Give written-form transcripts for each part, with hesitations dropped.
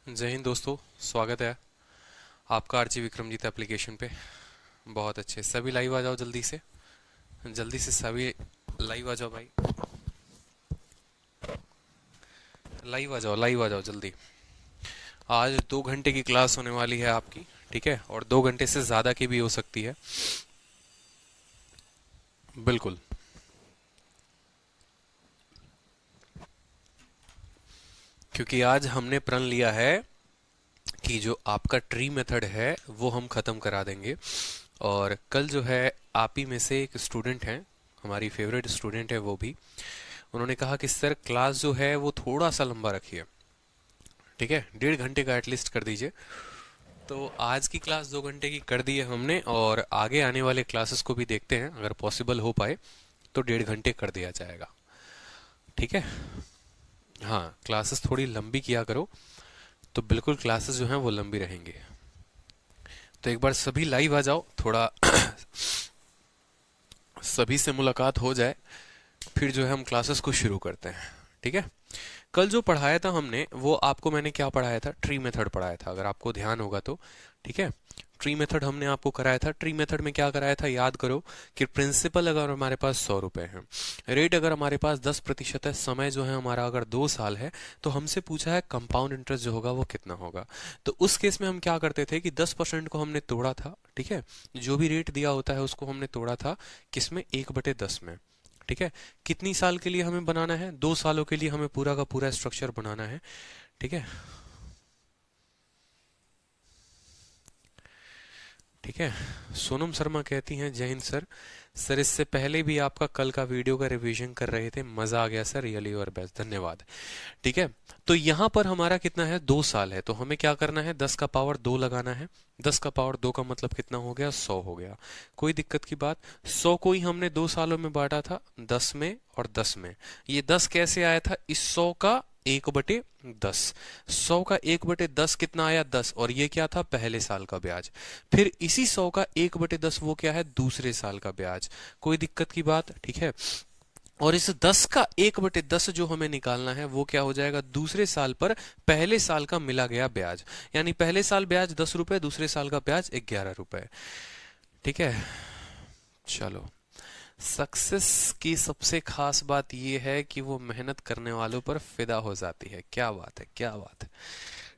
जय हिंद दोस्तों। स्वागत है आपका आरजी विक्रमजीत एप्लीकेशन पे। बहुत अच्छे, सभी लाइव आ जाओ जल्दी से सभी लाइव आ जाओ भाई। लाइव आ जाओ जल्दी। आज 2 घंटे की क्लास होने वाली है आपकी, ठीक है, और 2 घंटे से ज़्यादा की भी हो सकती है। बिल्कुल, क्योंकि आज हमने प्रण लिया है कि जो आपका ट्री मेथड है वो हम ख़त्म करा देंगे। और कल जो है आप ही में से एक स्टूडेंट हैं, हमारी फेवरेट स्टूडेंट है वो भी, उन्होंने कहा कि सर क्लास जो है वो थोड़ा सा लंबा रखिए, ठीक है, 1.5 घंटे का एटलीस्ट कर दीजिए। तो आज की क्लास 2 घंटे की कर दी है हमने, और आगे आने वाले क्लासेस को भी देखते हैं, अगर पॉसिबल हो पाए तो 1.5 घंटे कर दिया जाएगा, ठीक है। हाँ, क्लासेस थोड़ी लंबी किया करो, तो बिल्कुल क्लासेस जो हैं वो लंबी रहेंगी। तो एक बार सभी लाइव आ जाओ, थोड़ा सभी से मुलाकात हो जाए, फिर जो है हम क्लासेस को शुरू करते हैं, ठीक है। कल जो पढ़ाया था हमने वो आपको मैंने क्या पढ़ाया था, ट्री मेथड पढ़ाया था, अगर आपको ध्यान होगा तो, ठीक है। ट्री मेथड हमने आपको कराया था। ट्री मेथड में क्या कराया था याद करो कि प्रिंसिपल अगर हमारे पास 100 रुपए है, रेट अगर हमारे पास 10% है, समय जो है हमारा अगर 2 साल है, तो हमसे पूछा है कंपाउंड इंटरेस्ट जो होगा वो कितना होगा। तो उस केस में हम क्या करते थे कि 10% को हमने तोड़ा था, ठीक है, जो भी रेट दिया होता है उसको हमने तोड़ा था किसमें, 1/10 में, ठीक है। कितनी साल के लिए हमें बनाना है, 2 सालों के लिए हमें पूरा का पूरा स्ट्रक्चर बनाना है, ठीक है। ठीक है, सोनम शर्मा कहती हैं जय हिंद सर। सर इससे पहले भी आपका कल का वीडियो का रिवीजन कर रहे थे, मजा आ गया सर, रियली और बेस्ट, धन्यवाद। ठीक है, तो यहाँ पर हमारा कितना है, 2 साल है, तो हमें क्या करना है, 10 का पावर 2 लगाना है। 10 का पावर 2 का मतलब कितना हो गया, 100 हो गया। कोई दिक्कत की बात, 100 को ही हमने 2 सालों में बांटा था, 10 में और 10 में। ये 10 कैसे आया था, इस 100 का 1/10। 100 का 1/10 कितना आया, 10, और ये क्या था, पहले साल का ब्याज। फिर इसी 100 का 1/10 वो क्या है, दूसरे साल का ब्याज। कोई दिक्कत की बात, ठीक है। और इस 10 का 1/10 जो हमें निकालना है वो क्या हो जाएगा, दूसरे साल पर पहले साल का मिला गया ब्याज। यानी पहले साल ब्याज 10 रुपए, दूसरे साल का ब्याज 11 रुपए, ठीक है। चलो, सक्सेस की सबसे खास बात यह है कि वो मेहनत करने वालों पर फिदा हो जाती है। क्या बात है, क्या बात है,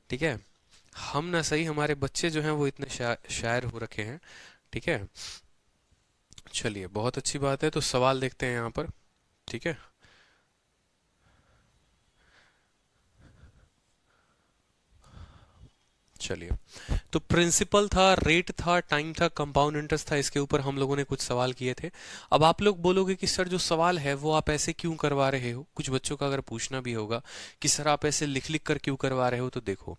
ठीक है। हम ना सही, हमारे बच्चे जो हैं वो इतने शायर हो रखे हैं, ठीक है। चलिए, बहुत अच्छी बात है, तो सवाल देखते हैं यहाँ पर, ठीक है। चलिए, तो प्रिंसिपल था, रेट था, टाइम था, कंपाउंड इंटरेस्ट था, इसके ऊपर हम लोगों ने कुछ सवाल किए थे। अब आप लोग बोलोगे कि सर जो सवाल है वो आप ऐसे क्यों करवा रहे हो, कुछ बच्चों का अगर पूछना भी होगा कि सर आप ऐसे लिख लिख कर क्यों करवा रहे हो, तो देखो,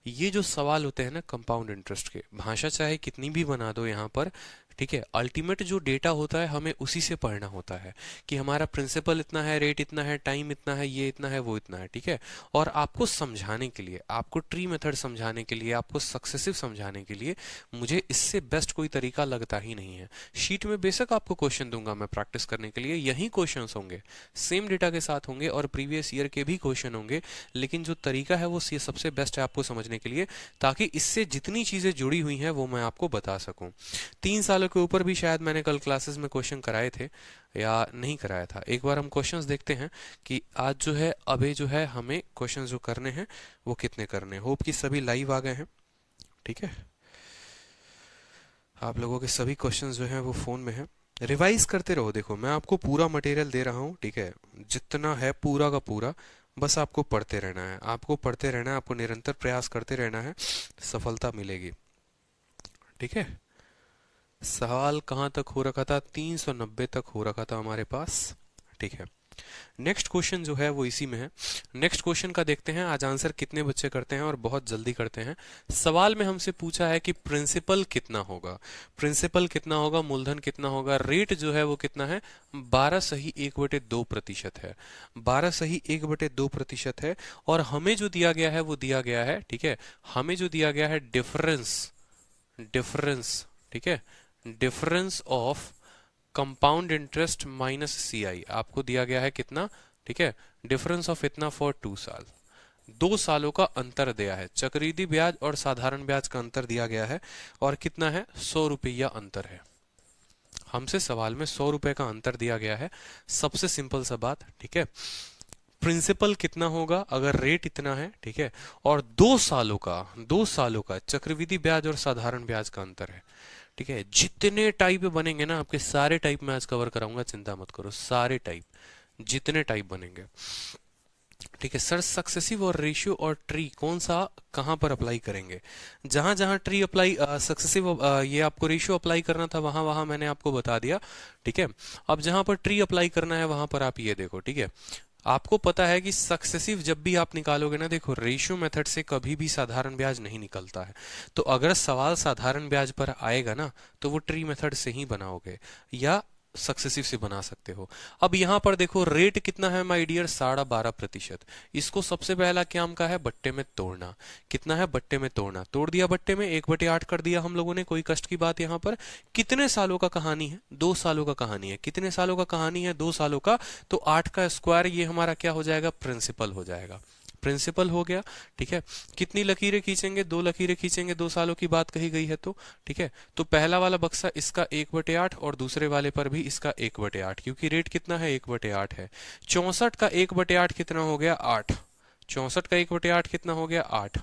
ये जो सवाल होते हैं ना कंपाउंड इंटरेस्ट के, भाषा चाहे कितनी भी बना दो यहाँ पर, ठीक है, अल्टीमेट जो डेटा होता है हमें उसी से पढ़ना होता है कि हमारा प्रिंसिपल इतना है, रेट इतना है, टाइम इतना है, ये इतना है, वो इतना है, ठीक है। और आपको समझाने के लिए, आपको ट्री मेथड समझाने के लिए, आपको सक्सेसिव समझाने के लिए मुझे इससे बेस्ट कोई तरीका लगता ही नहीं है। शीट में बेशक आपको क्वेश्चन दूंगा मैं प्रैक्टिस करने के लिए, यही क्वेश्चंस होंगे, सेम डेटा के साथ होंगे, और प्रीवियस ईयर के भी क्वेश्चन होंगे, लेकिन जो तरीका है वो सबसे बेस्ट है आपको समझने के लिए, ताकि इससे जितनी चीजें जुड़ी हुई हैं वो मैं आपको बता सकूं। 3 सालों के ऊपर भी शायद मैंने कल क्लासेस में क्वेश्चन कराए थे या नहीं कराया था, एक बार हम क्वेश्चंस देखते हैं कि आज जो है, अभी जो है हमें क्वेश्चंस जो करने हैं वो कितने करने हैं। होप कि सभी लाइव आ गए हैं, ठीक है। आप लोगों के सभी क्वेश्चंस जो हैं वो फोन में हैं, रिवाइज करते रहो। देखो, मैं आपको पूरा मटेरियल दे रहा हूँ, ठीक है, जितना है पूरा का पूरा, बस आपको पढ़ते रहना है, आपको पढ़ते रहना है, आपको निरंतर प्रयास करते रहना है, सफलता मिलेगी, ठीक है। सवाल कहाँ तक हो रखा था, 390 तक हो रखा था हमारे पास, ठीक है। नेक्स्ट क्वेश्चन जो है वो इसी में है। नेक्स्ट क्वेश्चन का देखते हैं आज आंसर कितने बच्चे करते हैं, और बहुत जल्दी करते हैं। सवाल में हमसे पूछा है कि प्रिंसिपल कितना होगा, प्रिंसिपल कितना होगा, मूलधन कितना होगा, रेट जो है वो कितना है, 12 सही 1/2% है, 12 सही 1/2% है। और हमें जो दिया गया है वो दिया गया है, ठीक है, हमें जो दिया गया है डिफरेंस, डिफरेंस, ठीक है, difference of compound interest minus CI आपको दिया गया है कितना, ठीक है, डिफरेंस ऑफ इतना फॉर 2 साल। 2 सालों का अंतर दिया है, चक्रवृद्धि ब्याज और साधारण ब्याज का अंतर दिया गया है और कितना है, 100 रुपया अंतर है। हमसे सवाल में 100 रुपए का अंतर दिया गया है, सबसे सिंपल सा बात, ठीक है। प्रिंसिपल कितना होगा अगर रेट इतना है, ठीक है, और 2 सालों का चक्रवृद्धि ब्याज और साधारण ब्याज का अंतर है, ठीक है। जितने टाइप बनेंगे ना, आपके सारे टाइप मैं आज कवर कराऊंगा, चिंता मत करो, सारे टाइप, जितने टाइप बनेंगे, ठीक है। सर सक्सेसिव और रेशियो और ट्री कौन सा कहां पर अप्लाई करेंगे? जहां जहां ट्री अप्लाई, सक्सेसिव ये आपको रेशियो अप्लाई करना था, वहां वहां मैंने आपको बता दिया, ठीक है। अब जहां पर ट्री अप्लाई करना है वहां पर आप ये देखो, ठीक है। आपको पता है कि सक्सेसिव जब भी आप निकालोगे ना, देखो रेशियो मेथड से कभी भी साधारण ब्याज नहीं निकलता है, तो अगर सवाल साधारण ब्याज पर आएगा ना, तो वो ट्री मेथड से ही बनाओगे या सक्सेसिव से बना सकते हो। अब यहां पर देखो रेट कितना है माय डियर, 12.5%। इसको सबसे पहला काम का है, बट्टे में तोड़ना। कितना है, बट्टे में तोड़ना, तोड़ दिया बट्टे में, 1/8 कर दिया हम लोगों ने, कोई कष्ट की बात यहां पर। कितने सालों का कहानी है, 2 सालों का कहानी है। कितने सालों का कहानी है, 2 सालों का, तो 8 का स्क्वायर ये हमारा क्या हो जाएगा, प्रिंसिपल हो जाएगा, प्रिंसिपल हो गया, ठीक है। कितनी लकीरें खींचेंगे, 2 लकीरें खींचेंगे, 2 सालों की बात कही गई है तो, ठीक है। तो पहला वाला बक्सा इसका 1/8 और दूसरे वाले पर भी इसका 1/8, क्योंकि रेट कितना है, 1/8 है। 64 का 1/8 कितना हो गया, 8। 64 का 1/8 कितना हो गया, 8,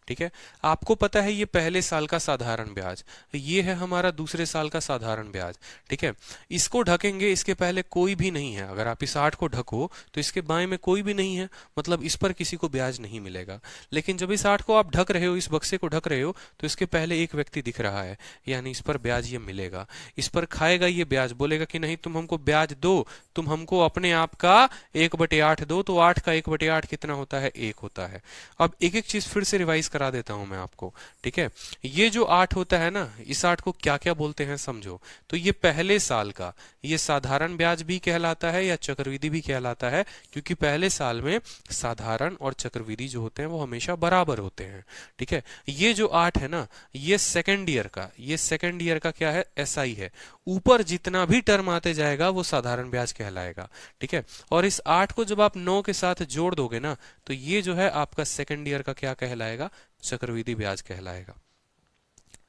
ठीक है। आपको पता है ये पहले साल का साधारण ब्याज, ये है हमारा दूसरे साल का साधारण ब्याज, ठीक है। इसको ढकेंगे, इसके पहले कोई भी नहीं है, अगर आप इस 8 को ढको तो इसके बाएं में कोई भी नहीं है, मतलब इस पर किसी को ब्याज नहीं मिलेगा। लेकिन जब इस 8 को आप ढक रहे हो, इस बक्से को ढक रहे हो, तो इसके पहले एक व्यक्ति दिख रहा है, यानी इस पर ब्याज ये मिलेगा। इस पर खाएगा ये ब्याज, बोलेगा कि नहीं तुम हमको ब्याज दो, तुम हमको अपने आप का 1/8 दो, तो 8 का 1/8 कितना होता है, 1 होता है। अब एक एक चीज फिर से रिवाइज करा देता हूं मैं आपको, ठीक है। ये जो 8 होता है ना, इस 8 को क्या क्या बोलते हैं समझो। तो ये पहले साल का, ये साधारण ब्याज भी कहलाता है या चक्रवृद्धि भी कहलाता है, क्योंकि पहले साल में साधारण और चक्रवृद्धि जो होते हैं वो हमेशा बराबर होते हैं, ठीक है। ये जो 8 है ना, ये सेकेंड ईयर का, ये सेकेंड ईयर का क्या है, एसआई है। ऊपर जितना भी टर्म आते जाएगा वो साधारण ब्याज कहलाएगा, ठीक है। और इस 8 को जब आप 9 के साथ जोड़ दोगे ना, तो ये जो है आपका सेकेंड ईयर का क्या कहलाएगा, चक्रवृद्धि ब्याज कहलाएगा,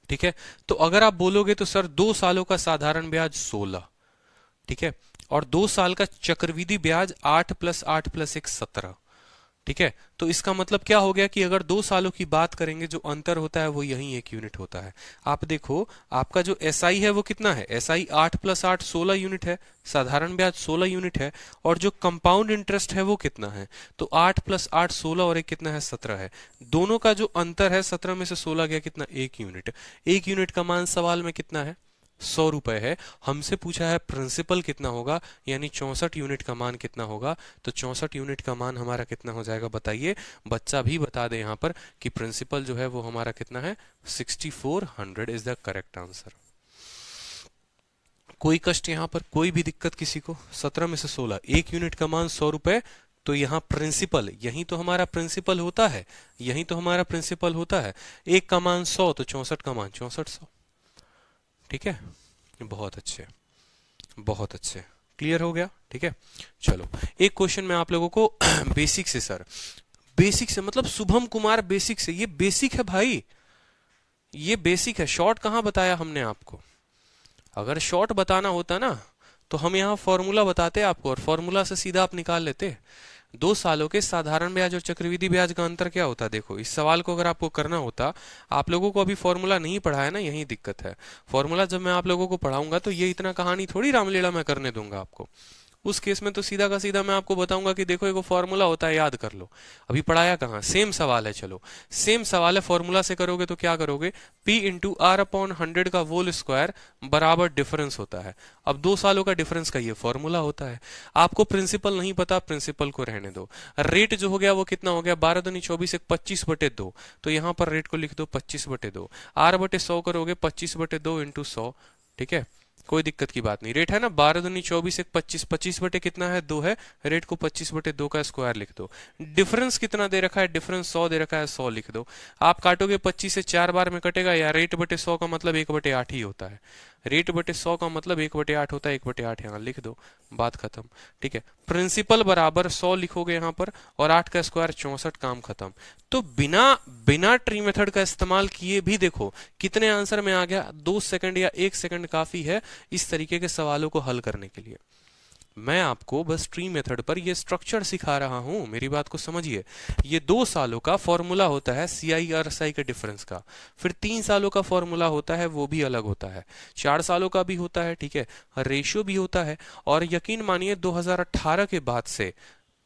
ठीक है। तो अगर आप बोलोगे तो सर 2 सालों का साधारण ब्याज 16, ठीक है, और 2 साल का चक्रवृद्धि ब्याज 8 + 8 + 1 17, ठीक है। तो इसका मतलब क्या हो गया कि अगर 2 सालों की बात करेंगे, जो अंतर होता है वो यही 1 यूनिट होता है। आप देखो आपका जो एसआई है वो कितना है, एसआई 8 + 8 16 यूनिट है, साधारण ब्याज 16 यूनिट है, और जो कंपाउंड इंटरेस्ट है वो कितना है, तो 8 + 8 16 और एक कितना है, 17 है। दोनों का जो अंतर है, 17 में से 16 गया कितना, 1 यूनिट। 1 यूनिट का मान सवाल में कितना है, 100 रुपए है। हमसे पूछा है प्रिंसिपल कितना होगा, यानी 64 यूनिट का मान कितना होगा, तो 64 यूनिट का मान हमारा कितना हो जाएगा, बताइए। बच्चा भी बता दे यहाँ पर कि प्रिंसिपल जो है वो हमारा कितना है, 6400 इज द करेक्ट आंसर। कोई कष्ट यहाँ पर, कोई भी दिक्कत किसी को? 17 में से 16, 1 यूनिट का मान 100 रुपए, तो यहाँ प्रिंसिपल, यही तो हमारा प्रिंसिपल होता है, यही तो हमारा प्रिंसिपल होता है। 1 का मान 100, तो 64 का मान 6400, ठीक है। बहुत अच्छे, बहुत अच्छे, क्लियर हो गया, ठीक है। चलो एक क्वेश्चन मैं आप लोगों को बेसिक से, सर बेसिक से मतलब शुभम कुमार बेसिक से, ये बेसिक है भाई, ये बेसिक है। शॉर्ट कहाँ बताया हमने आपको? अगर शॉर्ट बताना होता ना तो हम यहाँ फॉर्मूला बताते आपको, और फॉर्मूला से सीधा आप निकाल लेते। 2 सालों के साधारण ब्याज और चक्रवृद्धि ब्याज का अंतर क्या होता है? देखो इस सवाल को अगर आपको करना होता, आप लोगों को अभी फॉर्मूला नहीं पढ़ा है ना, यही दिक्कत है। फॉर्मूला जब मैं आप लोगों को पढ़ाऊंगा तो ये इतना कहानी थोड़ी रामलीला मैं करने दूंगा आपको। उस केस में तो सीधा का सीधा मैं आपको बताऊंगा कि देखो एक फॉर्मूला होता है, याद कर लो। अभी पढ़ाया कहाँ, सेम सवाल है। चलो सेम सवाल है, फॉर्मूला से करोगे तो क्या करोगे, P × R/100 का होल स्क्वायर बराबर डिफरेंस होता है। अब 2 सालों का डिफरेंस का ये फॉर्मूला होता है। आपको प्रिंसिपल नहीं पता, प्रिंसिपल को रहने दो। रेट जो हो गया वो कितना हो गया, 12 दूनी 24, 25/2, तो यहाँ पर रेट को लिख दो 25/2। R/100 करोगे 25/2 × 100, ठीक है, कोई दिक्कत की बात नहीं। रेट है ना 12 दूनी 24, 25, 25 बटे कितना है, 2 है। रेट को 25/2 का स्क्वायर लिख दो। डिफरेंस कितना दे रखा है, डिफरेंस 100 दे रखा है, 100 लिख दो। आप काटोगे 25 से 4 बार में कटेगा, या रेट बटे 100 का मतलब 1/8 ही होता है। रेट बटे 100 का मतलब 1/8 होता है, 1/8 यहाँ लिख दो, बात खत्म। ठीक है, प्रिंसिपल बराबर 100 लिखोगे यहाँ पर, और 8 का स्क्वायर 64, काम खत्म। तो बिना बिना ट्री मेथड का इस्तेमाल किए भी देखो कितने आंसर में आ गया। 2 सेकंड या 1 सेकंड काफी है इस तरीके के सवालों को हल करने के लिए। मैं आपको बस ट्री मेथड पर ये स्ट्रक्चर सिखा रहा हूं, मेरी बात को समझिए। ये 2 सालों का फॉर्मूला होता है सीआई और एसआई के डिफरेंस का, फिर 3 सालों का फॉर्मूला होता है, वो भी अलग होता है, 4 सालों का भी होता है, ठीक है, रेशियो भी होता है। और यकीन मानिए 2018 के बाद से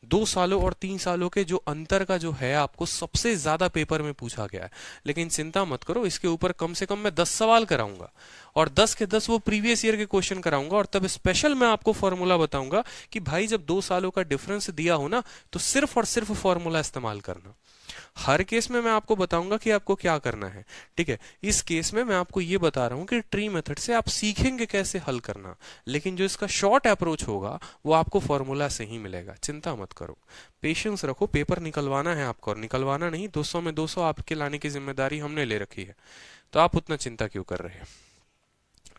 2 सालों और 3 सालों के जो अंतर का जो है आपको सबसे ज्यादा पेपर में पूछा गया है। लेकिन चिंता मत करो, इसके ऊपर कम से कम मैं 10 सवाल कराऊंगा, और 10 के 10 वो प्रीवियस ईयर के क्वेश्चन कराऊंगा, और तब स्पेशल मैं आपको फॉर्मूला बताऊंगा कि भाई जब 2 सालों का डिफरेंस दिया हो ना, तो सिर्फ और सिर्फ फॉर्मूला इस्तेमाल करना। हर केस में मैं आपको बताऊंगा कि आपको क्या करना है, ठीक है। इस केस में मैं आपको ये बता रहा हूं कि ट्री मेथड से आप सीखेंगे कैसे हल करना, लेकिन जो इसका शॉर्ट अप्रोच होगा वो आपको फॉर्मूला से ही मिलेगा। चिंता मत करो, पेशेंस रखो, पेपर निकलवाना है आपको, और निकलवाना नहीं, 200 में 200 आपके लाने की जिम्मेदारी हमने ले रखी है, तो आप उतना चिंता क्यों कर रहे हैं।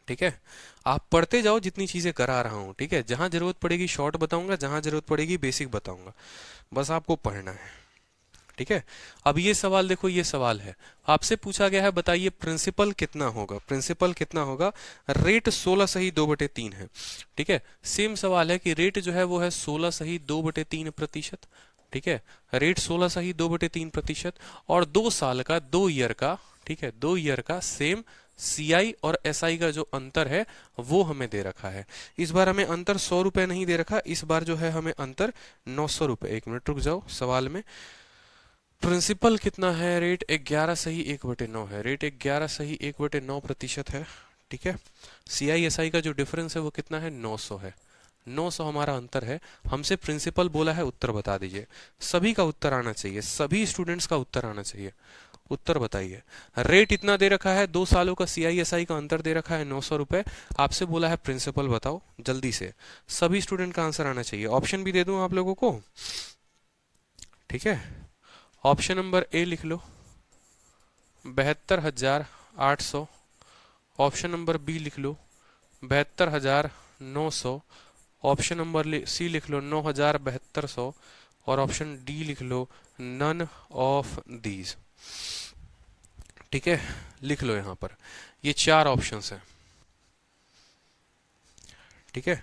ठीक है, आप पढ़ते जाओ जितनी चीजें करा रहा हूं, ठीक है। जहां जरूरत पड़ेगी शॉर्ट बताऊंगा, जहां जरूरत पड़ेगी बेसिक बताऊंगा, बस आपको पढ़ना है, ठीक है। अब ये सवाल देखो, ये सवाल है, आपसे पूछा गया है बताइए प्रिंसिपल कितना होगा। प्रिंसिपल कितना होगा, रेट 16 सही 2/3 है, ठीक है। सेम सवाल है कि रेट जो है वो है 16 सही 2/3%, ठीक है। रेट 16 सही 2/3%, और 2 साल का 2 ईयर का, ठीक है, 2 ईयर का सेम सीआई और एसआई का जो अंतर है वो हमें दे रखा है। इस बार हमें अंतर 100 रुपए नहीं दे रखा, इस बार जो है हमें अंतर 900 रुपए। 1 मिनट रुक जाओ, सवाल में प्रिंसिपल कितना है, रेट 11 सही 1/9 है, रेट 11 सही 1/9% है, ठीक है। सीआई एसआई का जो डिफरेंस है वो कितना है, 900 है, 900 हमारा अंतर है। हमसे प्रिंसिपल बोला है उत्तर बता दीजिए, सभी का उत्तर आना चाहिए, सभी स्टूडेंट्स का उत्तर आना चाहिए, उत्तर बताइए। रेट इतना दे रखा है, 2 सालों का सीआई एसआई का अंतर दे रखा है 900 रुपए, आपसे बोला है प्रिंसिपल बताओ, जल्दी से सभी स्टूडेंट का आंसर आना चाहिए। ऑप्शन भी दे दूं आप लोगों को, ठीक है। ऑप्शन नंबर ए लिख लो 72,800, ऑप्शन नंबर बी लिख लो 72,900, ऑप्शन नंबर सी लिख लो 9,7200, और ऑप्शन डी लिख लो नन ऑफ दीज, ठीक है। लिख लो यहां पर, ये 4 ऑप्शंस हैं, ठीक है।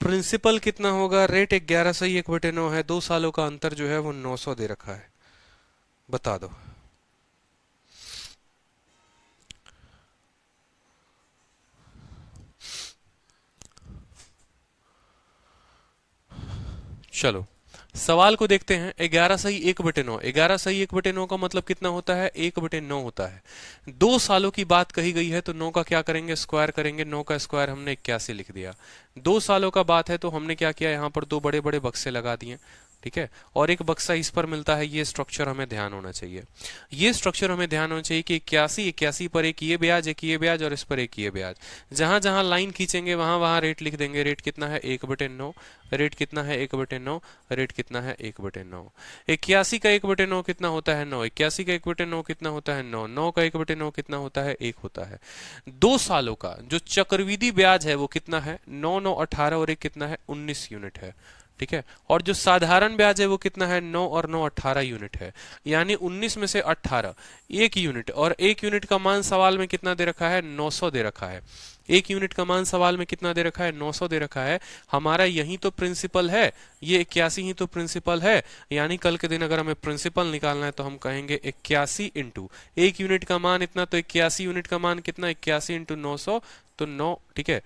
प्रिंसिपल कितना होगा, रेट 11 सही 1/9 है, 2 सालों का अंतर जो है वो 900 दे रखा है, बता दो। चलो सवाल को देखते हैं। 11 सही 1/9, 11 सही 1/9 का मतलब कितना होता है, 1/9 होता है। 2 सालों की बात कही गई है तो 9 का क्या करेंगे, स्क्वायर करेंगे, 9 का स्क्वायर हमने 81 लिख दिया। 2 सालों का बात है तो हमने क्या किया, यहाँ पर 2 बड़े बड़े बक्से लगा दिए, ठीक है, और एक बक्सा इस पर मिलता है। ये स्ट्रक्चर हमें ध्यान होना चाहिए, ये स्ट्रक्चर हमें ध्यान होना चाहिए कि 81 पर एक ये ब्याज, एक ये ब्याज, और इस पर एक ये ब्याज। जहां जहां लाइन खींचेंगे वहां वहां रेट लिख देंगे। रेट कितना है, 1/9, रेट कितना है 1/9, रेट कितना है 1/9। 81 का 1/9 कितना होता है, 9। 81 का 1/9 कितना होता है, 9। 9 का 1/9 कितना होता है, 1 होता है। 2 सालों का जो चक्रवृद्धि ब्याज है वो कितना है, 9 9 18, और एक कितना है 19 यूनिट है, ठीक है। और जो साधारण ब्याज है वो कितना है, 9 और 9 18 यूनिट है, यानी 19 में से 18 1 यूनिट, और 1 यूनिट का मान सवाल में कितना दे रखा है, 900 दे रखा है। 1 यूनिट का मान सवाल में कितना दे रखा है, 900 दे रखा है। हमारा यही तो प्रिंसिपल है, ये 81 ही तो प्रिंसिपल है, यानी कल के दिन अगर हमें प्रिंसिपल निकालना है तो हम कहेंगे 81 इंटू 1 यूनिट का मान इतना, तो 81 यूनिट का मान कितना, 81 इंटू 900, तो 9, ठीक है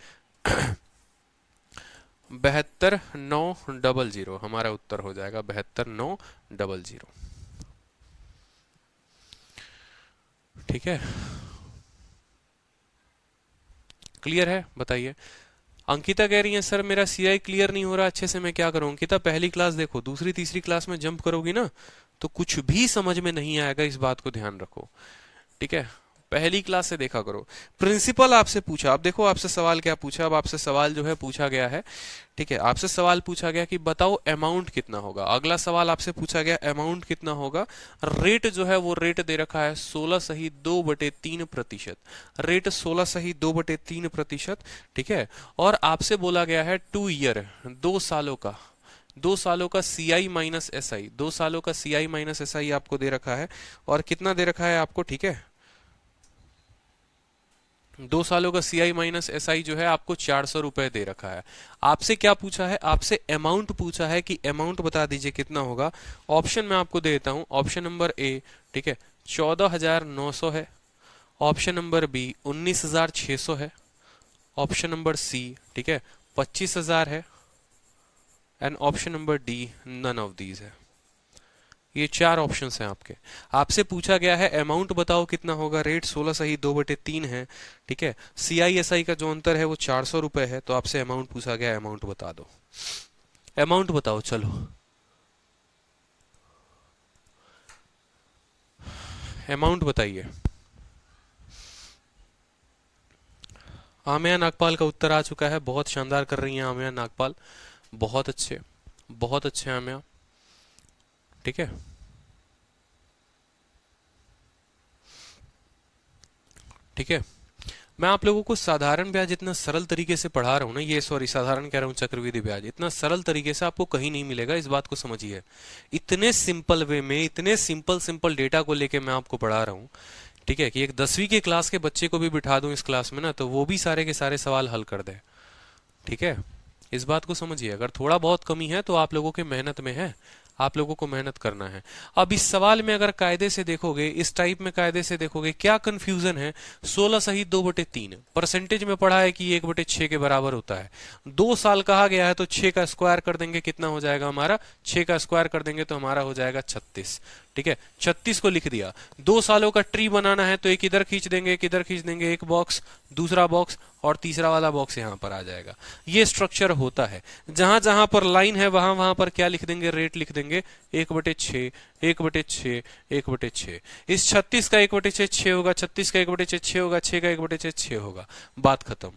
72,900 हमारा उत्तर हो जाएगा, 72,900, ठीक है। क्लियर है, बताइए। अंकिता कह रही है सर मेरा सीआई क्लियर नहीं हो रहा अच्छे से, मैं क्या करूं। अंकिता पहली क्लास देखो, दूसरी तीसरी क्लास में जंप करोगी ना तो कुछ भी समझ में नहीं आएगा, इस बात को ध्यान रखो, ठीक है। पहली क्लास से देखा करो। प्रिंसिपल आपसे पूछा, अब देखो आपसे सवाल क्या पूछा, अब आपसे सवाल जो है पूछा गया है, ठीक है, आपसे सवाल पूछा गया कि बताओ अमाउंट कितना होगा। अगला सवाल आपसे पूछा गया अमाउंट कितना होगा। रेट जो है वो रेट दे रखा है 16.2/3%, रेट 16.2/3%, ठीक है। और आपसे बोला गया है 2 ईयर, 2 सालों का, 2 सालों का CI माइनस SI, 2 सालों का CI माइनस SI आपको दे रखा है। और कितना दे रखा है आपको, ठीक है, 2 सालों का CI माइनस SI जो है आपको 400 रुपए दे रखा है। आपसे क्या पूछा है, आपसे अमाउंट पूछा है कि अमाउंट बता दीजिए कितना होगा। ऑप्शन मैं आपको दे देता हूं, ऑप्शन नंबर ए, ठीक है, 14,900 है। ऑप्शन नंबर बी 19,600 है। ऑप्शन नंबर सी, ठीक है, 25,000 है। And option number D none of these है। ये 4 ऑप्शंस हैं आपके। आपसे पूछा गया है अमाउंट बताओ कितना होगा, रेट 16/2/3 है, ठीक है। CI/SI का जो अंतर है वो 400 रुपए है। तो आपसे अमाउंट पूछा गया, अमाउंट बता दो, अमाउंट बताओ, चलो अमाउंट बताइए। आमिया नागपाल का उत्तर आ चुका है, बहुत शानदार कर रही हैं आमिया नागपाल, बहुत अच्छे, बहुत अच्छे आमिया, ठीक है। ठीक है, मैं आप लोगों को साधारण ब्याज इतना सरल तरीके से पढ़ा रहा हूं ना, ये सॉरी साधारण कह रहा हूं, चक्रवृद्धि ब्याज इतना सरल तरीके से आपको कहीं नहीं मिलेगा, इस बात को समझिए। इतने सिंपल वे में, इतने सिंपल सिंपल डेटा को लेके मैं आपको पढ़ा रहा हूं, ठीक है, कि एक 10वीं के क्लास के बच्चे को भी बिठा दूं इस क्लास में ना, तो वो भी सारे के सारे सवाल हल कर दे, ठीक है। इस बात को समझिए, अगर थोड़ा बहुत कमी है तो आप लोगों के मेहनत में है, आप लोगों को मेहनत करना है। अब इस सवाल में अगर कायदे से देखोगे, इस टाइप में कायदे से देखोगे, क्या कंफ्यूजन है, 16/2/3 परसेंटेज में पढ़ा है कि 1/6 के बराबर होता है। 2 साल कहा गया है तो 6 का स्क्वायर कर देंगे, कितना हो जाएगा हमारा, 6 का स्क्वायर कर देंगे तो हमारा हो जाएगा 36, ठीक है। 36 को लिख दिया। 2 सालों का ट्री बनाना है तो एक इधर खींच देंगे, एक इधर खींच देंगे, एक बॉक्स, दूसरा बॉक्स और तीसरा वाला बॉक्स यहां पर आ जाएगा। ये स्ट्रक्चर होता है। जहां जहां पर लाइन है वहां वहां पर क्या लिख देंगे, रेट लिख देंगे 1/6, 1/6, 1/6। इस 36 का 1/6 6 होगा, 36 का 1/6 6 होगा, 6 का 1/6 6 होगा, बात खत्म।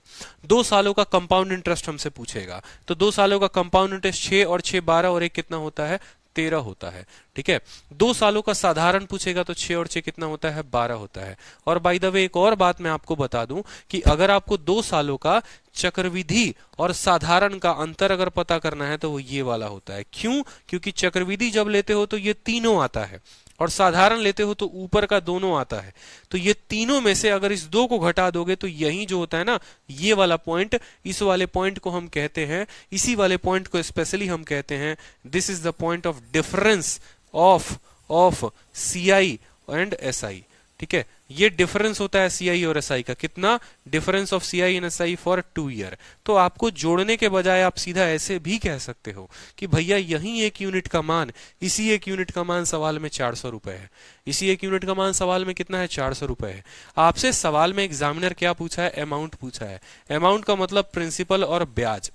2 सालों का कंपाउंड इंटरेस्ट हमसे पूछेगा, तो 2 सालों का कंपाउंड इंटरेस्ट 6 और 6 12 और 1 कितना होता है, 13 होता है, ठीक है। 2 सालों का साधारण पूछेगा तो 6 और 6 कितना होता है, 12 होता है। और बाय द वे एक और बात मैं आपको बता दूं कि अगर आपको 2 सालों का चक्रविधि और साधारण का अंतर अगर पता करना है तो वो ये वाला होता है। क्यों, क्योंकि चक्रविधि जब लेते हो तो ये तीनों आता है और साधारण लेते हो तो ऊपर का दोनों आता है। तो ये तीनों में से अगर इस 2 को घटा दोगे तो यही जो होता है ना, ये वाला पॉइंट, इस वाले पॉइंट को हम कहते हैं, इसी वाले पॉइंट को स्पेशली हम कहते हैं, this is the point of difference of CI and SI, ठीक है। ये डिफरेंस होता है CI और SI का, कितना, difference of CI and SI for 2 year. तो आपको जोड़ने के बजाय आप सीधा ऐसे भी कह सकते हो कि भैया यही 1 यूनिट का मान, इसी 1 यूनिट का मान सवाल में 400 रुपए है, इसी 1 यूनिट का मान सवाल में कितना है, 400 रुपए है। आपसे सवाल में एग्जामिनर क्या पूछा है, अमाउंट पूछा है। अमाउंट का मतलब प्रिंसिपल और ब्याज,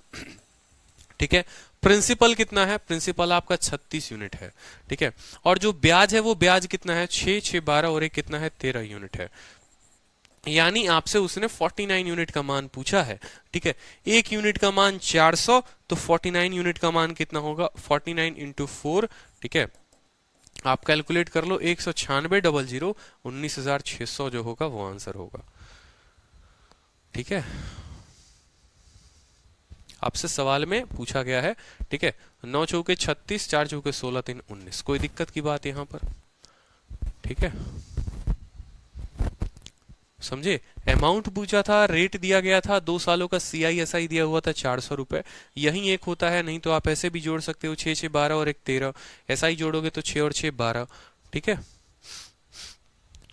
ठीक है। प्रिंसिपल कितना है, प्रिंसिपल आपका 36 यूनिट है, ठीक है। और जो ब्याज है वो ब्याज कितना है, 6 6 12 और 1 कितना है, 13 यूनिट है। यानी आपसे उसने 49 यूनिट का मान पूछा है, ठीक है। 1 यूनिट का मान 400, तो 49 यूनिट का मान कितना होगा, 49 इंटू 4, ठीक है। आप कैलकुलेट कर लो, 196,000 19,600 जो होगा वो आंसर होगा, ठीक है। आपसे सवाल में पूछा गया है, ठीक है। 9 चौके 36, 4 चौके 16, 3 19, कोई दिक्कत की बात यहां पर, ठीक है। समझे, अमाउंट पूछा था, रेट दिया गया था, 2 सालों का CI SI दिया हुआ था 400 रुपए, यही एक होता है। नहीं तो आप ऐसे भी जोड़ सकते हो, 6 6 12 और 1 13, SI जोड़ोगे तो 6 और 6 12, ठीक है।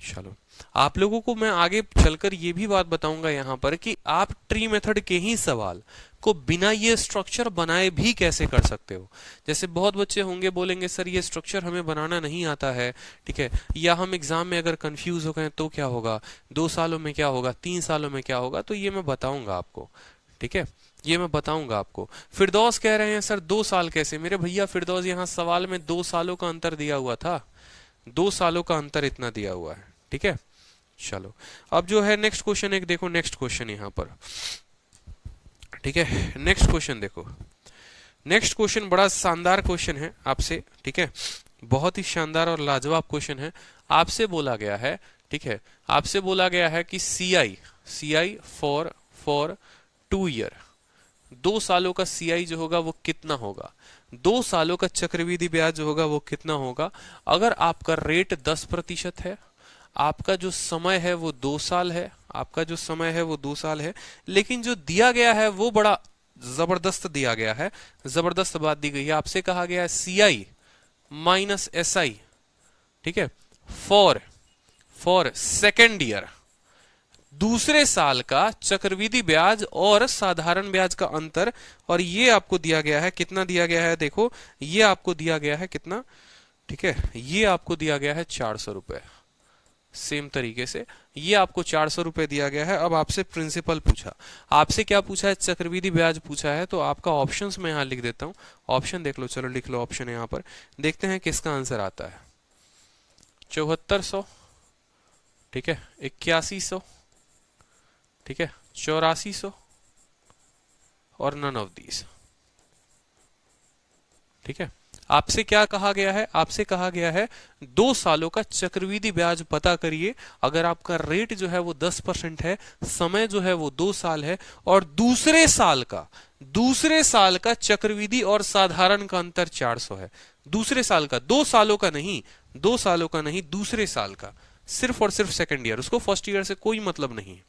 चलो, आप लोगों को मैं आगे चलकर ये भी बात बताऊंगा यहाँ पर कि आप ट्री मेथड के ही सवाल को बिना ये स्ट्रक्चर बनाए भी कैसे कर सकते हो। जैसे बहुत बच्चे होंगे बोलेंगे सर ये स्ट्रक्चर हमें बनाना नहीं आता है, ठीक है, या हम एग्जाम में अगर कंफ्यूज हो गए तो क्या होगा, 2 सालों में क्या होगा, 3 सालों में क्या होगा, तो ये मैं बताऊंगा आपको, ठीक है, ये मैं बताऊंगा आपको। फिरदौस कह रहे हैं सर 2 साल कैसे, मेरे भैया फिरदौस यहाँ सवाल में 2 सालों का अंतर दिया हुआ था, 2 सालों का अंतर इतना दिया हुआ है, ठीक है। चलो अब जो है नेक्स्ट क्वेश्चन एक देखो, नेक्स्ट क्वेश्चन यहाँ पर, ठीक है। नेक्स्ट क्वेश्चन देखो, नेक्स्ट क्वेश्चन बड़ा शानदार क्वेश्चन है आपसे, ठीक है, बहुत ही शानदार और लाजवाब क्वेश्चन है। आपसे बोला गया है, ठीक है, आपसे बोला गया है कि CI फॉर 2 ईयर, 2 सालों का CI जो होगा वो कितना होगा, 2 सालों का चक्रवृद्धि ब्याज जो होगा वो कितना होगा। अगर आपका रेट 10% है, आपका जो समय है वो 2 साल है, आपका जो समय है वो 2 साल है, लेकिन जो दिया गया है वो बड़ा जबरदस्त दिया गया है, जबरदस्त बात दी गई है। आपसे कहा गया है CI माइनस SI, ठीक है, फॉर सेकेंड ईयर, दूसरे साल का चक्रवृद्धि ब्याज और साधारण ब्याज का अंतर, और ये आपको दिया गया है, कितना दिया गया है देखो, ये आपको दिया गया है कितना, ठीक है, ये आपको दिया गया है 400 रुपए। सेम तरीके से ये आपको 400 रुपए दिया गया है। अब आपसे प्रिंसिपल पूछा, आपसे क्या पूछा है, चक्रवृद्धि ब्याज पूछा है, तो आपका ऑप्शंस में यहां लिख देता हूं, ऑप्शन देख लो, चलो लिख लो ऑप्शन यहां पर, देखते हैं किसका आंसर आता है। 7400, ठीक है, 8100, ठीक है, 8400 और नन ऑफ दीज, ठीक है। आपसे क्या कहा गया है, आपसे कहा गया है 2 सालों का चक्रवृद्धि ब्याज पता करिए। अगर आपका रेट जो है वो 10% है, समय जो है वो 2 साल है, और दूसरे साल का चक्रवृद्धि और साधारण का अंतर 400 है। दूसरे साल का, 2 सालों का नहीं, 2 सालों का नहीं, दूसरे साल का, सिर्फ और सिर्फ सेकेंड ईयर, उसको फर्स्ट ईयर से कोई मतलब नहीं है,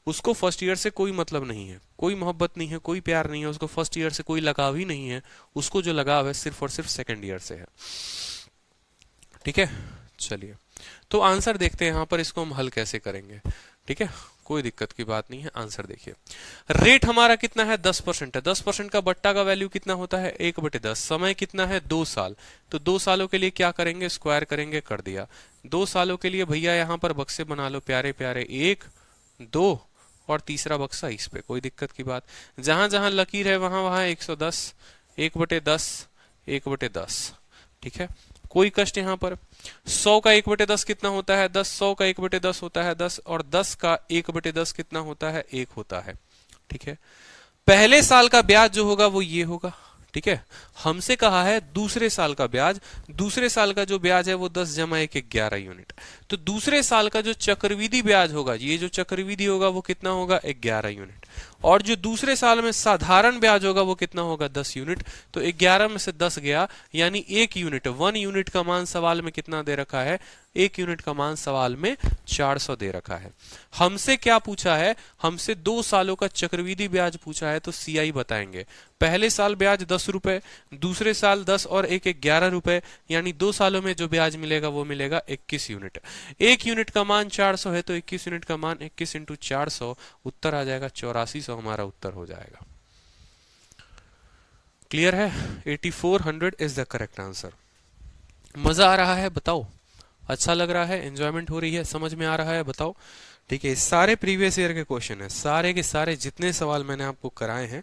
उसको फर्स्ट ईयर से कोई मतलब नहीं है, कोई मोहब्बत नहीं है, कोई प्यार नहीं है, उसको फर्स्ट ईयर से कोई लगाव ही नहीं है, उसको जो लगाव है सिर्फ और सिर्फ सेकंड ईयर से है, ठीक है। चलिए तो आंसर देखते हैं यहां पर, इसको हम हल कैसे करेंगे, ठीक है, कोई दिक्कत की बात नहीं है। आंसर देखिए, रेट हमारा कितना है, 10% है, 10% का बट्टा का वैल्यू कितना होता है, 1/10, समय कितना है 2 साल, तो 2 सालों के लिए क्या करेंगे, स्क्वायर करेंगे, कर दिया। 2 सालों के लिए भैया यहां पर बक्से बना लो प्यारे प्यारे, 1 2 और तीसरा बक्सा इस पे, कोई दिक्कत की बात, जहां जहां लकीर है वहां वहां 110, 1/10, 1/10, ठीक है, कोई कष्ट यहां पर। 100 का 1/10 कितना होता है, 10, 100 का 1/10 होता है 10, और 10 का 1/10 कितना होता है, 1 होता है, ठीक है। पहले साल का ब्याज जो होगा वो ये होगा, ठीक है। हमसे कहा है दूसरे साल का ब्याज, दूसरे साल का जो ब्याज है वो 10 जमा 1 11 यूनिट, तो दूसरे साल का जो चक्रवृद्धि ब्याज होगा, ये जो चक्रवृद्धि होगा वो कितना होगा, 11 यूनिट, और जो दूसरे साल में साधारण ब्याज होगा वो कितना होगा, 10 यूनिट, तो 11 में से 10 गया, यानी 1 यूनिट, 1 यूनिट का मान सवाल में कितना दे रखा है, 1 यूनिट का मान सवाल में 400 दे रखा है। हमसे क्या पूछा है, हमसे 2 सालों का चक्रवृद्धि ब्याज पूछा है, तो CI बताएंगे। पहले साल ब्याज 10 रुपए, दूसरे साल 10 और 1 11 रुपए, यानी 2 सालों में जो ब्याज मिलेगा वो मिलेगा 21 यूनिट। 1 यूनिट का मान 400 है, तो 21 यूनिट का मान 21 × 400, उत्तर आ जाएगा 8400, हमारा उत्तर हो जाएगा। क्लियर है, 8400 इज द करेक्ट आंसर। मजा आ रहा है बताओ, अच्छा लग रहा है, एंजॉयमेंट हो रही है, समझ में आ रहा है बताओ, ठीक है। सारे प्रीवियस ईयर के क्वेश्चन है, सारे के सारे जितने सवाल मैंने आपको कराए हैं,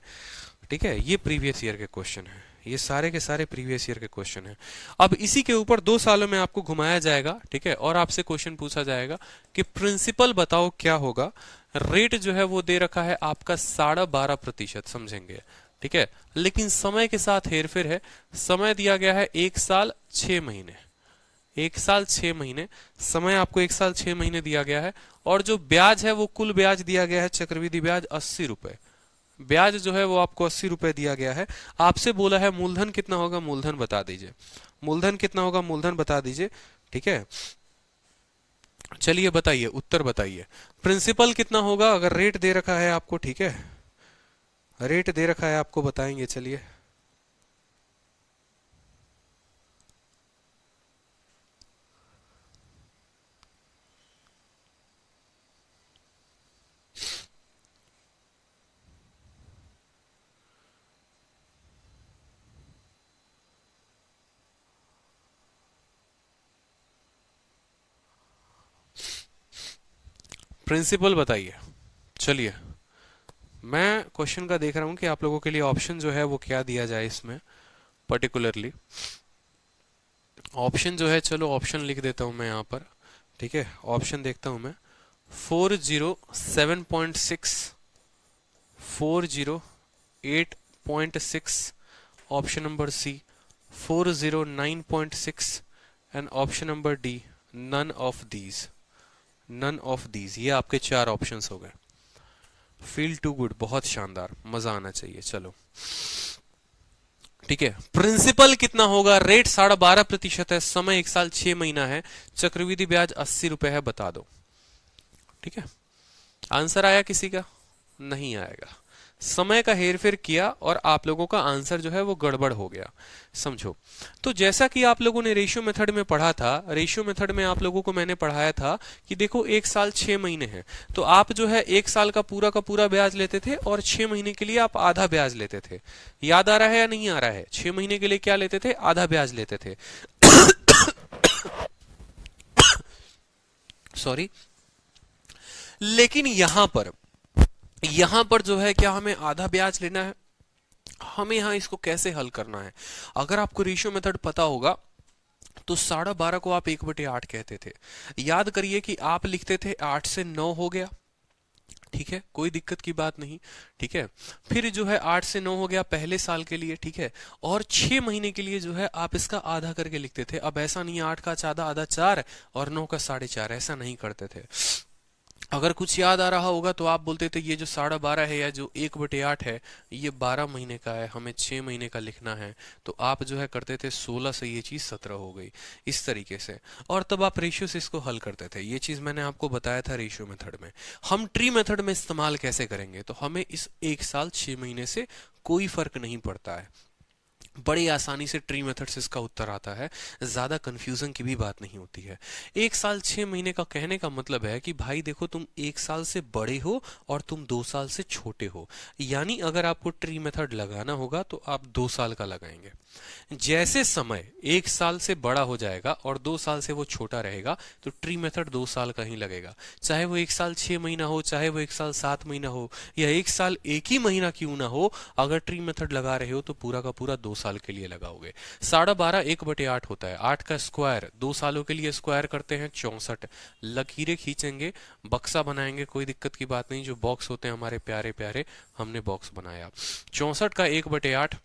ठीक है, ये प्रीवियस ईयर के क्वेश्चन है, ये सारे के सारे प्रीवियस ईयर के क्वेश्चन है। अब इसी के ऊपर 2 सालों में आपको घुमाया जाएगा, ठीक है, और आपसे क्वेश्चन पूछा जाएगा कि प्रिंसिपल बताओ क्या होगा। रेट जो है वो दे रखा है आपका 12.5%, समझेंगे, ठीक है, लेकिन समय के साथ हेरफेर है। समय दिया गया है 1 साल 6 महीने, 1 साल 6 महीने, समय आपको 1 साल 6 महीने दिया गया है, और जो ब्याज है वो कुल ब्याज दिया गया है, चक्रवृद्धि ब्याज 80 रुपए, ब्याज जो है वो आपको 80 रुपए दिया गया है। आपसे बोला है मूलधन कितना होगा, मूलधन बता दीजिए, मूलधन कितना होगा, मूलधन बता दीजिए, ठीक है। चलिए बताइए, उत्तर बताइए, प्रिंसिपल कितना होगा, अगर रेट दे रखा है आपको, ठीक है, रेट दे रखा है आपको, बताएंगे, चलिए। प्रिंसिपल बताइए। चलिए मैं क्वेश्चन का देख रहा हूं कि आप लोगों के लिए ऑप्शन जो है वो क्या दिया जाए इसमें पर्टिकुलरली। ऑप्शन जो है, चलो ऑप्शन लिख देता हूं मैं यहां पर, ठीक है, ऑप्शन देखता हूं मैं, 407.6, 408.6, option number C 409.6 and option number D none of these, none of these. ये आपके 4 ऑप्शंस हो गए। फील टू गुड, बहुत शानदार, मजा आना चाहिए। चलो ठीक है, प्रिंसिपल कितना होगा? रेट 12.5% है, समय 1 साल 6 महीना है, चक्रवृद्धि ब्याज 80 रुपए है, बता दो। ठीक है, आंसर आया किसी का? नहीं आएगा। समय का हेरफेर किया और आप लोगों का आंसर जो है वो गड़बड़ हो गया। समझो, तो जैसा कि आप लोगों ने रेशियो मेथड में पढ़ा था, रेशियो मेथड में आप लोगों को मैंने पढ़ाया था कि देखो 1 साल 6 महीने हैं, तो आप जो है 1 साल का पूरा ब्याज लेते थे और 6 महीने के लिए आप आधा ब्याज लेते थे। याद आ रहा है या नहीं आ रहा है? 6 महीने के लिए क्या लेते थे? आधा ब्याज लेते थे। सॉरी। लेकिन यहां पर जो है क्या हमें आधा ब्याज लेना है? हमें यहां इसको कैसे हल करना है? अगर आपको रेशियो मेथड पता होगा तो 12.5 को आप 1/8 कहते थे। याद करिए कि आप लिखते थे 8 से 9 हो गया, ठीक है, कोई दिक्कत की बात नहीं। ठीक है, फिर जो है 8 से 9 हो गया पहले साल के लिए, ठीक है, और 6 महीने के लिए जो है आप इसका आधा करके लिखते थे। अब ऐसा नहीं 8 का आधा आधा 4 और 9 का 4.5, ऐसा नहीं करते थे। अगर कुछ याद आ रहा होगा तो आप बोलते थे ये जो 12.5 है या जो 1/8 है ये 12 महीने का है, हमें 6 महीने का लिखना है, तो आप जो है करते थे 16 से ये चीज 17 हो गई, इस तरीके से। और तब आप रेशियो से इसको हल करते थे। ये चीज मैंने आपको बताया था रेशियो मेथड में। हम ट्री मेथड में इस्तेमाल कैसे करेंगे? तो हमें इस 1 साल 6 महीने से कोई फर्क नहीं पड़ता है, बड़ी आसानी से ट्री मेथड से इसका उत्तर आता है, ज्यादा कंफ्यूजन की भी बात नहीं होती है। 1 साल 6 महीने का कहने का मतलब है कि भाई देखो तुम 1 साल से बड़े हो और तुम 2 साल से छोटे हो, यानी अगर आपको ट्री मेथड लगाना होगा तो आप 2 साल का लगाएंगे। जैसे समय 1 साल से बड़ा हो जाएगा और 2 साल से वो छोटा रहेगा तो ट्री मेथड 2 साल का ही लगेगा, चाहे वो 1 साल 6 महीना हो, चाहे वो 1 साल 7 महीना हो, या 1 साल 1 ही महीना क्यों ना हो। अगर ट्री मेथड लगा रहे हो तो पूरा का पूरा 2 साल के लिए लगाओगे। 12.5 1/8 होता है, 8 का स्क्वायर 2 सालों के लिए स्क्वायर करते हैं 64। लकीरें खींचेंगे, बक्सा बनाएंगे, कोई दिक्कत की बात नहीं। जो बॉक्स होते हैं हमारे प्यारे प्यारे, हमने बॉक्स बनाया। 64 का 1/8,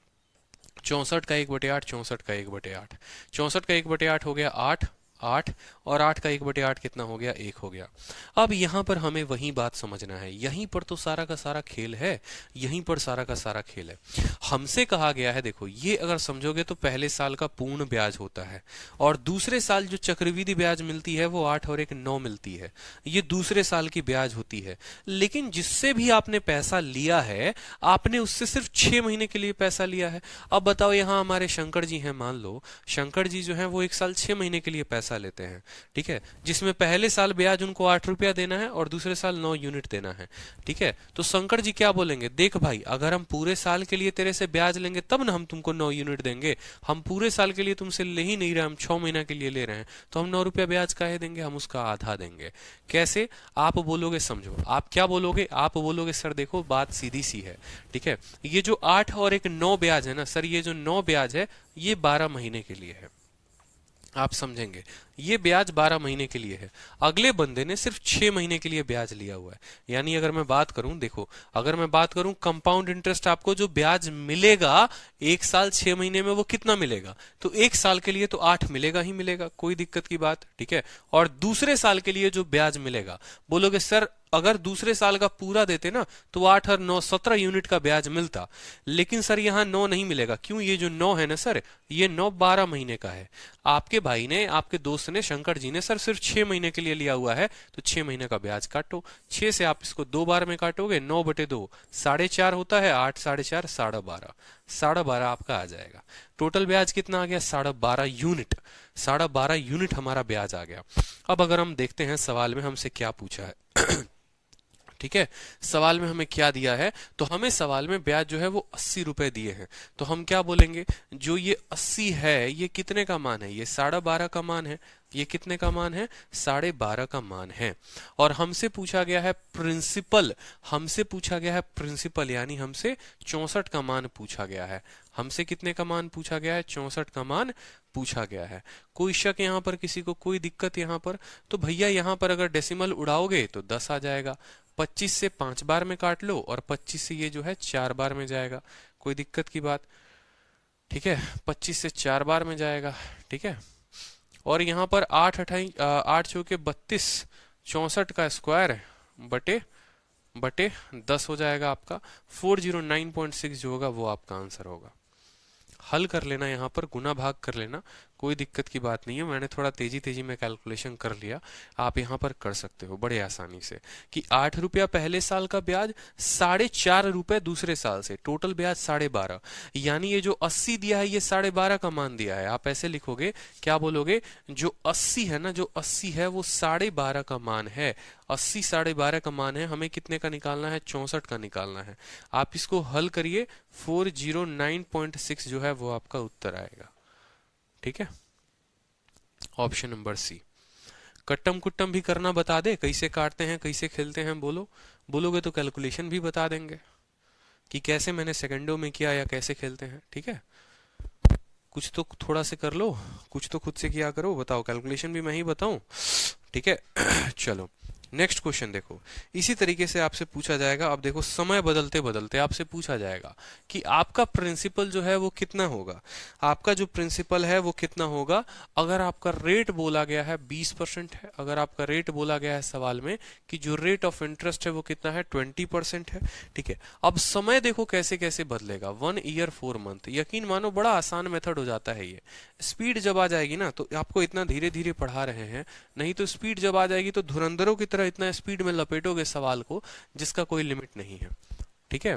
64 का 1/8, 64 का 1/8, 64 का 1/8 हो गया 8, 8 और 8 का 1/8 कितना हो गया? 1 हो गया। अब यहां पर हमें वही बात समझना है, यहीं पर तो सारा का सारा खेल है, यहीं पर सारा का सारा खेल है। हमसे कहा गया है, देखो ये अगर समझोगे तो पहले साल का पूर्ण ब्याज होता है और दूसरे साल जो चक्रवृद्धि ब्याज मिलती है वो 8 और 1 9 मिलती है, ये दूसरे साल की ब्याज होती है। लेकिन जिससे भी आपने पैसा लिया है आपने उससे सिर्फ 6 महीने के लिए पैसा लिया है। अब बताओ, यहां हमारे शंकर जी हैं, मान लो शंकर जी जो है वो 1 साल 6 महीने के लिए पैसा लेते हैं, ठीक है, जिसमें पहले साल ब्याज उनको 8 रुपया देना है और दूसरे साल 9 यूनिट देना है। ठीक है, तो शंकर जी क्या बोलेंगे? देख भाई, अगर हम पूरे साल के लिए तेरे से ब्याज लेंगे तब ना हम तुमको 9 यूनिट देंगे, हम पूरे साल के लिए तुमसे ले ही नहीं रहे, हम 6 महीना के लिए ले रहे हैं, तो हम 9 रुपया ब्याज काहे देंगे? हम उसका आधा देंगे। कैसे आप बोलोगे? समझो, आप क्या बोलोगे? आप बोलोगे सर देखो बात सीधी सी है, ठीक है, ये जो 8 और 1 9 ब्याज है ना सर, ये जो 9 ब्याज है ये 12 महीने के लिए है। आप समझेंगे, ये ब्याज 12 महीने के लिए है, अगले बंदे ने सिर्फ 6 महीने के लिए ब्याज लिया हुआ है। यानी अगर मैं बात करूं, देखो अगर मैं बात करूं कंपाउंड इंटरेस्ट, आपको जो ब्याज मिलेगा 1 साल 6 महीने में वो कितना मिलेगा? तो 1 साल के लिए तो 8 मिलेगा ही मिलेगा, कोई दिक्कत की बात, ठीक है। और दूसरे साल के लिए जो ब्याज मिलेगा, बोलोगे सर अगर दूसरे साल का पूरा देते ना तो 8 और 9 17 यूनिट का ब्याज मिलता, लेकिन सर यहां 9 नहीं मिलेगा। क्यों? ये जो 9 है ना सर, ये 9 12 महीने का है। आपके भाई ने, आपके दोस्त ने, शंकर जी ने सर सिर्फ 6 महीने के लिए लिया हुआ है, तो 6 महीने का ब्याज काटो। 6 से आप इसको 2 बार में काटोगे, 9/2 4.5 होता है, 8 4.5 12.5, 12.5 आपका आ जाएगा। टोटल ब्याज कितना आ गया? 12.5 यूनिट, 12.5 यूनिट हमारा ब्याज आ गया। अब अगर हम देखते हैं सवाल में हमसे क्या पूछा है, ठीक है, सवाल में हमें क्या दिया है, तो हमें सवाल में ब्याज जो है वो 80 रुपए दिए हैं। तो हम क्या बोलेंगे, जो ये 80 है ये कितने का मान है, ये 12.5 का मान है। ये कितने का मान है, 12.5 का मान है। और हमसे पूछा गया है प्रिंसिपल, हमसे पूछा गया है प्रिंसिपल, यानी हमसे 64 का मान पूछा गया है। हमसे कितने का मान पूछा गया है, 64 का मान पूछा गया है। कोई शक यहाँ पर, किसी को कोई दिक्कत यहाँ पर? तो भैया यहाँ पर अगर डेसिमल उड़ाओगे तो 10 आ जाएगा। 25 से 5 बार में काट लो और 25 से ये जो है 4 बार में जाएगा। कोई दिक्कत की बात? ठीक है, 25 से 4 बार में जाएगा। ठीक है, और यहाँ पर 8 चौके 32, 64 का स्क्वायर है बटे 10 हो जाएगा आपका। 409.6 जो होगा वो आपका आंसर होगा। हल कर लेना, यहाँ पर गुना भाग कर लेना, कोई दिक्कत की बात नहीं है। मैंने थोड़ा तेजी में कैलकुलेशन कर लिया, आप यहाँ पर कर सकते हो बड़े आसानी से कि 8 रुपया पहले साल का ब्याज, 4.5 रुपए दूसरे साल से, टोटल ब्याज 12.5, यानी ये जो 80 दिया है ये 12.5 का मान दिया है। आप ऐसे लिखोगे, क्या बोलोगे, जो 80 है ना, जो 80 है वो 12.5 का मान है। 80 12.5 का मान है, हमें कितने का निकालना है, 64 का निकालना है। आप इसको हल करिए, 409.6 जो है वो आपका उत्तर आएगा। ठीक है, ऑप्शन नंबर सी। कट्टम कुट्टम भी करना बता दे, कैसे काटते हैं कैसे खेलते हैं, बोलोगे तो कैलकुलेशन भी बता देंगे कि कैसे मैंने सेकंडों में किया या कैसे खेलते हैं। ठीक है, कुछ तो थोड़ा से कर लो, कुछ तो खुद से किया करो, बताओ, कैलकुलेशन भी मैं ही बताऊं। ठीक है चलो नेक्स्ट क्वेश्चन देखो, इसी तरीके से आपसे पूछा जाएगा। अब देखो, समय बदलते बदलते आपसे पूछा जाएगा कि आपका प्रिंसिपल जो है वो कितना होगा। आपका जो प्रिंसिपल है वो कितना होगा अगर आपका रेट बोला गया है 20% है, अगर आपका रेट बोला गया है सवाल में कि जो रेट ऑफ इंटरेस्ट है वो कितना है, 20% है। ठीक है, अब समय देखो कैसे कैसे बदलेगा, 1 ईयर 4 मंथ। यकीन मानो बड़ा आसान मेथड हो जाता है ये। स्पीड जब आ जाएगी ना, तो आपको इतना धीरे धीरे पढ़ा रहे हैं, नहीं तो स्पीड जब आ जाएगी तो धुरंधरों की तरह इतना स्पीड में लपेटोगे सवाल को जिसका कोई लिमिट नहीं है। ठीक है,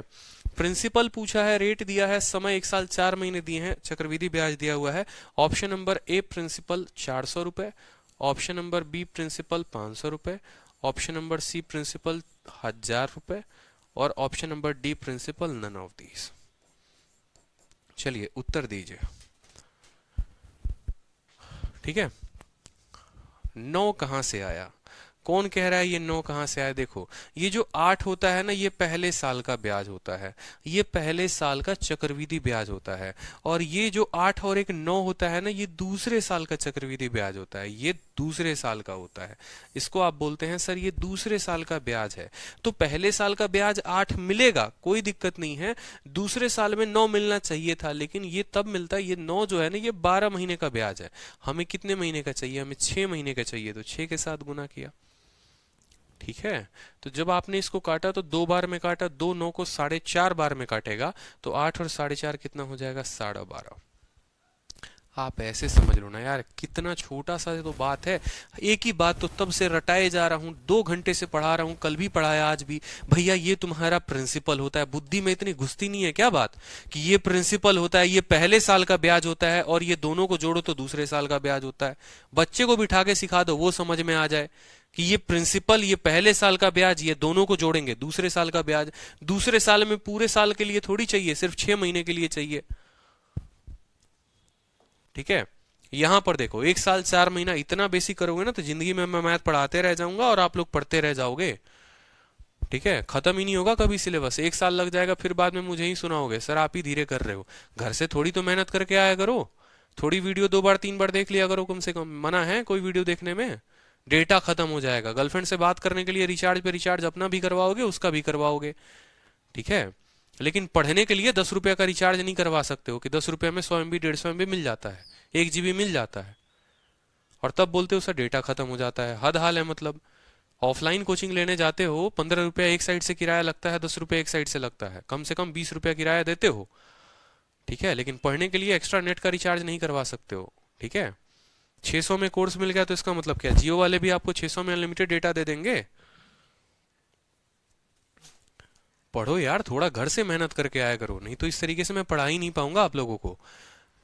प्रिंसिपल पूछा है, रेट दिया है, समय 1 साल 4 महीने दिए हैं, चक्रवृद्धि ब्याज दिया हुआ है। ऑप्शन नंबर ए प्रिंसिपल 400 रुपए, ऑप्शन नंबर बी प्रिंसिपल 500 रुपए, ऑप्शन नंबर सी प्रिंसिपल 1000 रुपए और option number D principal none of these. चलिए उत्तर दीजिए। ठीक है, 9 कहां से आया, कौन कह रहा है ये 9 कहां से आया? देखो, ये जो 8 होता है ना, ये पहले साल का ब्याज होता है, ये पहले साल का चक्रवृद्धि ब्याज होता है। और ये जो 8 और एक 9 होता है ना, ये दूसरे साल का चक्रवृद्धि ब्याज होता है, ये दूसरे साल का होता है। इसको आप बोलते हैं सर ये दूसरे साल का ब्याज है। तो पहले साल का ब्याज 8 मिलेगा, कोई दिक्कत नहीं है। दूसरे साल में 9 मिलना चाहिए था, लेकिन ये तब मिलता है, ये 9 जो है ना, ये 12 महीने का ब्याज है। हमें कितने महीने का चाहिए, हमें 6 महीने का चाहिए, तो 6 के साथ गुना किया। ठीक है, तो जब आपने इसको काटा तो 2 बार में काटा, 2 9 को 4.5 बार में काटेगा, तो 8 और 4.5 कितना हो जाएगा, 12.5। आप ऐसे समझ लो ना यार, कितना छोटा सा तो बात है। एक ही बात तो तब से रटाए जा रहा हूं, 2 घंटे से पढ़ा रहा हूं, कल भी पढ़ाया आज भी। भैया ये तुम्हारा प्रिंसिपल होता है, बुद्धि में इतनी घुसती नहीं है क्या बात कि ये प्रिंसिपल होता है, ये पहले साल का ब्याज होता है और ये दोनों को जोड़ो तो दूसरे साल का ब्याज होता है। बच्चे को बिठा के सिखा दो, वो समझ में आ जाए कि ये प्रिंसिपल, ये पहले साल का ब्याज, ये दोनों को जोड़ेंगे दूसरे साल का ब्याज। दूसरे साल में पूरे साल के लिए थोड़ी चाहिए, सिर्फ 6 महीने के लिए चाहिए। ठीक है, यहां पर देखो 1 साल 4 महीना, इतना बेसिक करोगे ना तो जिंदगी में मैं मैथ पढ़ाते रह जाऊंगा और आप लोग पढ़ते रह जाओगे। ठीक है, खत्म ही नहीं होगा कभी सिलेबस। 1 साल लग जाएगा, फिर बाद में मुझे ही सुनाओगे सर आप ही धीरे कर रहे हो। घर से थोड़ी तो मेहनत करके आया करो, थोड़ी वीडियो 2 बार 3 बार देख लिया करो कम से कम। मना है कोई वीडियो देखने में? डेटा खत्म हो जाएगा। गर्लफ्रेंड से बात करने के लिए रिचार्ज पे रिचार्ज अपना भी करवाओगे, उसका भी करवाओगे। ठीक है, लेकिन पढ़ने के लिए 10 रुपए का रिचार्ज नहीं करवा सकते हो कि 10 रुपए में 100 MB 150 MB मिल जाता है, 1 GB मिल जाता है, और तब बोलते हो सर डेटा खत्म हो जाता है। हद हाल है मतलब। ऑफलाइन कोचिंग लेने जाते हो, 15 रुपया एक साइड से किराया लगता है, 10 रुपये एक साइड से लगता है, कम से कम 20 रुपया किराया देते हो। ठीक है, लेकिन पढ़ने के लिए एक्स्ट्रा नेट का रिचार्ज नहीं करवा सकते हो। ठीक है, 600 में कोर्स मिल गया तो इसका मतलब क्या, जियो वाले भी आपको 600 में अनलिमिटेड डेटा दे देंगे? पढ़ो यार, थोड़ा घर से मेहनत करके आया करो, नहीं तो इस तरीके से मैं पढ़ा ही नहीं पाऊंगा आप लोगों को।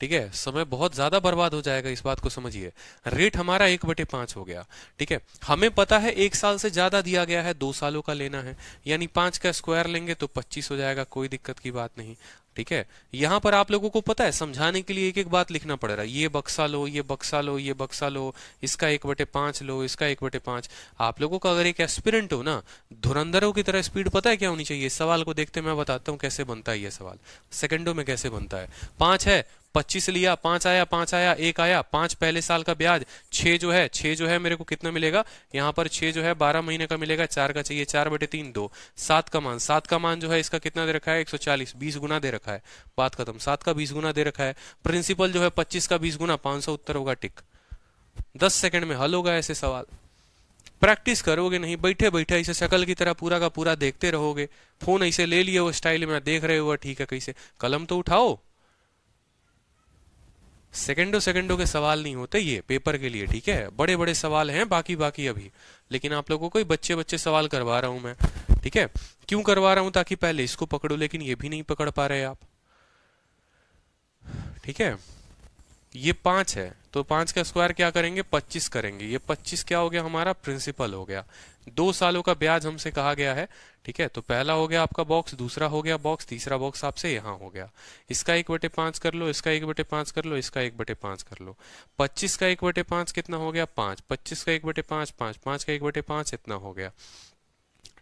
ठीक है, समय बहुत ज्यादा बर्बाद हो जाएगा, इस बात को समझिए। रेट हमारा 1/5 हो गया। ठीक है, हमें पता है 1 साल से ज्यादा दिया गया है, 2 सालों का लेना है, यानी 5 का स्क्वायर लेंगे तो 25 हो जाएगा, कोई दिक्कत की बात नहीं। ठीक है, यहां पर आप लोगों को पता है समझाने के लिए एक एक बात लिखना पड़ रहा है, ये बक्सा लो, ये बक्सा लो, ये बक्सा लो, इसका 1/5 लो, इसका 1/5। आप लोगों का अगर एक एस्पिरेंट हो ना, धुरंधरों की तरह स्पीड पता है क्या होनी चाहिए? इस सवाल को देखते मैं बताता हूँ कैसे बनता है ये सवाल, सेकंडों में कैसे बनता है। 5 है, 25 लिया, 5 आया, 5 आया, 1 आया, 5 पहले साल का ब्याज, 6 जो है मेरे को कितना मिलेगा यहाँ पर, 6 जो है 12 महीने का मिलेगा, 4 का चाहिए, 4/3 2। 7 का मान जो है इसका कितना दे रखा है 140, 20 गुना दे रखा है, बात खत्म। 7 का 20 गुना दे रखा है। प्रिंसिपल जो है 25 का 20 गुना, 500 उत्तर होगा, टिक। 10 सेकंड में हल होगा ऐसे सवाल। प्रैक्टिस करोगे नहीं, बैठे बैठे इसे शकल की तरह पूरा का पूरा देखते रहोगे, फोन ऐसे ले लिए वो स्टाइल में देख रहे हो, ठीक है कैसे, कलम तो उठाओ। सेकंडों सेकंडों के सवाल नहीं होते ये पेपर के लिए, ठीक है, बड़े बड़े सवाल हैं बाकी बाकी अभी, लेकिन आप लोगों को बच्चे बच्चे सवाल करवा रहा हूं मैं। ठीक है, क्यों करवा रहा हूं? ताकि पहले इसको पकड़ो, लेकिन ये भी नहीं पकड़ पा रहे आप। ठीक है, ये 5 है तो 5 का स्क्वायर क्या करेंगे, 25 करेंगे। ये 25 क्या हो गया हमारा, प्रिंसिपल हो गया। 2 सालों का ब्याज हमसे कहा गया है। ठीक है, तो पहला हो गया आपका बॉक्स, दूसरा हो गया बॉक्स, तीसरा बॉक्स आपसे यहाँ हो गया। इसका 1/5 कर लो, इसका 1/5 कर लो, इसका 1/5 कर लो। 25 का 1/5 कितना हो गया, 5। 25 का 1/5 5, 5 का 1/5 इतना हो गया।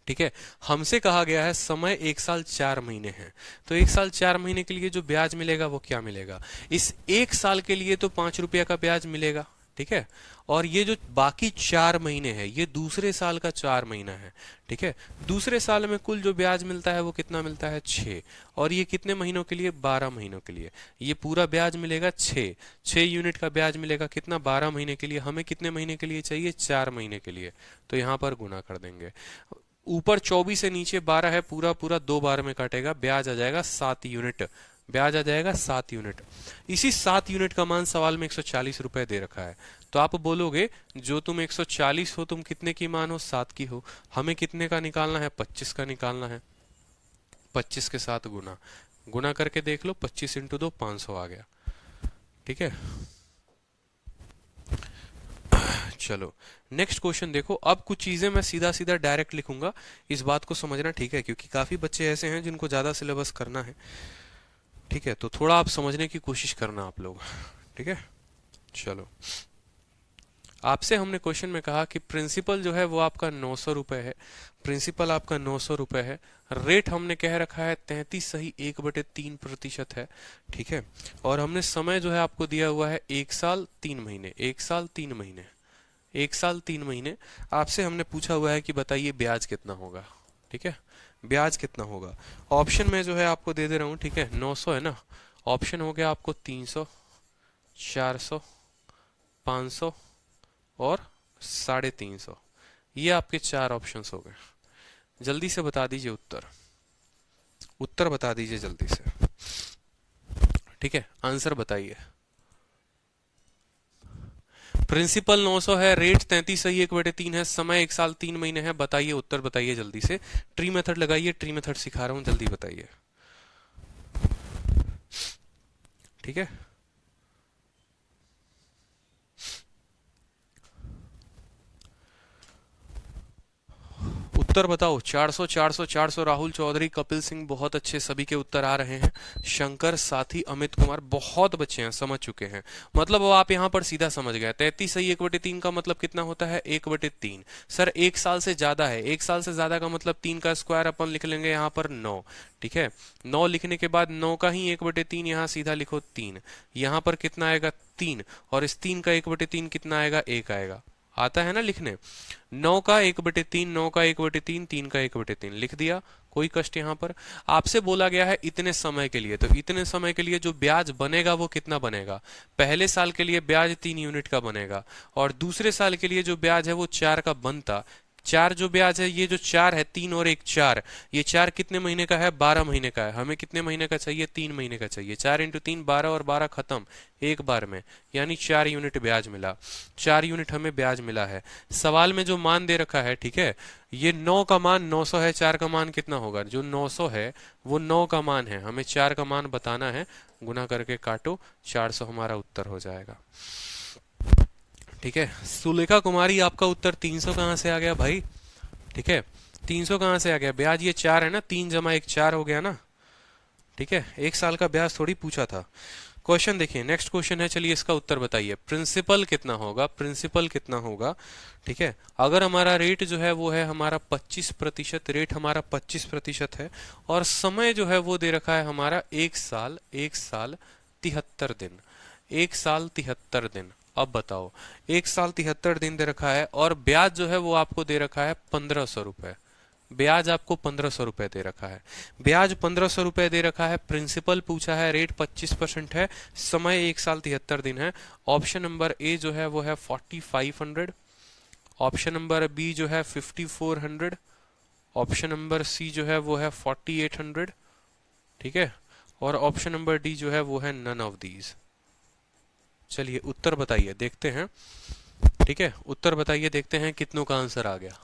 ठीक है, हमसे कहा गया है समय 1 साल 4 महीने है, तो 1 साल 4 महीने के लिए जो ब्याज मिलेगा वो क्या मिलेगा? इस 1 साल के लिए तो 5 रुपया का ब्याज मिलेगा। ठीक है, और ये जो बाकी 4 महीने हैं ये दूसरे साल का 4 महीना है। ठीक है, दूसरे साल में कुल जो ब्याज मिलता है वो कितना मिलता है, 6। और ये कितने महीनों के लिए, 12 महीनों के लिए। ये पूरा ब्याज मिलेगा 6 यूनिट का ब्याज मिलेगा कितना, 12 महीने के लिए। हमें कितने महीने के लिए चाहिए, 4 महीने के लिए, तो यहाँ पर गुना कर देंगे। ऊपर 24 से नीचे 12 है, पूरा पूरा 2 बार में काटेगा, ब्याज आ जाएगा 7 यूनिट, ब्याज आ जाएगा 7 यूनिट। इसी 7 यूनिट का मान सवाल में 140 रुपए दे रखा है। तो आप बोलोगे जो तुम 140 हो तुम कितने की मान हो, 7 की हो। हमें कितने का निकालना है, 25 का निकालना है। 25 के साथ गुना, गुना करके देख लो, 25 × 2 500 आ गया। ठीक है, चलो नेक्स्ट क्वेश्चन देखो। अब कुछ चीजें मैं सीधा सीधा डायरेक्ट लिखूंगा, इस बात को समझना, ठीक है, क्योंकि काफी बच्चे ऐसे हैं जिनको ज्यादा सिलेबस करना है। ठीक है, तो थोड़ा आप समझने की कोशिश करना आप लोग। ठीक है, चलो आपसे हमने क्वेश्चन में कहा कि प्रिंसिपल जो है वो आपका 900 रुपए है, प्रिंसिपल आपका 900 रुपए है। रेट हमने कह रखा है 33 सही 1/3% है। ठीक है, और हमने समय जो है आपको दिया हुआ है 1 साल 3 महीने, 1 साल 3 महीने, 1 साल 3 महीने। आपसे हमने पूछा हुआ है कि बताइए ब्याज कितना होगा। ठीक है, ब्याज कितना होगा। ऑप्शन में जो है आपको दे दे रहा हूं। ठीक है, 900 है ना, ऑप्शन हो गया आपको 300, 400, 500 और 350। ये आपके 4 ऑप्शंस हो गए। जल्दी से बता दीजिए उत्तर, उत्तर बता दीजिए जल्दी से। ठीक है, आंसर बताइए। प्रिंसिपल 900 है, रेट 33 सही 1/3 है, समय 1 साल 3 महीने है। बताइए उत्तर, बताइए जल्दी से। ट्री मेथड लगाइए, ट्री मेथड सिखा रहा हूं, जल्दी बताइए। ठीक है, उत्तर बताओ। 400 400 400 राहुल चौधरी, कपिल सिंह, बहुत अच्छे, सभी के उत्तर आ रहे हैं। शंकर, साथी, अमित कुमार, बहुत बच्चे हैं, समझ चुके हैं। मतलब अब आप यहां पर सीधा समझ गए। 33 सही 1/3 का मतलब कितना होता है, 1/3। सर 1 साल से ज्यादा है, 1 साल से ज्यादा का मतलब 3 का स्क्वायर अपन लिख लेंगे यहाँ पर 9। ठीक है, 9 लिखने के बाद 9 का ही 1/3 यहाँ सीधा लिखो 3। यहाँ पर कितना आएगा 3, और इस 3 का 1/3 कितना आएगा, 1 आएगा। आता है ना लिखने। 9 का 1/3, 9 का 1/3, 3 का 1/3 लिख दिया, कोई कष्ट यहाँ पर। आपसे बोला गया है इतने समय के लिए, तो इतने समय के लिए जो ब्याज बनेगा वो कितना बनेगा। पहले साल के लिए ब्याज 3 यूनिट का बनेगा, और दूसरे साल के लिए जो ब्याज है वो 4 का बनता। चार जो ब्याज है, ये जो चार है, 3 और 1 4, ये 4 कितने महीने का है? 12 महीने का है। हमें कितने महीने का चाहिए? 3 महीने का चाहिए। 4 इंटू 3 12 और 12 खत्म एक बार में, यानी 4 यूनिट ब्याज मिला। 4 यूनिट हमें ब्याज मिला है। सवाल में जो मान दे रखा है, ठीक है, ये 9 का मान 900 है, 4 का मान कितना होगा? जो 900 है वो 9 का मान है, हमें 4 का मान बताना है। गुना करके काटो, 400 हमारा उत्तर हो जाएगा। ठीक है, सुलेखा कुमारी आपका उत्तर 300 कहाँ से आ गया भाई? ठीक है, 300 कहाँ से आ गया? ब्याज ये 4 है ना, 3 जमा 1 4 हो गया ना। ठीक है, 1 साल का ब्याज थोड़ी पूछा था। क्वेश्चन देखिए, नेक्स्ट क्वेश्चन है, चलिए इसका उत्तर बताइए। प्रिंसिपल कितना होगा? प्रिंसिपल कितना होगा? ठीक है, अगर हमारा रेट जो है वो है हमारा 25%, रेट हमारा 25% है, और समय जो है वो दे रखा है हमारा 1 साल, 1 साल 73 दिन, 1 साल 73 दिन। अब बताओ, 1 साल 73 दिन दे रखा है, और ब्याज जो है वो आपको दे रखा है 1500 रुपए। ब्याज आपको 1500 रुपए दे रखा है, ब्याज 1500 रुपए दे रखा है, प्रिंसिपल पूछा है, रेट 25% है, समय 1 साल 73 दिन है। ऑप्शन नंबर ए जो है वो है 4500, ऑप्शन नंबर बी जो है 5400, ऑप्शन नंबर सी जो है वो है 4800। ठीक है, और ऑप्शन नंबर डी जो है वो है नन ऑफ दीज। चलिए उत्तर बताइए, देखते हैं। ठीक है, उत्तर बताइए, देखते हैं कितनों का आंसर आ गया।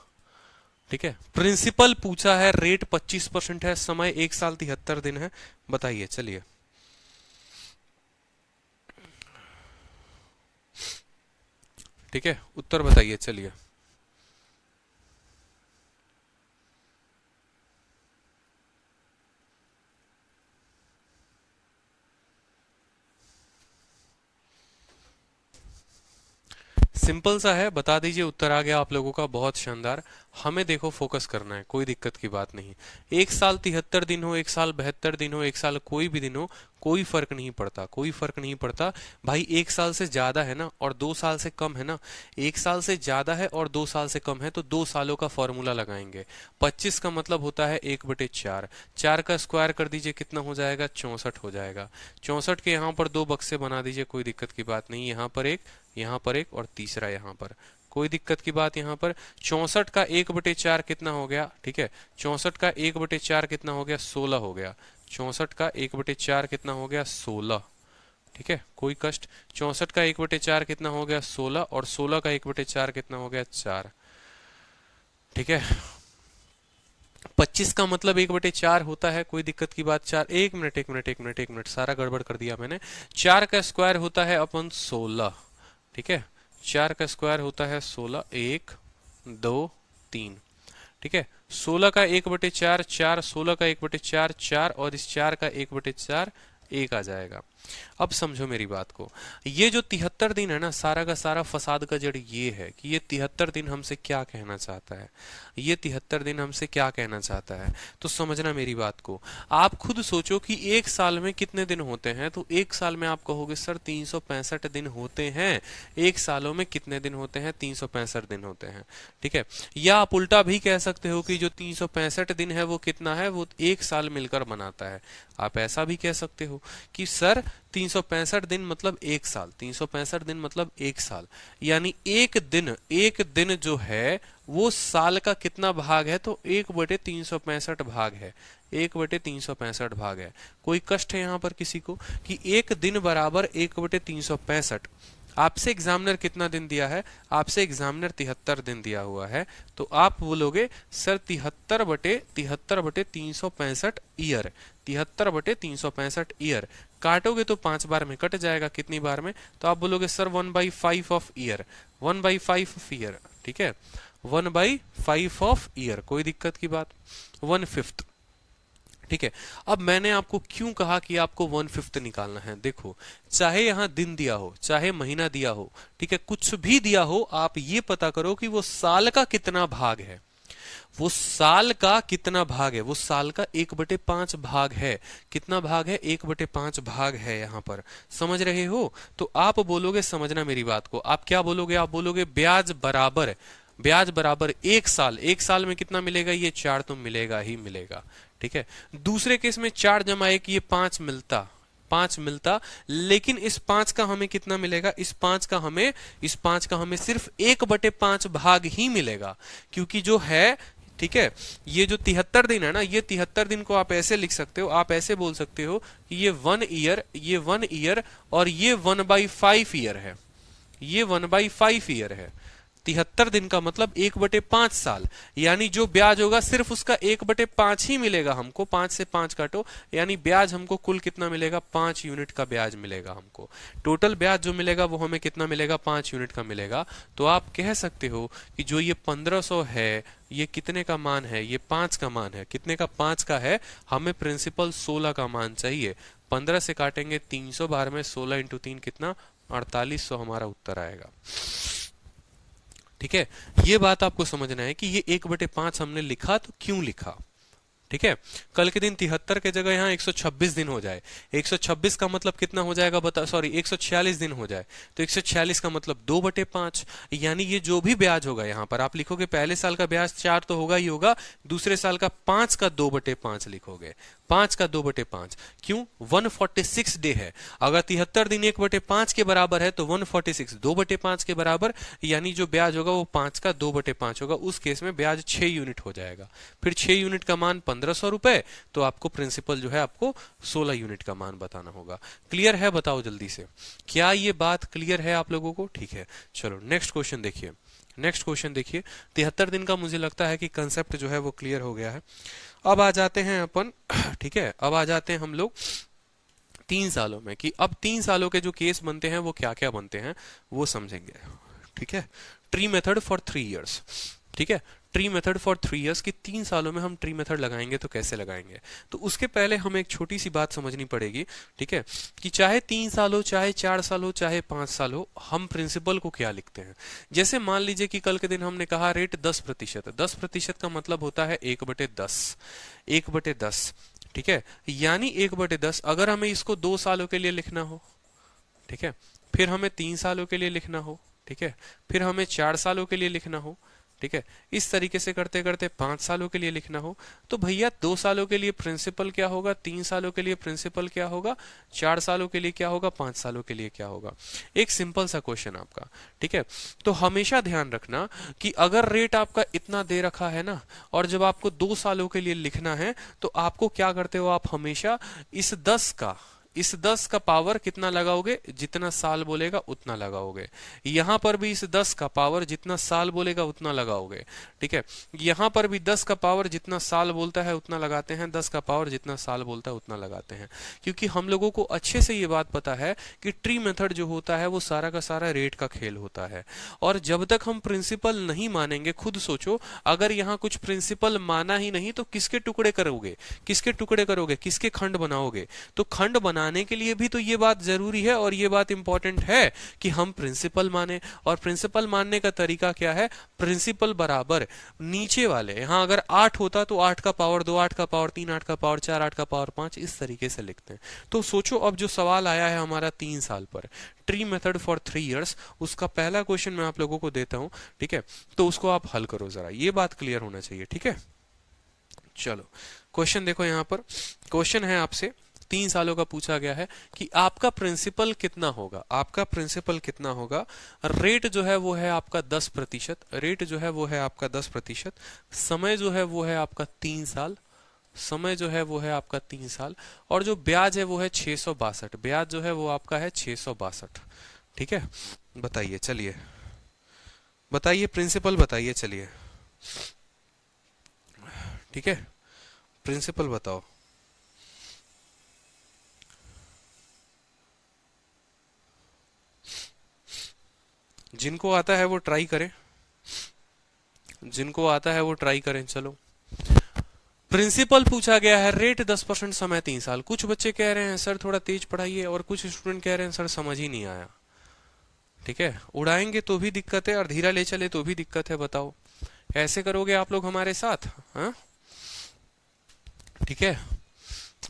ठीक है, प्रिंसिपल पूछा है, रेट 25% है, समय 1 साल 73 दिन है। बताइए, चलिए। ठीक है, उत्तर बताइए, चलिए। सिंपल सा है, बता दीजिए। उत्तर आ गया आप लोगों का, बहुत शानदार। हमें देखो फोकस करना है, कोई दिक्कत की बात नहीं। 1 साल 73 दिन हो, 1 साल 72 दिन हो, 1 साल कोई भी दिन हो, कोई फर्क नहीं पड़ता, कोई फर्क नहीं पड़ता भाई। 1 साल से ज्यादा है ना और 2 साल से कम है ना, 1 साल से ज्यादा है और 2 साल से कम है तो 2 सालों का फॉर्मूला लगाएंगे। 25 का मतलब होता है 1/4, 4 का स्क्वायर कर दीजिए, कितना हो जाएगा? 64 हो जाएगा। 64 के यहाँ पर 2 बक्से बना दीजिए, कोई दिक्कत की बात नहीं। यहाँ पर एक, यहाँ पर एक, और तीसरा यहाँ पर, कोई दिक्कत की बात यहाँ पर। 64 का 1/4 कितना हो गया? ठीक है, 64 का 1/4 कितना हो गया? 16 हो गया। 64 का 1/4 कितना हो गया? 16। ठीक है, कोई कष्ट। 64 का 1/4 कितना हो गया? 16, और 16 का 1/4 कितना हो गया? 4। ठीक है, 25 का मतलब 1/4 होता है, कोई दिक्कत की बात। 4, 1 मिनट 1 मिनट 1 मिनट 1 मिनट, सारा गड़बड़ कर दिया मैंने। 4 का स्क्वायर होता है अपन 16। ठीक है, 4 का स्क्वायर होता है 16, 1 2 3। ठीक है, 16 का 1/4 4, 16 का 1/4 4, और इस 4 का 1/4 1 आ जाएगा। अब समझो मेरी बात को, ये जो 73 दिन है ना, सारा का सारा फसाद का जड़ ये है कि ये 73 दिन हमसे क्या कहना चाहता है, ये 73 दिन हमसे क्या कहना चाहता है। तो समझना मेरी बात को, आप खुद सोचो कि 1 साल में कितने दिन होते हैं, तो 1 साल में आप कहोगे सर 365 दिन होते हैं। 1 सालों में कितने दिन होते हैं? 365 दिन होते हैं। ठीक है, या आप उल्टा भी कह सकते हो कि जो 365 दिन है वो कितना है? वो 1 साल मिलकर बनाता है। आप ऐसा भी कह सकते हो कि सर 365 दिन मतलब 1 साल, 365 दिन मतलब 1 साल, यानी एक दिन जो है वो साल का कितना भाग है? तो 1/365 भाग है, 1/365 भाग है। कोई कष्ट है यहाँ पर किसी को कि एक दिन बराबर 1/365? आपसे एग्जामिनर कितना दिन दिया है? आपसे एग्जामिनर 73 दिन दिया हुआ है, तो आप बोलोगे सर 73/365 ईयर, 73/365 ईयर। काटोगे तो 5 बार में कट जाएगा, कितनी बार में? तो आप बोलोगे sir 1/5 of year, 1/5 of year. ठीक है, 1/5 ऑफ ईयर, कोई दिक्कत की बात। 1/5। ठीक है, अब मैंने आपको क्यों कहा कि आपको 1/5 निकालना है? देखो, चाहे यहां दिन दिया हो, चाहे महीना दिया हो, ठीक है, कुछ भी दिया हो, आप ये पता करो कि वो साल का कितना भाग है, वो साल का कितना भाग है, वो साल का 1/5 भाग है। कितना भाग है? 1/5 भाग है यहाँ पर, समझ रहे हो? तो आप बोलोगे, समझना मेरी बात को, आप क्या बोलोगे? आप बोलोगे ब्याज बराबर, ब्याज बराबर 1 साल। 1 साल में कितना मिलेगा? ये 4 तो मिलेगा ही मिलेगा। ठीक है, दूसरे केस में 4 जमा 1 ये 5 मिलता, 5 मिलता, लेकिन इस 5 का हमें कितना मिलेगा, इस 5 का हमें सिर्फ 1/5 भाग ही मिलेगा, क्योंकि जो है, ठीक है, ये जो 73 दिन है ना, ये 73 दिन को आप ऐसे लिख सकते हो, आप ऐसे बोल सकते हो कि ये 1 ईयर और ये 1/5 ईयर है, ये 1/5 ईयर है। 73 दिन का मतलब 1/5 साल, यानी जो ब्याज होगा सिर्फ उसका 1/5 ही मिलेगा हमको। 5 से 5 काटो, यानी ब्याज हमको कुल कितना मिलेगा, 5 यूनिट का ब्याज मिलेगा हमको। टोटल ब्याज जो मिलेगा वो हमें कितना मिलेगा, 5 यूनिट का मिलेगा। तो आप कह सकते हो कि जो ये 1500 है, ये कितने का मान है, ये 5 का मान है। कितने का, 5 का है। हमें प्रिंसिपल 16 का मान चाहिए। 15 से काटेंगे 300 बार में, 16 इंटू 3 कितना, 4800 हमारा उत्तर आएगा। ठीक है, ये बात आपको समझना है कि ये 1/5 हमने लिखा तो क्यों लिखा। ठीक है, कल के दिन 73 के जगह यहाँ 126 दिन हो जाए, 126 का मतलब कितना हो जाएगा, 146 दिन हो जाए, तो 146 का मतलब 2/5, यानी ये जो भी ब्याज होगा यहाँ पर आप लिखोगे, पहले साल का ब्याज 4 तो होगा ही होगा, दूसरे साल का 5 का 2/5 लिखोगे, 5 का 2/5। क्यों, 146 डे है। अगर 73 दिन 1/5 के बराबर है तो 146 2/5 के बराबर, यानी जो ब्याज होगा वो 5 का 2/5 होगा। उस केस में ब्याज 6 यूनिट हो जाएगा। फिर 6 यूनिट का मान 1500 रुपए, तो आपको प्रिंसिपल जो है आपको 16 यूनिट का मान बताना होगा। क्लियर है, बताओ जल्दी से, क्या ये बात क्लियर है आप लोगों को। ठीक है, चलो नेक्स्ट क्वेश्चन देखिए। नेक्स्ट क्वेश्चन देखिए, 73 दिन का मुझे लगता है कि कंसेप्ट जो है वो क्लियर हो गया है। अब आ जाते हैं अपन, ठीक है, अब आ जाते हैं हम लोग 3 सालों में, कि अब 3 सालों के जो केस बनते हैं वो क्या क्या बनते हैं वो समझेंगे। ठीक है, ट्री मेथड फॉर 3 इयर्स। ठीक है, ट्री मेथड फॉर 3 इयर्स की 3 सालों में हम ट्री मेथड लगाएंगे तो कैसे लगाएंगे। तो उसके पहले हमें एक छोटी सी बात समझनी पड़ेगी। ठीक है, कि चाहे 3 साल हो, चाहे 4 साल हो, चाहे 5 साल हो, हम प्रिंसिपल को क्या लिखते हैं। जैसे मान लीजिए कि कल के दिन हमने कहा रेट 10%, 10% का मतलब होता है 1/10, 1/10। ठीक है, यानी 1/10। अगर हमें इसको 2 सालों के लिए लिखना हो, ठीक है, फिर हमें 3 सालों के लिए लिखना हो, ठीक है, फिर हमें 4 सालों के लिए लिखना हो, ठीक है, इस तरीके से करते करते 5 सालों के लिए लिखना हो, तो भैया 2 सालों के लिए प्रिंसिपल क्या होगा, 3 सालों के लिए प्रिंसिपल क्या होगा, 4 सालों के लिए क्या होगा, 5 सालों के लिए क्या होगा। एक सिंपल सा क्वेश्चन आपका। ठीक है, तो हमेशा ध्यान रखना कि अगर रेट आपका इतना दे रखा है ना, और जब आपको 2 सालों के लिए लिखना है, तो आपको क्या करते हो, आप हमेशा इस 10 का पावर कितना लगाओगे, जितना साल बोलेगा उतना लगाओगे। यहां पर भी इस 10 का पावर जितना साल बोलेगा उतना लगाओगे। ठीक है, यहां पर भी 10 का पावर जितना साल बोलता है उतना लगाते हैं, 10 का पावर जितना साल बोलता है उतना लगाते हैं, क्योंकि हम लोगों को अच्छे से ये बात पता है कि ट्री मेथड जो होता है वो सारा का सारा रेट का खेल होता है। और जब तक हम प्रिंसिपल नहीं मानेंगे, खुद सोचो, अगर यहाँ कुछ प्रिंसिपल माना ही नहीं तो किसके टुकड़े करोगे, किसके खंड बनाओगे। तो खंड बनाने के लिए भी तो ये बात जरूरी है और ये बात इंपॉर्टेंट है कि हम प्रिंसिपल माने। और प्रिंसिपल मानने का तरीका क्या है, प्रिंसिपल बराबर नीचे वाले, यहां अगर 8 होता तो 8 का पावर 2, 8 का पावर 3, 8 का पावर 4, 8 का पावर 5, इस तरीके से लिखते हैं। तो सोचो, अब जो सवाल आया है हमारा 3 साल पर, ट्री मेथड फॉर 3 इयर्स, उसका पहला क्वेश्चन मैं आप लोगों को देता हूं। ठीक है, तो उसको आप हल करो जरा, ये बात क्लियर होना चाहिए। ठीक है, चलो क्वेश्चन देखो। यहां पर क्वेश्चन है आपसे 3 सालों का पूछा गया है कि आपका प्रिंसिपल कितना होगा, आपका प्रिंसिपल कितना होगा। रेट जो है वो है आपका 10%, रेट जो है वो है आपका 10%, समय जो है वो है आपका 3 साल, समय जो है वो है आपका 3 साल, और जो ब्याज है वो है 662, ब्याज जो है वो आपका है 662। ठीक है, बताइए, चलिए बताइए, प्रिंसिपल बताइए, चलिए। ठीक है, प्रिंसिपल बताओ। जिनको आता है वो ट्राई करें, जिनको आता है वो ट्राई करें। चलो, प्रिंसिपल पूछा गया है, रेट 10%, समय 3 साल। कुछ बच्चे कह रहे हैं सर थोड़ा तेज पढ़ाइए, और कुछ स्टूडेंट कह रहे हैं सर समझ ही नहीं आया। ठीक है, उड़ाएंगे तो भी दिक्कत है और धीरा ले चले तो भी दिक्कत है। बताओ, ऐसे करोगे आप लोग हमारे साथ? हाँ, ठीक है,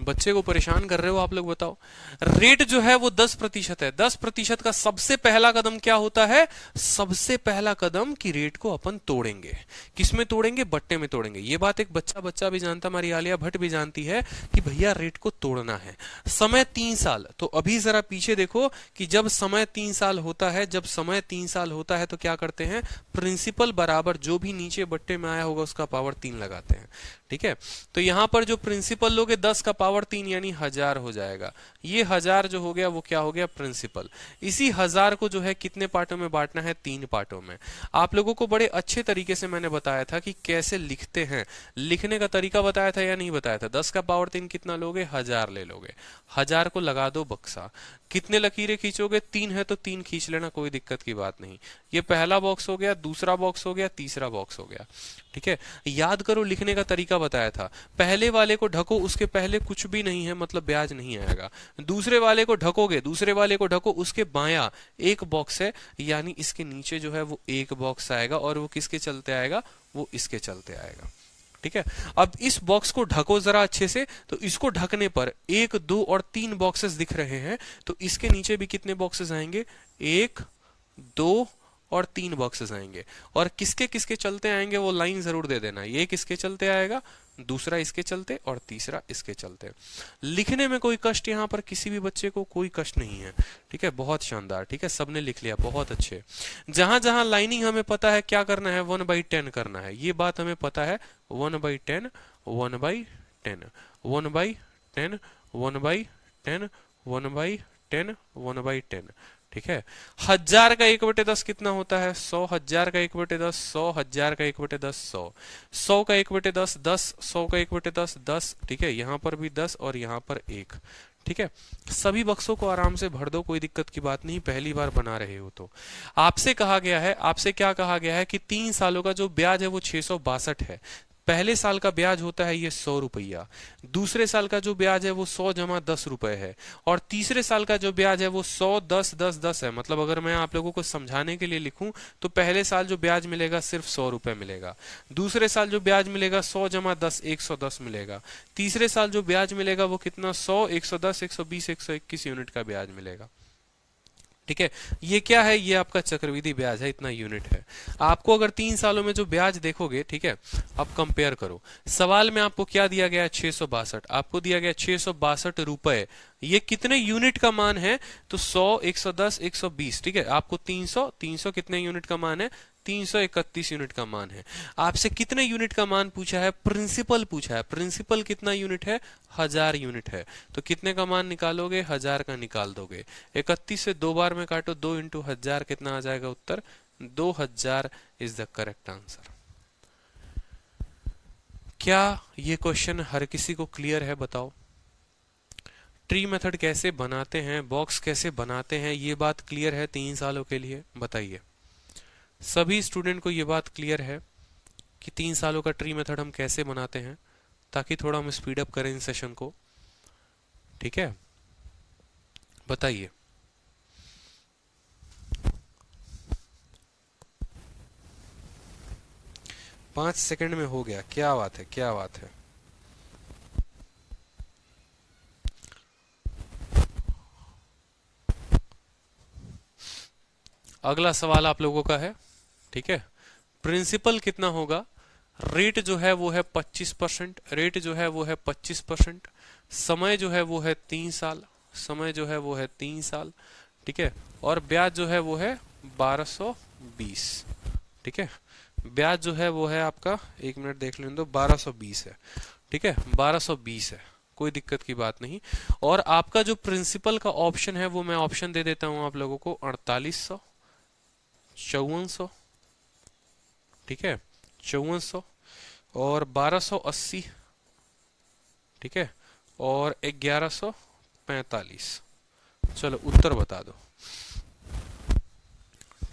बच्चे को परेशान कर रहे हो आप लोग, बताओ। रेट जो है वो 10% है। 10% का सबसे पहला कदम क्या होता है? सबसे पहला कदम कि रेट को अपन तोड़ेंगे। किसमें तोड़ेंगे? बट्टे में तोड़ेंगे। ये बात एक बच्चा भी जानता, हमारी आलिया भट्ट भी जानती है कि भैया रेट को तोड़ना है। समय 3 साल, तो अभी जरा पीछे देखो कि जब समय 3 साल होता है, जब समय 3 साल होता है तो क्या करते हैं? प्रिंसिपल बराबर जो भी नीचे बट्टे में आया होगा उसका पावर 3 लगाते हैं। ठीक है, तो यहां पर जो प्रिंसिपल लोगे 10 का पावर 3 यानी 1000 हो जाएगा। ये 1000 जो हो गया वो क्या हो गया? प्रिंसिपल। इसी 1000 को जो है कितने पार्टों में बांटना है? 3 पार्टों में। आप लोगों को बड़े अच्छे तरीके से मैंने बताया था कि कैसे लिखते हैं, लिखने का तरीका बताया था या नहीं बताया था? 10 का पावर 3 कितना लोगे? 1000 ले लोगे। 1000 को लगा दो बक्सा। कितने लकीरें खींचोगे? 3 है तो 3 खींच लेना, कोई दिक्कत की बात नहीं। ये पहला बॉक्स हो गया, दूसरा बॉक्स हो गया, तीसरा बॉक्स हो गया। ठीक है, याद करो लिखने का तरीका बताया था। पहले वाले को ढको, उसके पहले कुछ भी नहीं है मतलब ब्याज नहीं आएगा। दूसरे वाले को ढकोगे, दूसरे वाले को ढको, उसके बायां एक बॉक्स है यानी इसके नीचे जो है वो एक बॉक्स आएगा और वो किसके चलते आएगा? वो इसके चलते आएगा। ठीक है, अब इस बॉक्स को ढको जरा अच्छे से। तो इसको ढकने पर 1, 2 और 3 बॉक्सेस दिख रहे हैं, तो इसके नीचे भी कितने बॉक्सेस आएंगे? 1, 2 और 3 बॉक्सेस आएंगे। और किसके किसके चलते आएंगे वो लाइन जरूर दे देना। ये किसके चलते आएगा, दूसरा इसके चलते और तीसरा इसके चलते। लिखने में कोई कष्ट यहाँ पर किसी भी बच्चे को कोई कष्ट नहीं है। ठीक है, बहुत शानदार। ठीक है, सबने लिख लिया, बहुत अच्छे। जहां जहां लाइनिंग हमें पता है क्या करना है, 1/10 करना है, ये बात हमें पता है। 1/10 1/10 1/10 1/10 1/10 1/10। ठीक है, 1000 का 1/10 कितना होता है? 100। 1000 का 1/10 100। 1000 का 1/10 100। 100 का 1/10 10। 100 का 1/10 10। ठीक है, यहां पर भी 10 और यहां पर 1। ठीक है, सभी बक्सों को आराम से भर दो, कोई दिक्कत की बात नहीं, पहली बार बना रहे हो तो। आपसे कहा गया है, आपसे क्या कहा गया है कि 3 सालों का जो ब्याज है वो 662 है। पहले साल का ब्याज होता है ये 100 रुपया, दूसरे साल का जो ब्याज है वो 100 जमा 10 रुपए है, और तीसरे साल का जो ब्याज है वो 100 10 10 10 है। मतलब अगर मैं आप लोगों को समझाने के लिए लिखूं तो पहले साल जो ब्याज मिलेगा सिर्फ 100 रुपए मिलेगा, दूसरे साल जो ब्याज मिलेगा 100 जमा 10 110 मिलेगा, तीसरे साल जो ब्याज मिलेगा वो कितना 100 110 120 121 यूनिट का ब्याज मिलेगा। ठीक है, ये क्या है? ये आपका चक्रवृद्धि ब्याज है, इतना यूनिट है। आपको अगर 3 सालों में जो ब्याज देखोगे, ठीक है, अब कंपेयर करो। सवाल में आपको क्या दिया गया है? 662। आपको दिया गया 662 रुपए। ये कितने यूनिट का मान है? तो 100 110 120। ठीक है, आपको 300 300 कितने यूनिट का मान है? 331 यूनिट का मान है। आपसे कितने यूनिट का मान पूछा है? प्रिंसिपल पूछा है। प्रिंसिपल कितना यूनिट है? 1000 यूनिट है। तो कितने का मान निकालोगे? 1000 का निकाल दोगे। 31 से 2 बार में काटो, 2 × 1000 कितना आ जाएगा उत्तर? 2000 इज द करेक्ट आंसर। क्या ये क्वेश्चन हर किसी को क्लियर है? बताओ। ट्री मेथड कैसे बनाते हैं, बॉक्स कैसे बनाते हैं, ये बात क्लियर है 3 सालों के लिए? बताइए। सभी स्टूडेंट को ये बात क्लियर है कि 3 सालों का ट्री मेथड हम कैसे बनाते हैं, ताकि थोड़ा हम स्पीड अप करें इन सेशन को। ठीक है, बताइए। पांच सेकंड में हो गया, क्या बात है, क्या बात है। अगला सवाल आप लोगों का है। ठीक है, प्रिंसिपल कितना होगा? रेट जो है वो है 25%। रेट जो है वो है 25%। समय जो है वो है 3 साल। समय जो है वो है 3 साल। ठीक है, और ब्याज जो है वो है 1220। ठीक है, ब्याज जो है वो है आपका, 1 मिनट देख लेने दो, 1220 है। ठीक है, 1220 है, कोई दिक्कत की बात नहीं। और आपका जो प्रिंसिपल का ऑप्शन है वो मैं ऑप्शन दे देता हूं आप लोगों को, 4800 5400। ठीक है, 5400 और 1280। ठीक है, और 1145। चलो उत्तर बता दो।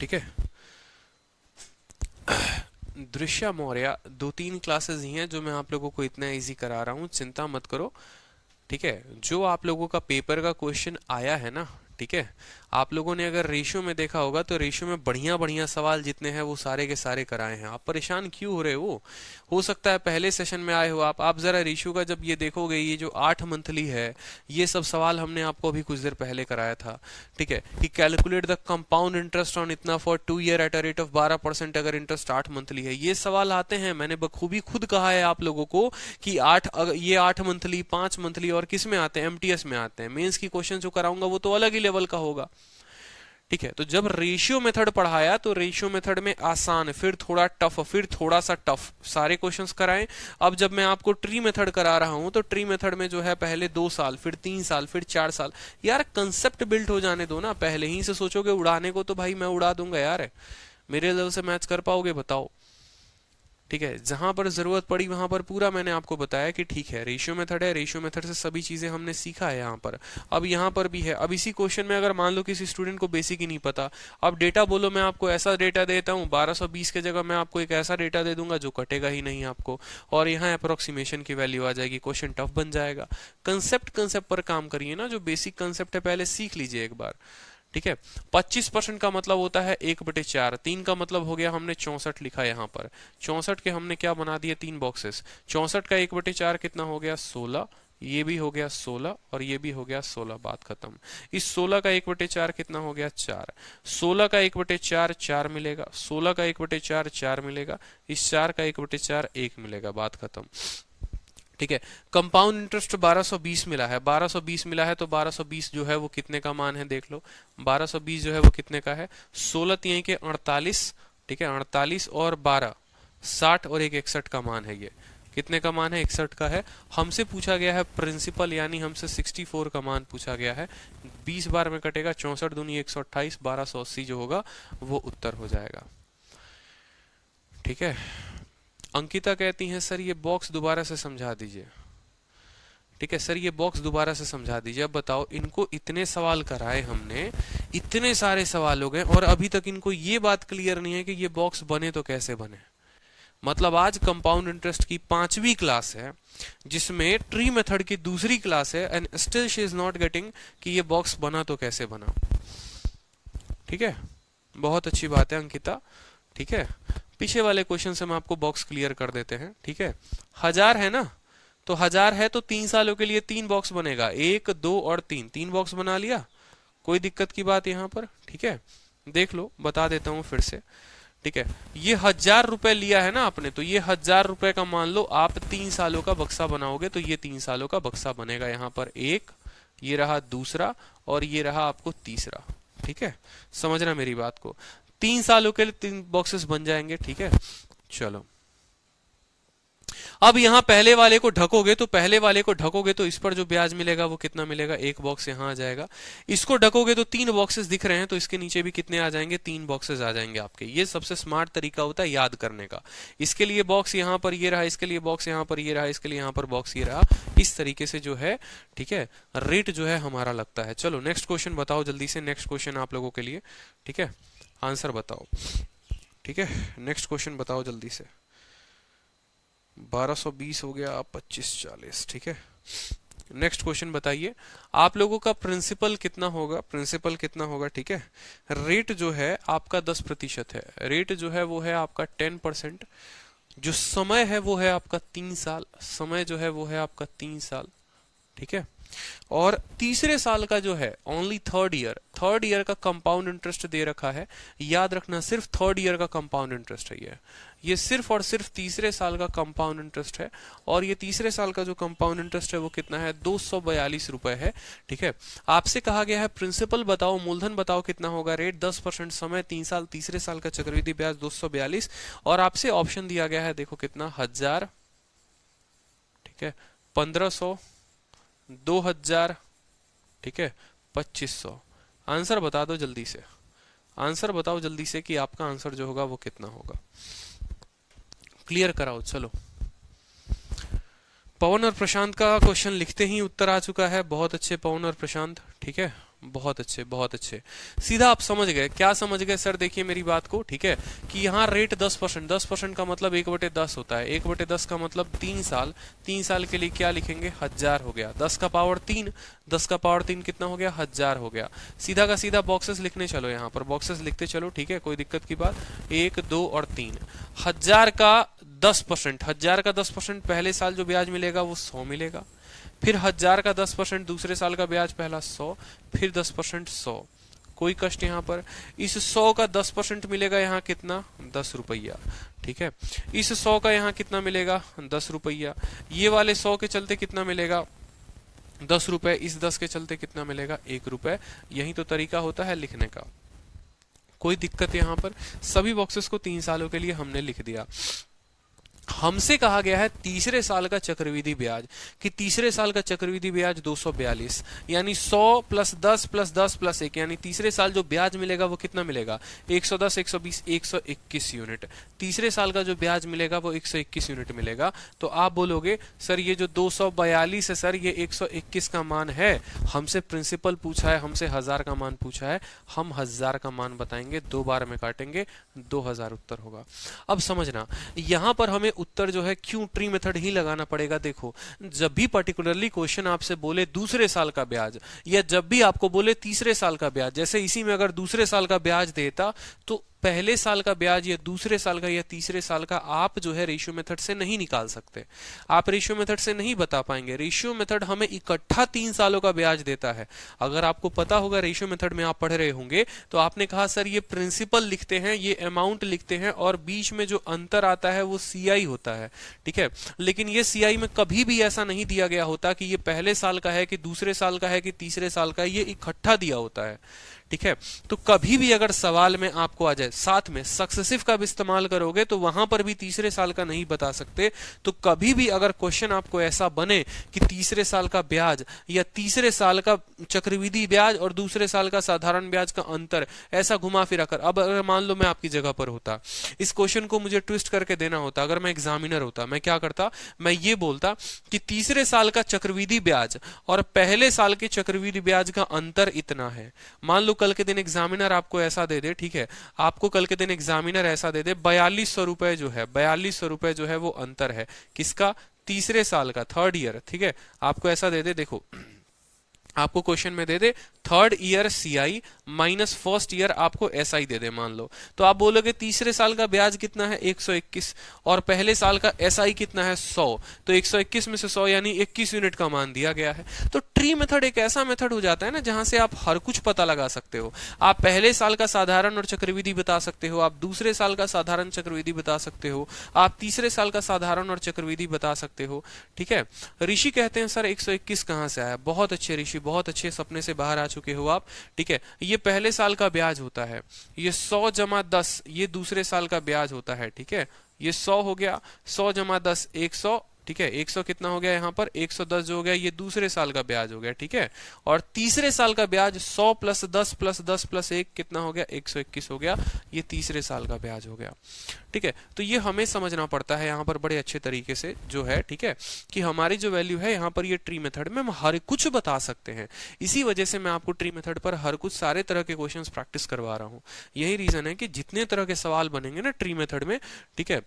ठीक है, दृश्य मौर्य 2-3 क्लासेस ही हैं जो मैं आप लोगों को इतना इजी करा रहा हूं, चिंता मत करो। ठीक है, जो आप लोगों का पेपर का क्वेश्चन आया है ना, ठीक है। आप लोगों ने अगर रेशियो में देखा होगा तो रेशियो में बढ़िया बढ़िया सवाल जितने हैं वो सारे के सारे कराए हैं। आप परेशान क्यों हो रहे हो सकता है पहले सेशन में आए हो आप जरा रेशियो का जब ये देखोगे, ये जो 8 मंथली है, ये सब सवाल हमने आपको अभी कुछ देर पहले कराया था, ठीक है, कि calculate the compound interest on इतना for 2 year at a rate of 12% अगर इंटरेस्ट 8 मंथली है। ये सवाल आते हैं, मैंने बखूबी खुद कहा है आप लोगों को कि ये 8 मंथली, 5 मंथली और किस में आते हैं, एमटीएस में आते हैं। मेंस की क्वेश्चन जो कराऊंगा वो तो अलग ही लेवल का होगा, ठीक है। तो जब रेशियो मेथड पढ़ाया तो रेशियो मेथड में आसान, फिर थोड़ा टफ, फिर थोड़ा सा टफ, सारे क्वेश्चंस कराएं। अब जब मैं आपको ट्री मेथड करा रहा हूं तो ट्री मेथड में जो है पहले 2 साल, फिर 3 साल, फिर 4 साल। यार कंसेप्ट बिल्ड हो जाने दो ना, पहले ही से सोचोगे उड़ाने को तो भाई मैं उड़ा दूंगा यार, मेरे लेवल से मैच कर पाओगे बताओ, ठीक है। जहां पर जरूरत पड़ी वहां पर पूरा मैंने आपको बताया कि ठीक है रेशियो मेथड है, रेशियो मेथड से सभी चीजें हमने सीखा है यहाँ पर। अब यहाँ पर भी है, अब इसी क्वेश्चन में अगर मान लो किसी स्टूडेंट को बेसिक ही नहीं पता, अब डेटा बोलो, मैं आपको ऐसा डेटा देता हूँ 1220 के जगह मैं आपको एक ऐसा डेटा दे दूंगा जो कटेगा ही नहीं आपको, और यहाँ अप्रोक्सीमेशन की वैल्यू आ जाएगी, क्वेश्चन टफ बन जाएगा। कंसेप्ट पर काम करिए ना, जो बेसिक कंसेप्ट है पहले सीख लीजिए एक बार, ठीक है। 25% का मतलब होता है 1/4, 3 का मतलब हो गया, हमने 64 लिखा यहाँ पर, 64 के हमने क्या बना दिए 3 बॉक्सेस, 64 का 1/4 कितना हो गया 16, ये भी हो गया 16 और ये भी हो गया 16, बात खत्म। इस 16 का 1/4 कितना हो गया 4, 16 का 1/4 4 मिलेगा, 16 का 1/4 4 मिलेगा, इस 4 का 1/4 1 मिलेगा, बात खत्म, ठीक है। कंपाउंड इंटरेस्ट 1220 मिला है, 1220 मिला है तो 1220 जो है वो कितने का मान है देख लो, 1220 जो है वो कितने का है, 16 3 के 48, ठीक है, 48 और 12 60 और एक 61 का मान है, ये कितने का मान है 61 का है। हमसे पूछा गया है प्रिंसिपल, यानी हमसे 64 का मान पूछा गया है, 20 बार में कटेगा, 64 दूनी 128, 1280 जो होगा वो उत्तर हो जाएगा, ठीक है। अंकिता कहती हैं सर ये बॉक्स दोबारा से समझा दीजिए, ठीक है सर ये बॉक्स दोबारा से समझा दीजिए। अब बताओ, इनको इतने सवाल कराए हमने, इतने सारे सवाल हो गए और अभी तक इनको ये बात क्लियर नहीं है कि ये बॉक्स बने तो कैसे बने। मतलब आज कंपाउंड इंटरेस्ट की 5वीं क्लास है जिसमें ट्री मेथड की दूसरी क्लास है, and still she is not getting कि ये बॉक्स बना तो कैसे बना, ठीक है। बहुत अच्छी बात है अंकिता, ठीक है। पीछे वाले क्वेश्चन से हम आपको बॉक्स क्लियर कर देते हैं, ठीक है। 1000 है ना, तो 1000 है तो 3 सालों के लिए 3 बॉक्स बनेगा, 1 2 और 3 बॉक्स बना लिया, कोई दिक्कत की बात यहाँ पर, ठीक है। देख लो, बता देता हूँ फिर से, ठीक है। ये 1000 रुपए लिया है ना आपने, तो ये 1000 रुपए का मान लो आप 3 सालों का बक्सा बनाओगे तो ये 3 सालों का बक्सा बनेगा, यहाँ पर एक, ये रहा दूसरा और ये रहा आपको तीसरा, ठीक है। समझना मेरी बात को, 3 सालों के लिए 3 बॉक्सेस बन जाएंगे, ठीक है। चलो अब यहां पहले वाले को ढकोगे तो इस पर जो ब्याज मिलेगा वो कितना मिलेगा, 1 बॉक्स यहां आ जाएगा। इसको ढकोगे तो 3 बॉक्सेस दिख रहे हैं तो इसके नीचे भी कितने आ जाएंगे, 3 बॉक्सेस आ जाएंगे आपके। ये सबसे स्मार्ट तरीका होता है याद करने का। इसके लिए बॉक्स यहां पर ये रहा, इसके लिए बॉक्स यहां पर ये रहा, इसके लिए यहां पर बॉक्स ये रहा, इस तरीके से जो है, ठीक है, रेट जो है हमारा लगता है। चलो नेक्स्ट क्वेश्चन बताओ जल्दी से, नेक्स्ट क्वेश्चन आप लोगों के लिए, ठीक है, आंसर बताओ, ठीक है। नेक्स्ट क्वेश्चन बताओ जल्दी से, 1220 हो गया, 2540, ठीक है। नेक्स्ट क्वेश्चन बताइए, आप लोगों का प्रिंसिपल कितना होगा, प्रिंसिपल कितना होगा, ठीक है। रेट जो है आपका 10% है, रेट जो है वो है आपका 10%, जो समय है वो है आपका 3 साल, समय जो है वो है आपका 3 साल, ठीक है। और तीसरे साल का जो है ओनली थर्ड ईयर का कंपाउंड इंटरेस्ट दे रखा है, याद रखना सिर्फ थर्ड ईयर का कंपाउंड इंटरेस्ट है ये सिर्फ और सिर्फ तीसरे साल का कंपाउंड इंटरेस्ट है। और ये तीसरे साल का जो कंपाउंड इंटरेस्ट है वो कितना है, 242 रुपए है, ठीक है। आपसे कहा गया है प्रिंसिपल बताओ, मूलधन बताओ कितना होगा, रेट 10%, समय 3 साल, तीसरे साल का चक्रवृद्धि ब्याज 242, और आपसे ऑप्शन दिया गया है देखो कितना, 1000, ठीक है, 1500, 2000, ठीक है, 2500। आंसर बता दो जल्दी से, आंसर बताओ जल्दी से कि आपका आंसर जो होगा वो कितना होगा, क्लियर कराओ। चलो पवन और प्रशांत का क्वेश्चन लिखते ही उत्तर आ चुका है, बहुत अच्छे पवन और प्रशांत, ठीक है, बहुत अच्छे, बहुत अच्छे। सीधा आप समझ गए, क्या समझ गए सर? देखिए मेरी बात को, ठीक है, कि यहाँ रेट 10%, 10% का मतलब 1/10 होता है, 1/10 का मतलब 3 साल, 3 साल के लिए क्या लिखेंगे? 1000 हो गया, 10 का पावर 3, 10 का पावर 3 कितना हो गया? 1000 हो गया। सीधा का सीधा बॉक्सेस लिखने चलो, यहाँ पर बॉक्सेस लिखते चलो, ठीक है, कोई दिक्कत की बात, 1, 2 और 3। 1000 का 10%, 1000 का 10% पहले साल जो ब्याज मिलेगा वो 100 मिलेगा, फिर 1000 का 10% दूसरे साल का ब्याज पहला 100, फिर 10% 100। कोई कष्ट यहाँ पर, इस 100 का 10% मिलेगा यहाँ कितना? 10 रुपया, ठीक है। इस 100 का यहाँ कितना मिलेगा? 10 रुपया। ये वाले 100 के चलते कितना मिलेगा? 10 रुपए। इस 10 के चलते कितना मिलेगा? 1 रुपए। यही तो तरीका होता है लिखने का। कोई दिक्कत यहाँ पर? सभी बॉक्सेस को 3 सालों के लिए हमने लिख दिया। हमसे कहा गया है तीसरे साल का चक्रवृद्धि ब्याज, कि तीसरे साल का चक्रवृद्धि ब्याज 242, यानी 100 प्लस 10 प्लस 10 प्लस 1, यानी तीसरे साल जो ब्याज मिलेगा वो कितना मिलेगा? 110, 120, 121 यूनिट। तीसरे साल का जो ब्याज मिलेगा वो 121 यूनिट मिलेगा। तो आप बोलोगे सर ये जो 242 है सर, ये 121 का मान है। हमसे प्रिंसिपल पूछा है, हमसे 1000 का मान पूछा है, हम 1000 का मान बताएंगे, 2 बार में काटेंगे, 2000 उत्तर होगा। अब समझना, यहां पर हमें उत्तर जो है क्यों ट्री मेथड ही लगाना पड़ेगा। देखो, जब भी पर्टिकुलरली क्वेश्चन आपसे बोले दूसरे साल का ब्याज, या जब भी आपको बोले तीसरे साल का ब्याज, जैसे इसी में अगर दूसरे साल का ब्याज देता तो पहले साल का ब्याज या दूसरे साल का या तीसरे साल का आप जो है रेशियो मेथड से नहीं निकाल सकते, आप रेशियो मेथड से नहीं बता पाएंगे। रेशियो मेथड हमें इकट्ठा 3 सालों का ब्याज देता है। अगर आपको पता होगा, रेशियो मेथड में आप पढ़ रहे होंगे, तो आपने कहा सर ये प्रिंसिपल लिखते हैं, ये अमाउंट लिखते हैं, और बीच में जो अंतर आता है वो सीआई होता है, ठीक है। लेकिन ये सीआई में कभी भी ऐसा नहीं दिया गया होता कि ये पहले साल का है कि दूसरे साल का है कि तीसरे साल का है, ये इकट्ठा दिया होता है, ठीक है। तो कभी भी अगर सवाल में आपको आ जाए, साथ में सक्सेसिव का भी इस्तेमाल करोगे तो वहां पर भी तीसरे साल का नहीं बता सकते। तो कभी भी अगर क्वेश्चन आपको ऐसा बने कि तीसरे साल का ब्याज या तीसरे साल का चक्रवृद्धि ब्याज और दूसरे साल का साधारण ब्याज का अंतर, ऐसा घुमा फिरा कर, अब अगर मान लो मैं आपकी जगह पर होता, इस क्वेश्चन को मुझे ट्विस्ट करके देना होता, अगर मैं एग्जामिनर होता, मैं क्या करता? मैं ये बोलता कि तीसरे साल का चक्रवृद्धि ब्याज और पहले साल के चक्रवृद्धि ब्याज का अंतर इतना है। मान लो कल के दिन एग्जामिनर आपको ऐसा दे दे, ठीक है, आपको कल के दिन एग्जामिनर ऐसा दे दे 4200 रुपए जो है, 4200 रुपए जो है वो अंतर है, किसका? तीसरे साल का, थर्ड ईयर, ठीक है। आपको ऐसा दे दे, देखो आपको क्वेश्चन में दे दे third year CI minus first year आपको एसआई दे दे, मान लो, तो आप बोलोगे तीसरे साल का ब्याज कितना है? 121, और पहले साल का एसआई कितना है? 100। तो 121 में से 100 यानी 21 यूनिट का मान दिया गया है। तो ट्री मेथड एक ऐसा मेथड हो जाता है ना, जहां से आप हर कुछ पता लगा सकते हो। आप पहले साल का साधारण और चक्रवृद्धि बता सकते हो, आप दूसरे साल का साधारण चक्रवृद्धि बता सकते हो, आप तीसरे साल का साधारण और चक्रवृद्धि बता सकते हो, ठीक है। ऋषि कहते हैं सर 121 कहां से आया? बहुत अच्छे ऋषि, बहुत अच्छे, सपने से बाहर आ चुके हो आप, ठीक है। ये पहले साल का ब्याज होता है, ये 100 जमा 10 ये दूसरे साल का ब्याज होता है, ठीक है। ये 100 हो गया, 100 जमा 10 100, ठीक है। 100 कितना हो गया यहाँ पर? 110 जो हो गया ये दूसरे साल का ब्याज हो गया, ठीक है। और तीसरे साल का ब्याज 100 प्लस 10 प्लस 10 प्लस 1 कितना हो गया? 121 हो गया, ये तीसरे साल का ब्याज हो गया, ठीक है। तो ये हमें समझना पड़ता है यहाँ पर बड़े अच्छे तरीके से जो है, ठीक है, कि हमारी जो वैल्यू है यहाँ पर ये ट्री मेथड में हम हर कुछ बता सकते हैं। इसी वजह से मैं आपको ट्री मेथड पर हर कुछ सारे तरह के क्वेश्चंस प्रैक्टिस करवा रहा हूँ। यही रीजन है कि जितने तरह के सवाल बनेंगे ना ट्री मेथड में, ठीक है,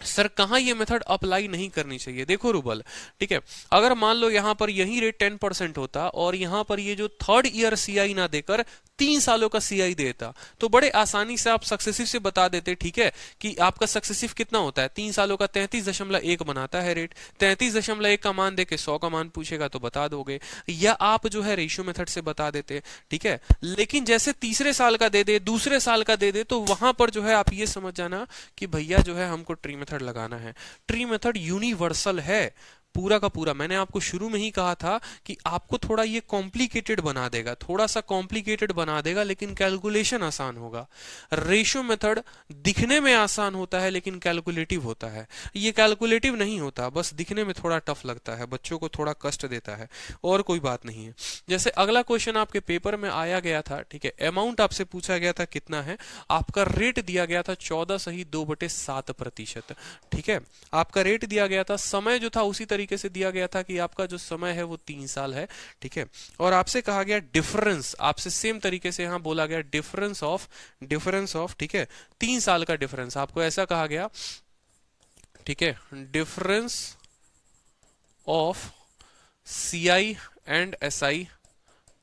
सर कहां ये मेथड अप्लाई नहीं करनी चाहिए? देखो रूबल, ठीक है, अगर मान लो यहां पर यही रेट 10% होता और यहां पर ये जो थर्ड ईयर सीआई ना देकर 3 सालों का सीआई देता, तो बड़े आसानी से आप सक्सेसिव से बता देते, ठीक है, कि आपका सक्सेसिव कितना होता है? 3 सालों का 33.1 बनाता है रेट, 33.1 का मान देके 100 का मान पूछेगा तो बता दोगे, या आप जो है रेशियो मेथड से बता देते, ठीक है। लेकिन जैसे तीसरे साल का दे दे, दूसरे साल का दे दे, तो वहां पर जो है आप ये समझ जाना कि भैया जो है हमको ट्री मेथड लगाना है। ट्री मेथड यूनिवर्सल है पूरा का पूरा। मैंने आपको शुरू में ही कहा था कि आपको थोड़ा ये कॉम्प्लिकेटेड बना देगा, थोड़ा सा कॉम्प्लिकेटेड बना देगा, लेकिन कैलकुलेशन आसान होगा। रेशियो मेथड दिखने में आसान होता है लेकिन कैलकुलेटिव होता है, ये कैलकुलेटिव नहीं होता, बस दिखने में थोड़ा टफ लगता है, बच्चों को थोड़ा कष्ट देता है, और कोई बात नहीं है। जैसे अगला क्वेश्चन आपके पेपर में आया गया था, ठीक है, अमाउंट आपसे पूछा गया था कितना है, आपका रेट दिया गया था 14 सही 2/7%, ठीक है, आपका रेट दिया गया था, समय जो था उसी तरीके तरीके से दिया गया था कि आपका जो समय है वो 3 साल है, ठीक है। और आपसे कहा गया डिफरेंस, आपसे सेम तरीके से यहां बोला गया डिफरेंस ऑफ, ठीक है, 3 साल का डिफरेंस आपको ऐसा कहा गया, ठीक है, difference of CI and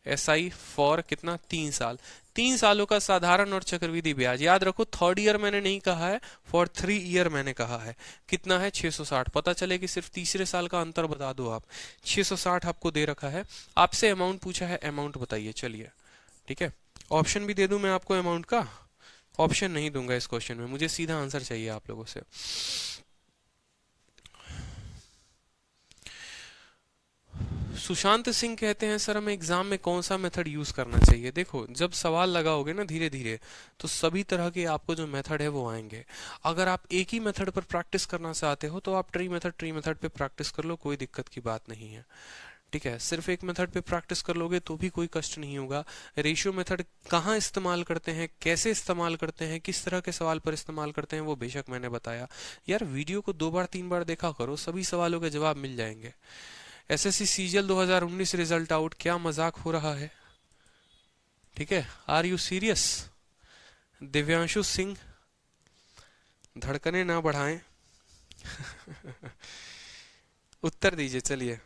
SI for कितना, 3 साल। 3 सालों का साधारण और चक्रवृद्धि ब्याज, याद रखो 3rd ईयर मैंने नहीं कहा है, फॉर 3 ईयर मैंने कहा है। कितना है, 660। पता चले कि सिर्फ तीसरे साल का अंतर बता दो आप, 660 आपको दे रखा है। आपसे अमाउंट पूछा है, अमाउंट बताइए, चलिए, ठीक है। ऑप्शन भी दे दूं मैं आपको अमाउंट का? ऑप्शन नहीं दूंगा इस क्वेश्चन में, मुझे सीधा आंसर चाहिए आप लोगों से। सुशांत सिंह कहते हैं सर हमें एग्जाम में कौन सा मेथड यूज करना चाहिए। देखो, जब सवाल लगाओगे ना धीरे धीरे, तो सभी तरह के आपको जो मेथड है वो आएंगे। अगर आप एक ही मेथड पर प्रैक्टिस करना चाहते हो तो आप ट्री मेथड पे प्रैक्टिस कर लो, कोई दिक्कत की बात नहीं है, ठीक है। सिर्फ एक मेथड पे प्रैक्टिस कर लोगे तो भी कोई कष्ट नहीं होगा। रेशियो मेथड कहाँ इस्तेमाल करते हैं, कैसे इस्तेमाल करते हैं, किस तरह के सवाल पर इस्तेमाल करते हैं, वो बेशक मैंने बताया। यार वीडियो को 2 बार 3 बार देखा करो, सभी सवालों के जवाब मिल जाएंगे। SSC सीजीएल 2019 रिजल्ट आउट, क्या मजाक हो रहा है, ठीक है, are you serious? Divyanshu Singh, धड़कने ना बढ़ाएं। उत्तर दीजिए, चलिए।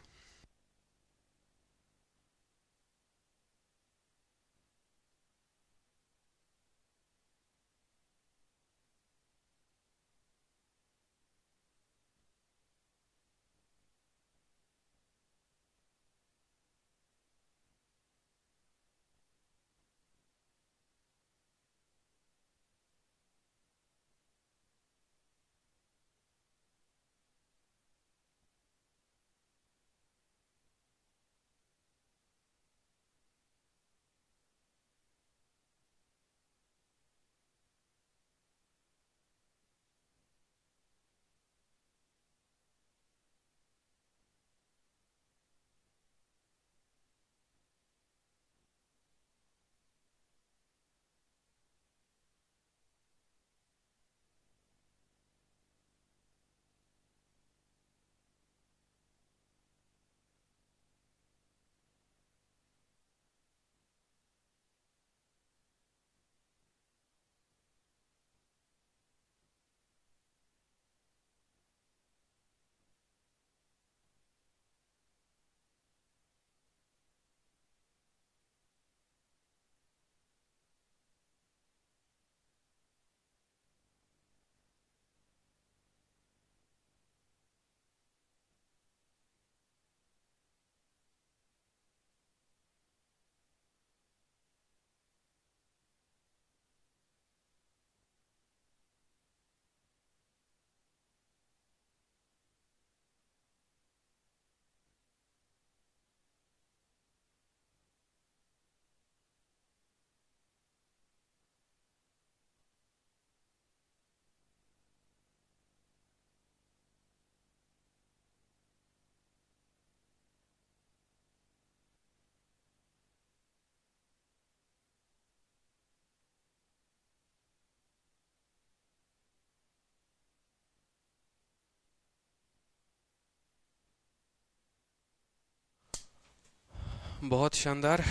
बहुत शानदार।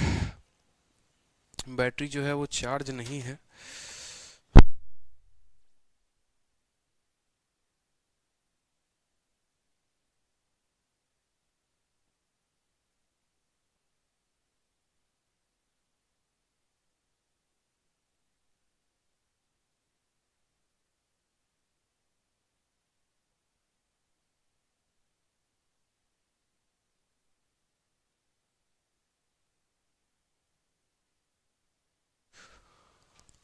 बैटरी जो है वो चार्ज नहीं है।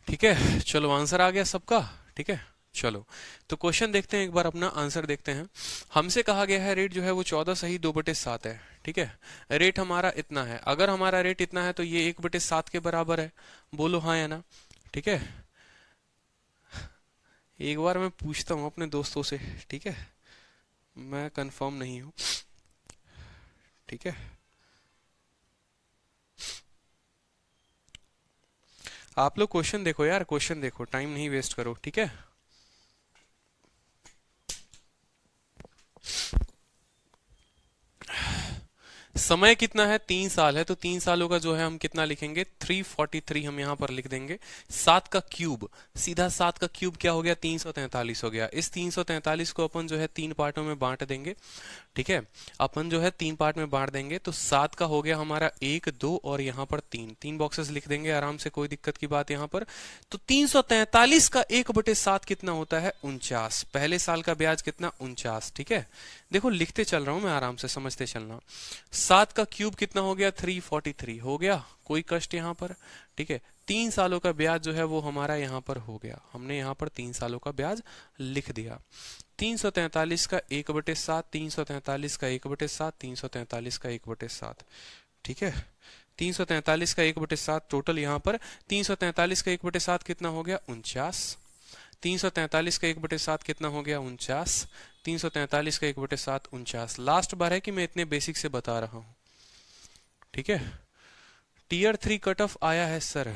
ठीक है, चलो आंसर आ गया सबका, ठीक है। चलो, तो क्वेश्चन देखते हैं, एक बार अपना आंसर देखते हैं। हमसे कहा गया है रेट जो है वो 14 सही 2/7 है, ठीक है। रेट हमारा इतना है, अगर हमारा रेट इतना है तो ये 1/7 के बराबर है। बोलो हाँ या ना, ठीक है। एक बार मैं पूछता हूँ अपने दोस्तों से, ठीक है, मैं कंफर्म नहीं हूँ, ठीक है। आप लोग क्वेश्चन देखो यार, क्वेश्चन देखो, टाइम नहीं वेस्ट करो, ठीक है। समय कितना है, 3 साल है, तो 3 सालों का जो है हम कितना लिखेंगे, 343 हम यहाँ पर लिख देंगे। 7 का क्यूब, सीधा 7 का क्यूब क्या हो गया, 343 हो गया। इस 343 को अपन जो है 3 पार्टों में बांट देंगे, ठीक है। अपन जो है 3 पार्ट में बांट देंगे, तो 7 का हो गया हमारा 1 2 और यहाँ पर 3 बॉक्सेस लिख देंगे आराम से, कोई दिक्कत की बात यहाँ पर। तो 343 का 1/7 कितना होता है, 49। पहले साल का ब्याज कितना, 49, ठीक है। देखो लिखते चल रहा हूं मैं, आराम से समझते चलना। 7 का क्यूब कितना हो गया, 343 हो गया, कोई कष्ट यहाँ पर, ठीक है। 3 सालों का ब्याज जो है वो हमारा यहाँ पर हो गया, हमने यहाँ पर 3 सालों का ब्याज लिख दिया। 343 का 1/7, 343 का 1/7, 343 का 1/7, ठीक है। 343 का 1/7 टोटल यहाँ पर, 343 का 1/7 कितना हो गया, 49। 343 का 1/7 कितना हो गया, 49। 343 का 1/7 49। लास्ट बार है कि मैं इतने बेसिक से बता रहा हूं, ठीक है। टीयर 3 कट ऑफ आया है सर।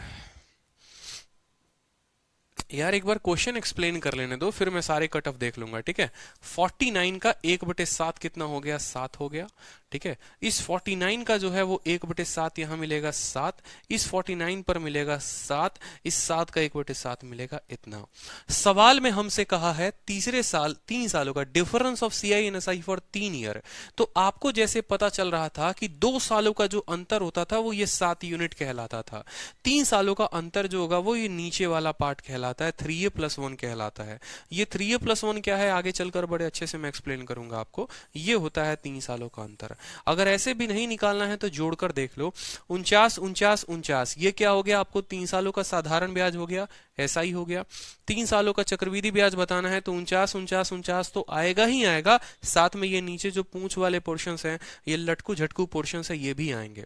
यार एक बार क्वेश्चन एक्सप्लेन कर लेने दो, फिर मैं सारे कट ऑफ देख लूंगा, ठीक है। 49 का 1/7 कितना हो गया, 7 हो गया, ठीक है। इस 49 का जो है वो 1/7 यहां मिलेगा 7, इस 49 पर मिलेगा 7, इस 7 का 1/7 मिलेगा इतना। सवाल में हमसे कहा है तीसरे साल 3 सालों का difference of CI and SI for 3 year. तो आपको जैसे पता चल रहा था कि 2 सालों का जो अंतर होता था वो ये 7 यूनिट कहलाता था, 3 सालों का अंतर जो होगा वो ये नीचे वाला पार्ट कहलाता है, 3a+1 कहलाता है। ये 3a+1 क्या है, आगे चलकर बड़े अच्छे से मैं एक्सप्लेन करूंगा आपको। ये होता है 3 सालों का अंतर। अगर ऐसे भी नहीं निकालना है तो जोड़कर देख लो, 49 49 49, ये क्या हो गया आपको, 3 सालों का साधारण ब्याज हो गया, ऐसा ही हो गया। 3 सालों का चक्रवृद्धि ब्याज बताना है तो 49 49 49 तो आएगा ही आएगा, साथ में ये नीचे जो पूंछ वाले पोर्शंस हैं, ये लटकू झटकू पोर्शंस है, ये भी आएंगे,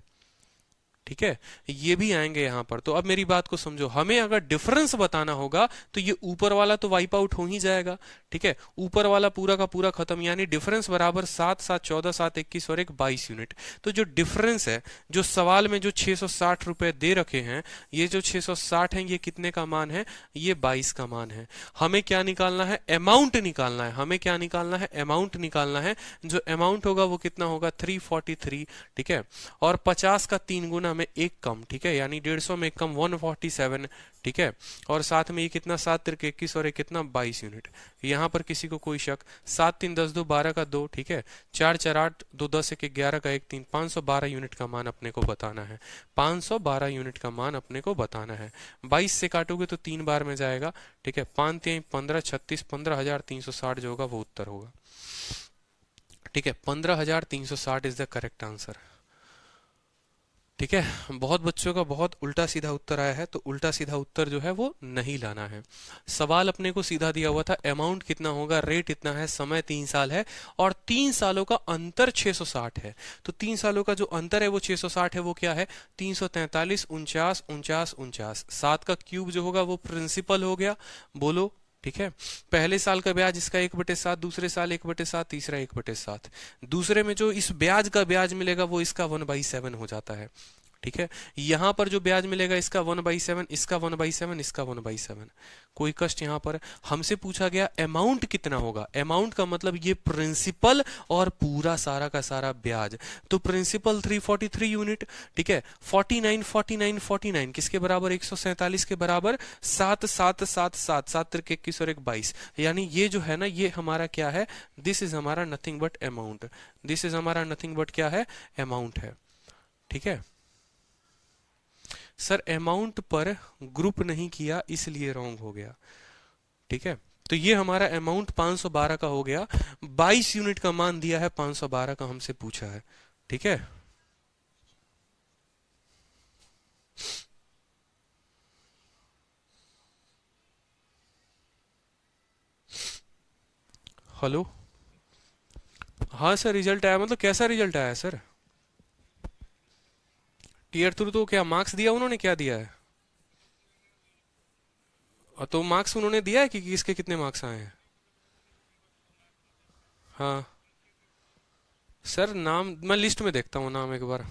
ठीक है, ये भी आएंगे यहां पर। तो अब मेरी बात को समझो, हमें अगर डिफरेंस बताना होगा तो ये ऊपर वाला तो वाइप आउट हो ही जाएगा, ठीक है, ऊपर वाला पूरा का पूरा खत्म, यानी डिफरेंस बराबर 7 7 14 7 21 और 1 22 यूनिट। तो जो डिफरेंस है, जो सवाल में जो 660 रुपए दे रखे हैं, ये जो 660 है ये कितने का मान है, ये 22 का मान है। हमें क्या निकालना है, अमाउंट निकालना है, हमें क्या निकालना है, अमाउंट निकालना है। जो अमाउंट होगा वो कितना होगा, 343, ठीक है। और 50 का 3 गुना में 1 कम, ठीक है, यानी 150 में 1 कम 147, ठीक है। और साथ में ये कितना, 7 3 21 और 1 कितना, 22 यूनिट। यहां पर किसी को कोई शक, 7 3 10 2 12 का 2, ठीक है, 4 4 8 2 10 1 11 का 1 3, 512 यूनिट का मान अपने को बताना है, 512 यूनिट का मान अपने को बताना है। 22 से काटोगे तो 3 बार में जाएगा, ठीक है, 5 3 15 36, 15,360 जो होगा वो उत्तर होगा, ठीक है। 15,360 इज द करेक्ट आंसर, ठीक है। बहुत बच्चों का बहुत उल्टा सीधा उत्तर आया है, तो उल्टा सीधा उत्तर जो है वो नहीं लाना है। सवाल अपने को सीधा दिया हुआ था, अमाउंट कितना होगा, रेट इतना है, समय 3 साल है और 3 सालों का अंतर 660 है। तो 3 सालों का जो अंतर है वो 660 है, वो क्या है, 343 49 49 49। 7 का क्यूब जो होगा वो प्रिंसिपल हो गया, बोलो, ठीक है। पहले साल का ब्याज इसका 1/7, दूसरे साल 1/7, तीसरा 1/7। दूसरे में जो इस ब्याज का ब्याज मिलेगा वो इसका 1/7 हो जाता है, ठीक है। यहां पर जो ब्याज मिलेगा इसका 1/7, इसका 1/7, इसका 1/7। कोई कष्ट यहां पर। हमसे पूछा गया अमाउंट कितना होगा, अमाउंट का मतलब ये प्रिंसिपल और पूरा सारा का सारा ब्याज। तो प्रिंसिपल 343 यूनिट, ठीक है। 49 49 49 किसके बराबर, 147 के बराबर, 7 7 7 7 7 3 21 और 1 22, यानी ये जो है ना, ये हमारा क्या है, दिस इज हमारा nothing but amount, this is हमारा नथिंग बट क्या है, अमाउंट है, ठीक है। सर अमाउंट पर ग्रुप नहीं किया इसलिए रॉन्ग हो गया, ठीक है। तो ये हमारा अमाउंट 512 का हो गया, 22 यूनिट का मान दिया है, 512 का हमसे पूछा है, ठीक है। हेलो, हाँ सर रिजल्ट आया, मतलब कैसा रिजल्ट आया सर, टीयर थ्रू तो क्या मार्क्स दिया उन्होंने, क्या दिया है, तो मार्क्स उन्होंने दिया है कि किसके कितने मार्क्स आए हैं, हाँ सर नाम मैं लिस्ट में देखता हूँ नाम एक बार,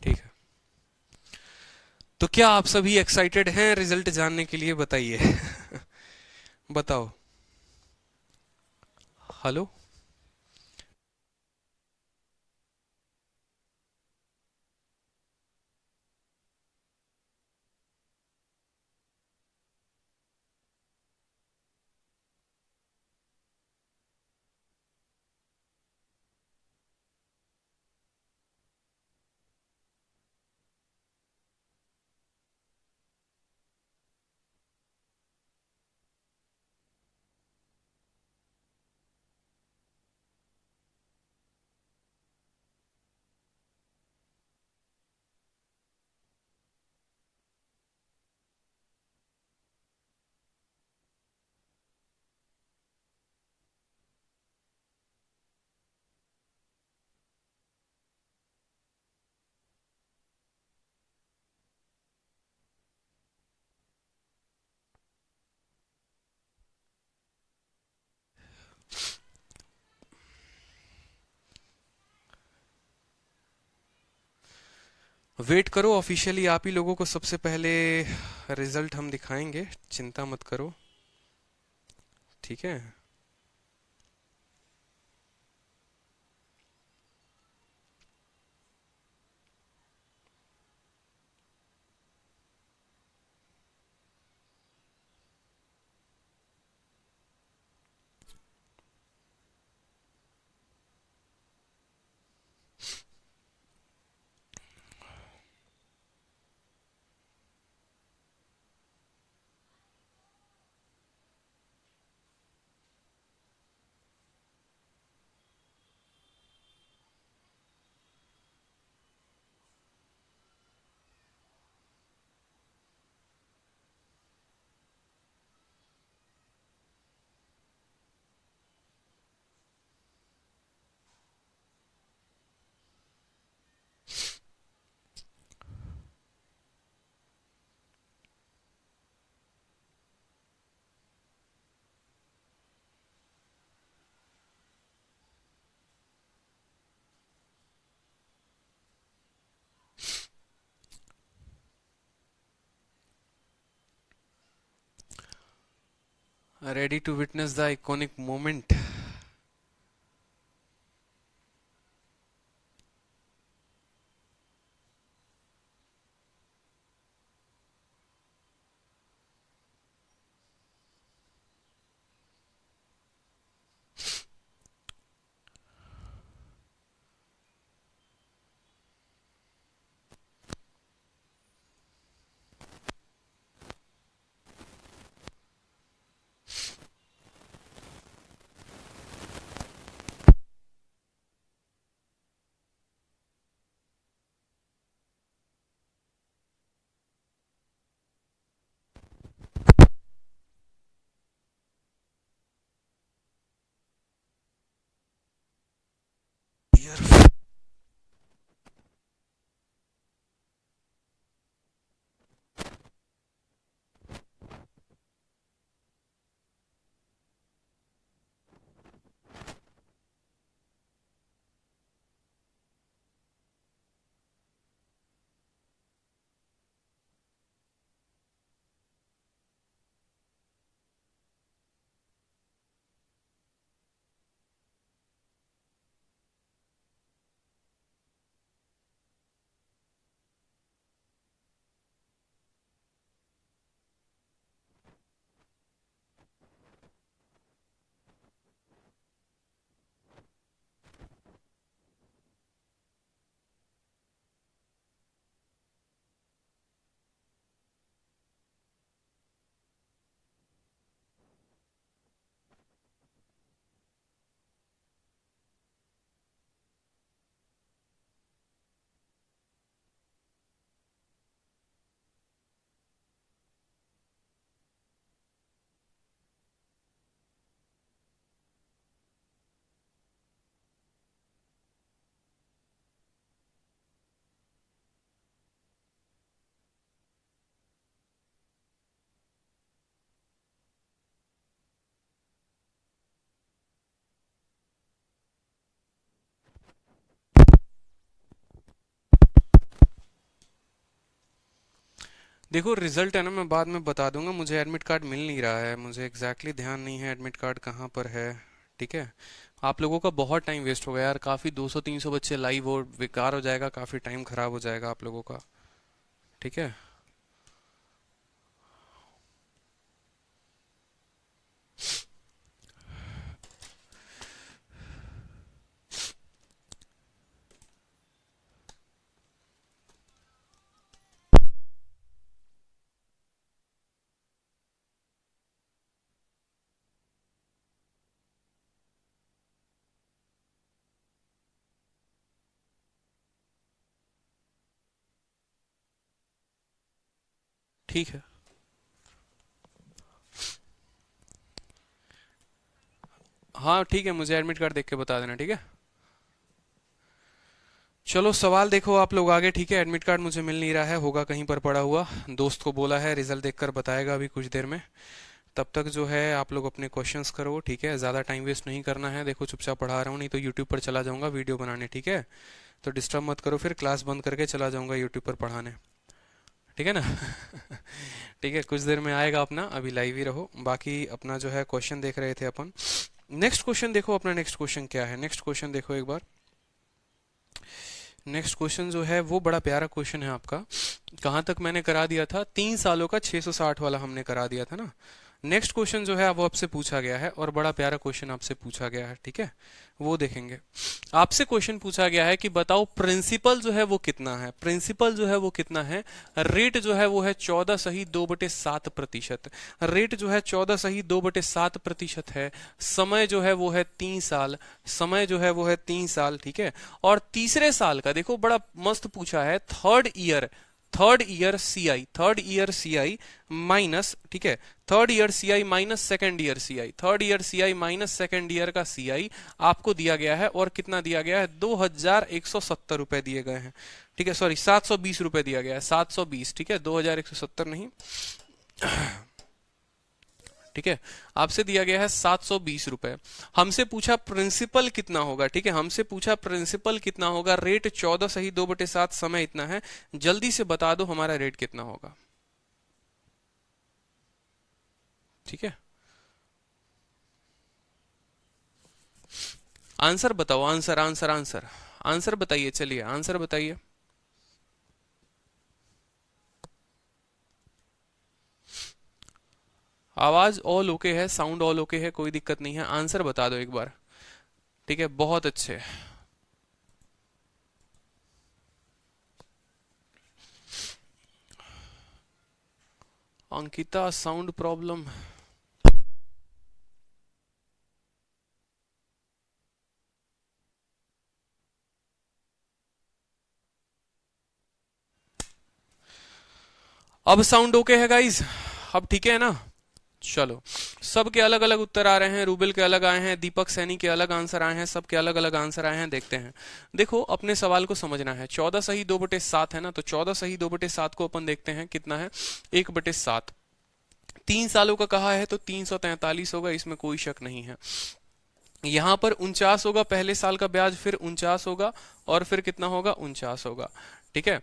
ठीक है। तो क्या आप सभी एक्साइटेड हैं रिजल्ट जानने के लिए, बताइए बताओ, हेलो। वेट करो, ऑफिशियली आप ही लोगों को सबसे पहले रिजल्ट हम दिखाएंगे, चिंता मत करो। ठीक है। Ready to witness the iconic moment. देखो रिजल्ट है ना, मैं बाद में बता दूंगा। मुझे एडमिट कार्ड मिल नहीं रहा है, मुझे एग्जैक्टली ध्यान नहीं है एडमिट कार्ड कहाँ पर है। ठीक है। आप लोगों का बहुत टाइम वेस्ट हो गया यार, काफी 200-300 बच्चे लाइव और बेकार हो जाएगा, काफी टाइम खराब हो जाएगा आप लोगों का। ठीक है। ठीक है। हाँ ठीक है, मुझे एडमिट कार्ड देख के बता देना। ठीक है। चलो सवाल देखो आप लोग आगे। ठीक है। एडमिट कार्ड मुझे मिल नहीं रहा है, होगा कहीं पर पड़ा हुआ। दोस्त को बोला है रिजल्ट देखकर बताएगा अभी कुछ देर में। तब तक जो है आप लोग अपने क्वेश्चंस करो, ठीक है, ज़्यादा टाइम वेस्ट नहीं करना है। देखो चुपचाप पढ़ा रहा हूँ, नहीं तो यूट्यूब पर चला जाऊँगा वीडियो बनाने, ठीक है, तो डिस्टर्ब मत करो, फिर क्लास बंद करके चला जाऊँगा यूट्यूब पर पढ़ाने, ठीक है ना। ठीक है, कुछ देर में आएगा अपना, अभी लाइव ही रहो। बाकी अपना जो है क्वेश्चन देख रहे थे अपन, नेक्स्ट क्वेश्चन देखो अपना, नेक्स्ट क्वेश्चन क्या है, नेक्स्ट क्वेश्चन देखो एक बार। नेक्स्ट क्वेश्चन जो है वो बड़ा प्यारा क्वेश्चन है आपका। कहाँ तक मैंने करा दिया था, 3 सालों का 660 वाला हमने करा दिया था ना। नेक्स्ट क्वेश्चन जो है वो आपसे पूछा गया है, और बड़ा प्यारा क्वेश्चन आपसे पूछा गया है, ठीक है, वो देखेंगे। आपसे क्वेश्चन पूछा गया है कि बताओ प्रिंसिपल जो है वो कितना है, प्रिंसिपल जो है वो कितना है। रेट जो है वो है 14.2/7%। रेट जो है 14.2/7% है। समय जो है वो है 3 साल, समय जो है वो है 3 साल, ठीक है। और तीसरे साल का देखो बड़ा मस्त पूछा है, third year CI, third year CI minus, ठीक है, third year CI minus second year CI, third year CI minus second year का सीआई आपको दिया गया है। और कितना दिया गया है, 2170 रुपए दिए गए हैं, ठीक है, सॉरी 720 रुपए दिया गया है, 720, ठीक है, 2170 नहीं, ठीक है, आपसे दिया गया है 720 रुपए। हमसे पूछा प्रिंसिपल कितना होगा, ठीक है, हमसे पूछा प्रिंसिपल कितना होगा। रेट 14.2/7, समय इतना है, जल्दी से बता दो हमारा रेट कितना होगा, ठीक है। आंसर बताओ, आंसर आंसर आंसर आंसर बताइए, चलिए आंसर बताइए। आवाज ऑल ओके है, साउंड ऑल ओके है, कोई दिक्कत नहीं है, आंसर बता दो एक बार, ठीक है, बहुत अच्छे। अंकिता साउंड प्रॉब्लम, अब साउंड ओके है गाइज, अब ठीक है ना। चलो, सबके अलग अलग उत्तर आ रहे हैं, रूबेल के अलग आए हैं, दीपक सैनी के अलग आंसर आए हैं, सबके अलग अलग आंसर आए हैं, देखते हैं। देखो अपने सवाल को समझना है, 14.2/7 है ना, तो 14.2/7 को अपन देखते हैं कितना है, 1/7। 3 सालों का कहा है तो 343 होगा, इसमें कोई शक नहीं है। यहां पर 49 होगा, पहले साल का ब्याज, फिर 49 होगा, और फिर कितना होगा, 49 होगा, ठीक है।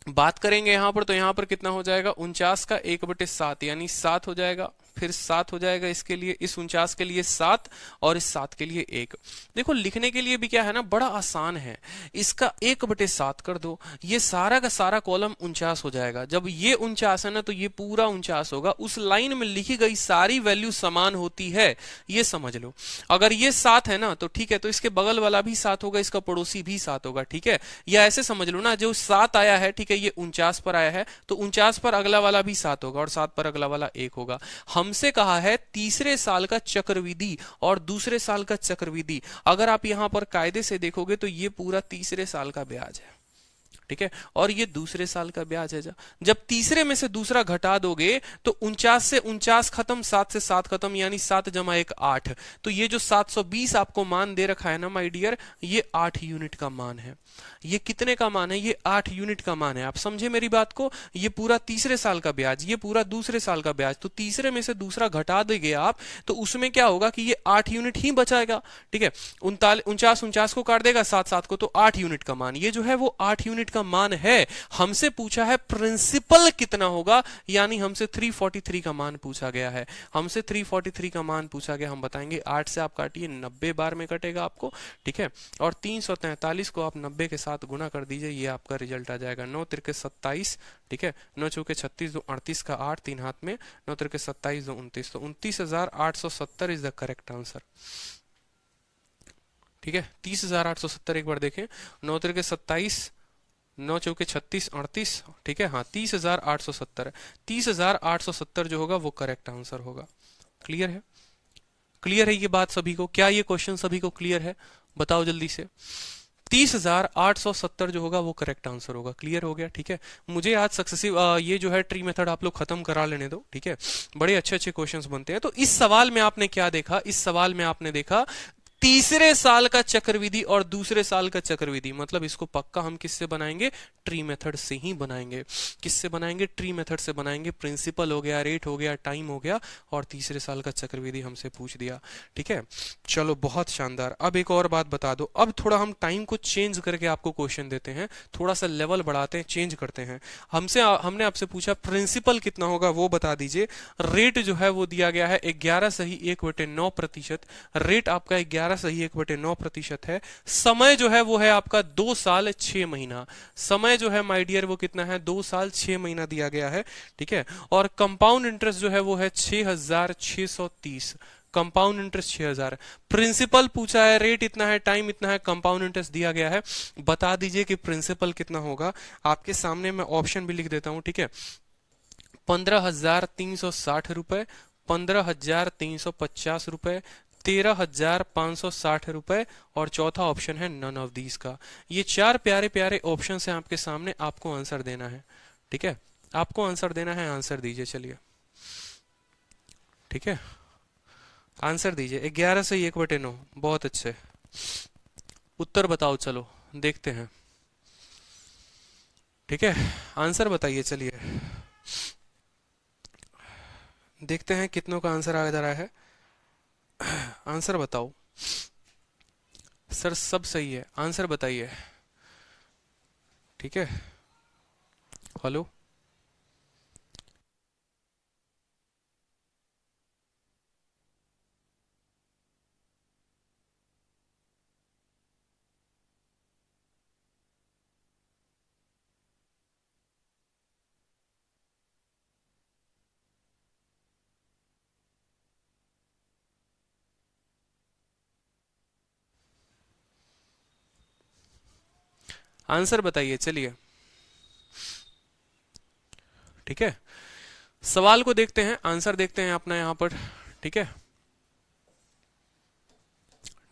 बात करेंगे यहां पर, तो यहां पर कितना हो जाएगा, 49 का 1/7 यानी 7 हो जाएगा, फिर 7 हो जाएगा इसके लिए, इस 49 के लिए 7, और इस 7 के लिए 1। देखो लिखने के लिए भी क्या है ना, बड़ा आसान है, इसका 1/7 कर दो, ये सारा का सारा कॉलम 49 हो जाएगा। जब ये 49 है ना, तो ये पूरा 49 होगा। उस लाइन में लिखी गई सारी वैल्यू समान होती है, ये समझ लो। अगर ये 7 है ना, तो ठीक है, तो इसके बगल वाला भी 7 होगा, इसका पड़ोसी भी 7 होगा, ठीक है। या ऐसे समझ लो ना, जो 7 आया है, ठीक है, ये 49 पर आया है, तो 49 पर अगला वाला भी 7 होगा, और 7 पर अगला वाला 1 होगा। हमसे कहा है तीसरे साल का चक्रवृद्धि और दूसरे साल का चक्रवृद्धि। अगर आप यहां पर कायदे से देखोगे तो ये पूरा तीसरे साल का ब्याज है, ठीक है, और ये दूसरे साल का ब्याज है। जब तीसरे में से दूसरा घटा दोगे तो 49 से 49 खत्म, 7 से 7 खत्म, यानी 7 + 1 8। तो ये जो 720 आपको मान दे रखा है ना माय डियर, ये 8 यूनिट का मान है। ये कितने का मान है, ये 8 यूनिट का मान है। आप समझे मेरी बात को, ये पूरा तीसरे साल का ब्याज, ये पूरा दूसरे साल का ब्याज। तो तीसरे में से दूसरा घटा देंगे आप, तो उसमें क्या होगा कि ये 8 यूनिट ही बचाएगा, ठीक है। 49 को काट देगा, 7 को, तो 8 यूनिट का मान, ये जो है वो 8 यूनिट का मान है। हमसे पूछा है प्रिंसिपल कितना होगा, यानी हमसे 343 का मान पूछा गया है। हमसे 343 का मान पूछा गया, हम बताएंगे। 8 से आप काटिए, 90 बार में कटेगा आपको, ठीक है, और 343 को आप 90 के साथ गुना कर दीजिए, ये आपका रिजल्ट आ जाएगा। 9 त्रिके 27, ठीक है, 9 चौके 36, 2 38 का 8 3 हाथ में, 9 त्रिके 27, 2 29, तो 29,870 इज द करेक्ट आंसर, ठीक है। 30,870 एक बार देखें, 9 त्रिके 27, 9 चौके 36, 38, ठीक है, हाँ 30,870, 30,870 जो होगा वो करेक्ट आंसर होगा। क्लियर है, क्लियर है ये बात सभी को? क्या ये क्वेश्चन सभी को क्लियर है? बताओ जल्दी से। 30,870 जो होगा वो करेक्ट आंसर होगा। क्लियर हो गया, ठीक है। मुझे आज सक्सेसिव ये जो है ट्री मेथड आप लोग खत्म करा लेने दो, ठीक है। बड़े अच्छे अच्छे क्वेश्चंस बनते हैं। तो इस सवाल में आपने क्या देखा, इस सवाल में आपने देखा तीसरे साल का चक्रवृद्धि और दूसरे साल का चक्रवृद्धि, मतलब इसको पक्का हम किससे बनाएंगे, ट्री मेथड से ही बनाएंगे। किससे बनाएंगे, ट्री मेथड से बनाएंगे। प्रिंसिपल हो गया, रेट हो गया, टाइम हो गया, और तीसरे साल का चक्रवृद्धि हमसे पूछ दिया। ठीक है, चलो बहुत शानदार। अब एक और बात बता दो, अब थोड़ा हम टाइम को चेंज करके आपको क्वेश्चन देते हैं, थोड़ा सा लेवल बढ़ाते हैं, चेंज करते हैं। हमने आपसे पूछा प्रिंसिपल कितना होगा वो बता दीजिए। रेट जो है वो दिया गया है 11/1/9%। रेट आपका 11/1/9% है। समय जो है वो है आपका 2 साल 6 महीना। समय जो है माय डियर वो कितना है, 2 साल 6 महीना दिया गया है। ठीक है, और कंपाउंड इंटरेस्ट जो है वो है 6630। Compound interest 6000। प्रिंसिपल पूछा है, रेट इतना है, टाइम इतना है, कंपाउंड इंटरेस्ट दिया गया है। बता दीजिए कि प्रिंसिपल कितना होगा। आपके सामने मैं ऑप्शन भी लिख देता हूं। ठीक है, 15,360 रुपए, 15,350 रुपए, 13,560 रुपए, और चौथा ऑप्शन है नन ऑफ दीज का। ये 4 प्यारे प्यारे ऑप्शन हैं आपके सामने, आपको आंसर देना है। ठीक है, आपको आंसर देना है, आंसर दीजिए। चलिए, ठीक है, आंसर दीजिए। 11/1/9, बहुत अच्छे उत्तर बताओ। चलो देखते हैं। ठीक है, आंसर बताइए। चलिए देखते हैं कितनों का आंसर आ जा रहा है। आंसर बताओ सर, सब सही है, आंसर बताइए। ठीक है, हेलो, आंसर बताइए। चलिए, ठीक है, सवाल को देखते हैं, आंसर देखते हैं अपना यहाँ पर। ठीक है,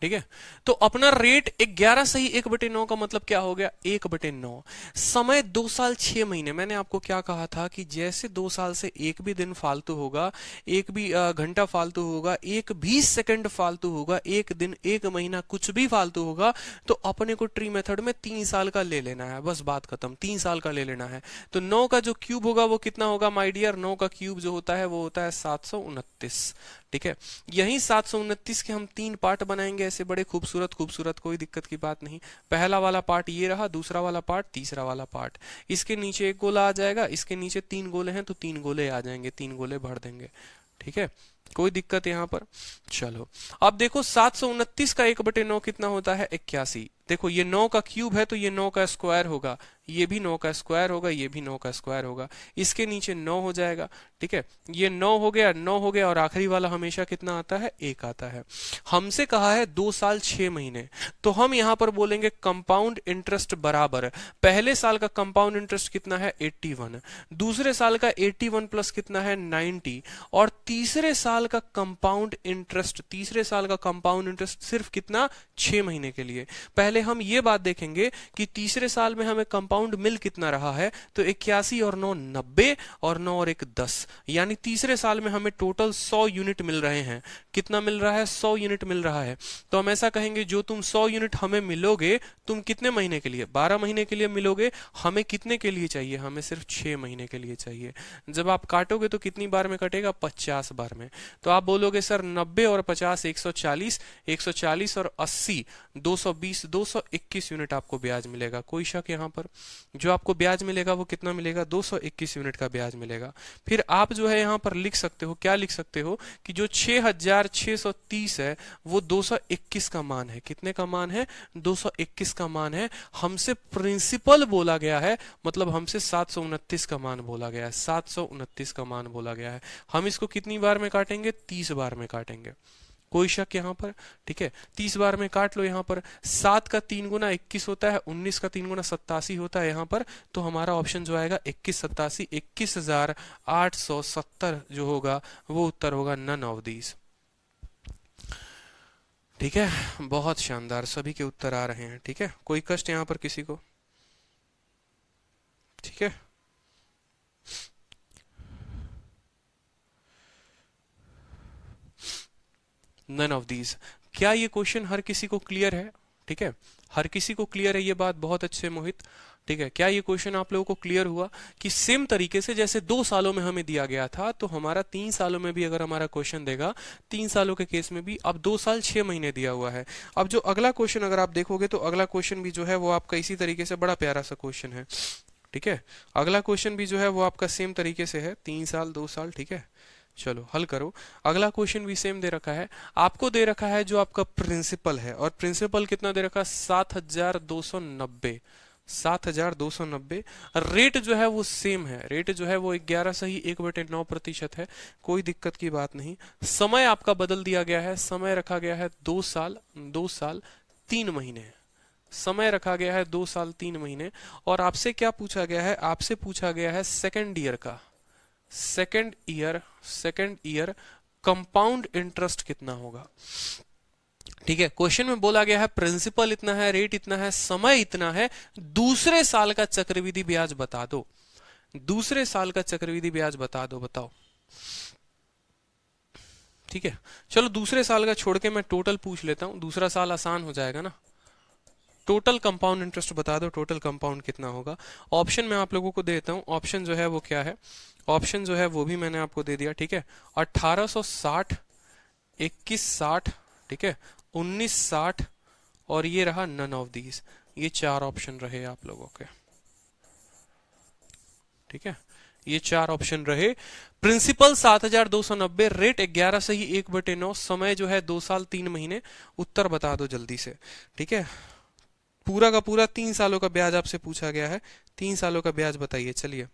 ठीक है, तो अपना रेट 11/1/9 का मतलब क्या हो गया, 1/9। समय 2 साल 6 महीने। मैंने आपको क्या कहा था कि जैसे 2 साल से एक भी दिन फालतू होगा, एक भी घंटा फालतू होगा, एक भी सेकंड फालतू होगा, एक दिन, एक महीना, कुछ भी फालतू होगा, तो अपने को ट्री मेथड में 3 साल का ले लेना है। बस बात खत्म, 3 साल का ले लेना है। तो 9 का जो क्यूब होगा वो कितना होगा माय डियर, 9 का क्यूब जो होता है वो होता है 729। ठीक है, यही 729 के हम 3 पार्ट बनाएंगे, ऐसे बड़े खूबसूरत खूबसूरत, कोई दिक्कत की बात नहीं। पहला वाला पार्ट ये रहा, दूसरा वाला पार्ट, तीसरा वाला पार्ट। इसके नीचे एक गोला आ जाएगा, इसके नीचे 3 गोले हैं तो 3 गोले आ जाएंगे, 3 गोले भर देंगे। ठीक है, कोई दिक्कत यहां पर। चलो अब देखो, 729 का 1/9 कितना होता है, 81। देखो ये 9 का क्यूब है तो ये 9 का स्क्वायर होगा, ये भी 9 का स्क्वायर होगा, ये भी 9 का स्क्वायर होगा। इसके नीचे 9 हो जाएगा। ठीक है, ये 9 हो गया, 9 हो गया, और आखिरी वाला हमेशा कितना आता है, 1 आता है। हमसे कहा है 2 साल 6 महीने, तो हम यहां पर बोलेंगे कंपाउंड इंटरेस्ट बराबर, पहले साल का कंपाउंड इंटरेस्ट कितना है, 81, दूसरे साल का 81 प्लस कितना है, 90, और तीसरे साल का कंपाउंड इंटरेस्ट, तीसरे साल का कंपाउंड इंटरेस्ट सिर्फ कितना, 6 महीने के लिए। पहले हम ये बात देखेंगे कि तीसरे साल में हमें कंपाउंड मिल कितना रहा है, तो 81 और 9 90, और 9 और 1 10, यानी तीसरे साल में हमें टोटल 100 यूनिट मिल रहे हैं। कितना मिल रहा है, 100 यूनिट मिल रहा है। तो हम ऐसा कहेंगे, जो तुम 100 यूनिट हमें मिलोगे, तुम कितने महीने के लिए, 12 महीने के लिए मिलोगे। हमें कितने के लिए चाहिए, हमें सिर्फ 6 महीने के लिए चाहिए। जब आप काटोगे तो कितनी बार में कटेगा, 50 बार में। तो आप बोलोगे सर 90 और 50 140, 140 और 80 220, 221 यूनिट आपको ब्याज मिलेगा। कोई शक यहाँ पर, जो आपको ब्याज मिलेगा वो कितना मिलेगा, 221 यूनिट का ब्याज मिलेगा। फिर आप जो है यहाँ पर लिख सकते हो, क्या लिख सकते हो कि जो 6630 है वो 221 का मान है। कितने का मान है, 221 का मान है। हमसे प्रिंसिपल बोला गया है, मतलब हमसे 729 का मान बोला गया है, 729 का मान बोला गया है। हम इसको कितनी बार में काटेंगे, 30 बार में काटेंगे। कोई शक यहाँ पर। ठीक है, 30 बार में काट लो। यहाँ पर 7 का 3 गुना 21 होता है, 19 का 3 गुना 87 होता है यहाँ पर। तो हमारा ऑप्शन जो आएगा 21 87, 21,870 जो होगा वो उत्तर होगा नन ऑफ दीज। ठीक है, बहुत शानदार, सभी के उत्तर आ रहे हैं। ठीक है, कोई कष्ट यहाँ पर किसी को। ठीक है, नन ऑफ दीज। क्या ये क्वेश्चन हर किसी को क्लियर है? ठीक है, हर किसी को क्लियर है ये बात, बहुत अच्छे मोहित। ठीक है, क्या ये क्वेश्चन आप लोगों को क्लियर हुआ कि सेम तरीके से जैसे 2 सालों में हमें दिया गया था, तो हमारा 3 सालों में भी अगर हमारा क्वेश्चन देगा, 3 सालों के केस में भी अब 2 साल 6 महीने दिया हुआ है। अब जो अगला क्वेश्चन अगर आप देखोगे तो अगला क्वेश्चन भी जो है वो आपका इसी तरीके से बड़ा प्यारा सा क्वेश्चन है। ठीक है, अगला क्वेश्चन भी जो है वो आपका सेम तरीके से है, 3 साल 2 साल। ठीक है, चलो हल करो। अगला क्वेश्चन भी सेम दे रखा है, आपको दे रखा है जो आपका प्रिंसिपल है, और प्रिंसिपल कितना दे रखा है? 7290। 7290। रेट जो है वो सेम है, रेट जो है वो 11 से ही 1/9% है, कोई दिक्कत की बात नहीं। समय आपका बदल दिया गया है, समय रखा गया है 2 साल 2 साल 3 महीने, समय रखा गया है 2 साल 3 महीने। और आपसे क्या पूछा गया है? आपसे पूछा गया है सेकेंड ईयर का, सेकेंड ईयर कंपाउंड इंटरेस्ट कितना होगा। ठीक है, क्वेश्चन में बोला गया है प्रिंसिपल इतना है, रेट इतना है, समय इतना है, दूसरे साल का चक्रवृद्धि ब्याज बता दो, दूसरे साल का चक्रवृद्धि ब्याज बता दो, बताओ। ठीक है, चलो दूसरे साल का छोड़ के मैं टोटल पूछ लेता हूं, दूसरा साल आसान हो जाएगा ना। टोटल कंपाउंड इंटरेस्ट बता दो, टोटल कंपाउंड कितना होगा। ऑप्शन मैं आप लोगों को देता हूं, ऑप्शन जो है वो क्या है, ऑप्शन जो है वो भी मैंने आपको दे दिया। ठीक है, 1860, 2160, ठीक है, 1960, और ये रहा नन ऑफ दीज। ये 4 ऑप्शन रहे आप लोगों के। ठीक है, ये 4 ऑप्शन रहे। प्रिंसिपल 7290, रेट 11 से ही 1/9, समय जो है 2 साल 3 महीने। उत्तर बता दो जल्दी से। ठीक है, पूरा का पूरा 3 सालों का ब्याज आपसे पूछा गया है, 3 सालों का ब्याज बताइए। चलिए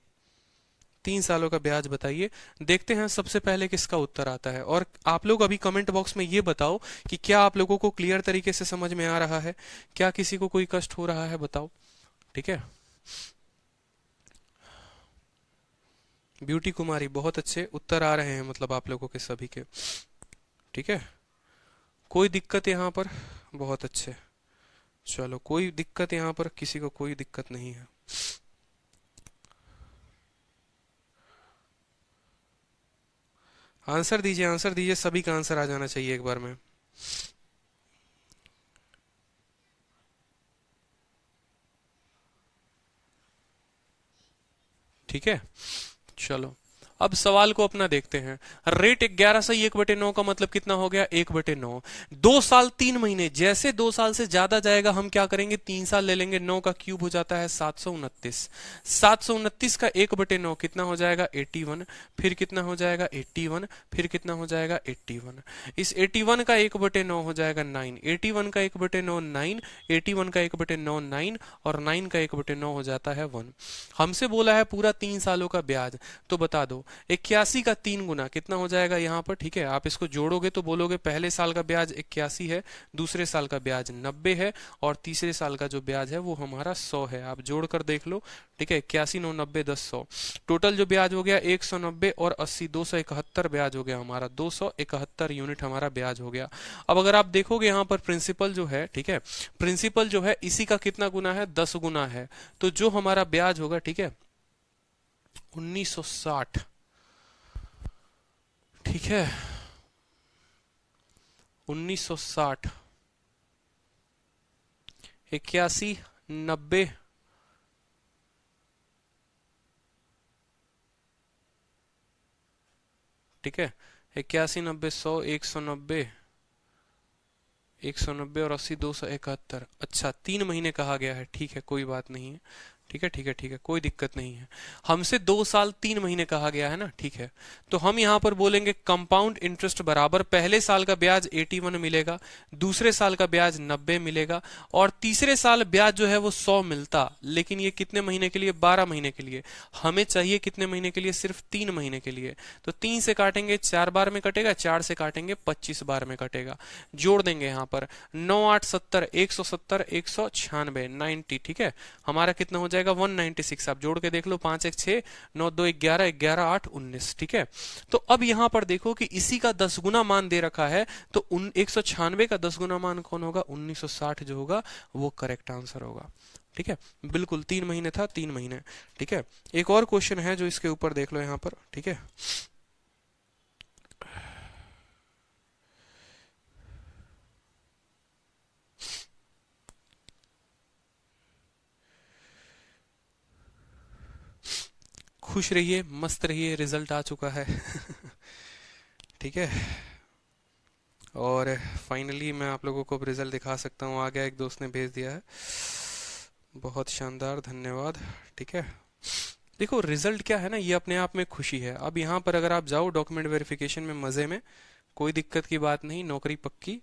3 सालों का ब्याज बताइए, देखते हैं सबसे पहले किसका उत्तर आता है। और आप लोग अभी कमेंट बॉक्स में ये बताओ कि क्या आप लोगों को क्लियर तरीके से समझ में आ रहा है, क्या किसी को कोई कष्ट हो रहा है, बताओ। ठीक है, ब्यूटी कुमारी, बहुत अच्छे उत्तर आ रहे हैं, मतलब आप लोगों के सभी के। ठीक है, कोई दिक्कत यहाँ पर? बहुत अच्छे, चलो कोई दिक्कत यहाँ पर किसी को कोई दिक्कत नहीं है। आंसर दीजिए, आंसर दीजिए, सभी का आंसर आ जाना चाहिए एक बार में। ठीक है, चलो अब सवाल को अपना देखते हैं। रेट 11 से 1/9 का मतलब कितना हो गया? 1/9। 2 साल 3 महीने, जैसे 2 साल से ज्यादा जाएगा हम क्या करेंगे? 3 साल ले लेंगे, 9 का क्यूब हो जाता है 729। 729 का 1/9 कितना हो जाएगा? 81। फिर कितना हो जाएगा? 81। फिर कितना हो जाएगा? 81। इस 81 का 1/9 हो जाएगा 9। 81 का 1/9 9, 81 का 1/9 9, और 9 का 1/9 हो जाता है 1। हमसे बोला है पूरा 3 सालों का ब्याज, तो बता दो 81 का 3 गुना कितना हो जाएगा यहाँ पर। ठीक है, आप इसको जोड़ोगे तो बोलोगे पहले साल का ब्याज 81 है, दूसरे साल का ब्याज 90 है, और तीसरे साल का जो ब्याज है वो हमारा 100 है। आप जोड़कर देख लो। ठीक है, 81 9 90 10 100, टोटल जो ब्याज हो गया 190 और 80 271 ब्याज हो गया हमारा, 271 यूनिट हमारा ब्याज हो गया। अब अगर आप देखोगे यहाँ पर प्रिंसिपल जो है, ठीक है, प्रिंसिपल जो है इसी का कितना गुना है? 10 गुना है। तो जो हमारा ब्याज होगा, ठीक है, 1960। ठीक है, 1960, 81 90, ठीक है, 81 90 100 190, 190 और 80 271। अच्छा, 3 महीने कहा गया है, ठीक है, कोई बात नहीं है। ठीक है, ठीक है, ठीक है, कोई दिक्कत नहीं है। हमसे 2 साल 3 महीने कहा गया है ना। ठीक है, तो हम यहां पर बोलेंगे कंपाउंड इंटरेस्ट बराबर पहले साल का ब्याज 81 मिलेगा, दूसरे साल का ब्याज 90 मिलेगा, और तीसरे साल ब्याज जो है वो 100 मिलता। लेकिन ये कितने महीने के लिए? 12 महीने के लिए। हमें चाहिए कितने महीने के लिए? सिर्फ 3 महीने के लिए। तो 3 से काटेंगे 4 बार में कटेगा, 4 से काटेंगे 25 बार में कटेगा। जोड़ देंगे यहाँ पर 9 8 70, 170 196 90। ठीक है, हमारा कितना हो जाएगा? 196। आप जोड़ के देख लो, 5 1 6 9 2 11 11 8 19। ठीक है, तो अब यहां पर देखो कि इसी का 10 गुना मान दे रखा है, तो 196 का 10 गुना मान कौन होगा? 1960 जो होगा वो करेक्ट आंसर होगा। ठीक है, बिल्कुल 3 महीने था, 3 महीने। ठीक है, एक और क्वेश्चन है जो इसके ऊपर देख लो यहां पर। ठीक है, खुश रहिए, मस्त रहिए, रिजल्ट आ चुका है। ठीक है, और फाइनली मैं आप लोगों को रिजल्ट दिखा सकता हूँ। आ गया, एक दोस्त ने भेज दिया है, बहुत शानदार, धन्यवाद। ठीक है, देखो रिजल्ट क्या है ना, ये अपने आप में खुशी है। अब यहाँ पर अगर आप जाओ डॉक्यूमेंट वेरिफिकेशन में मज़े में, कोई दिक्कत की बात नहीं, नौकरी पक्की।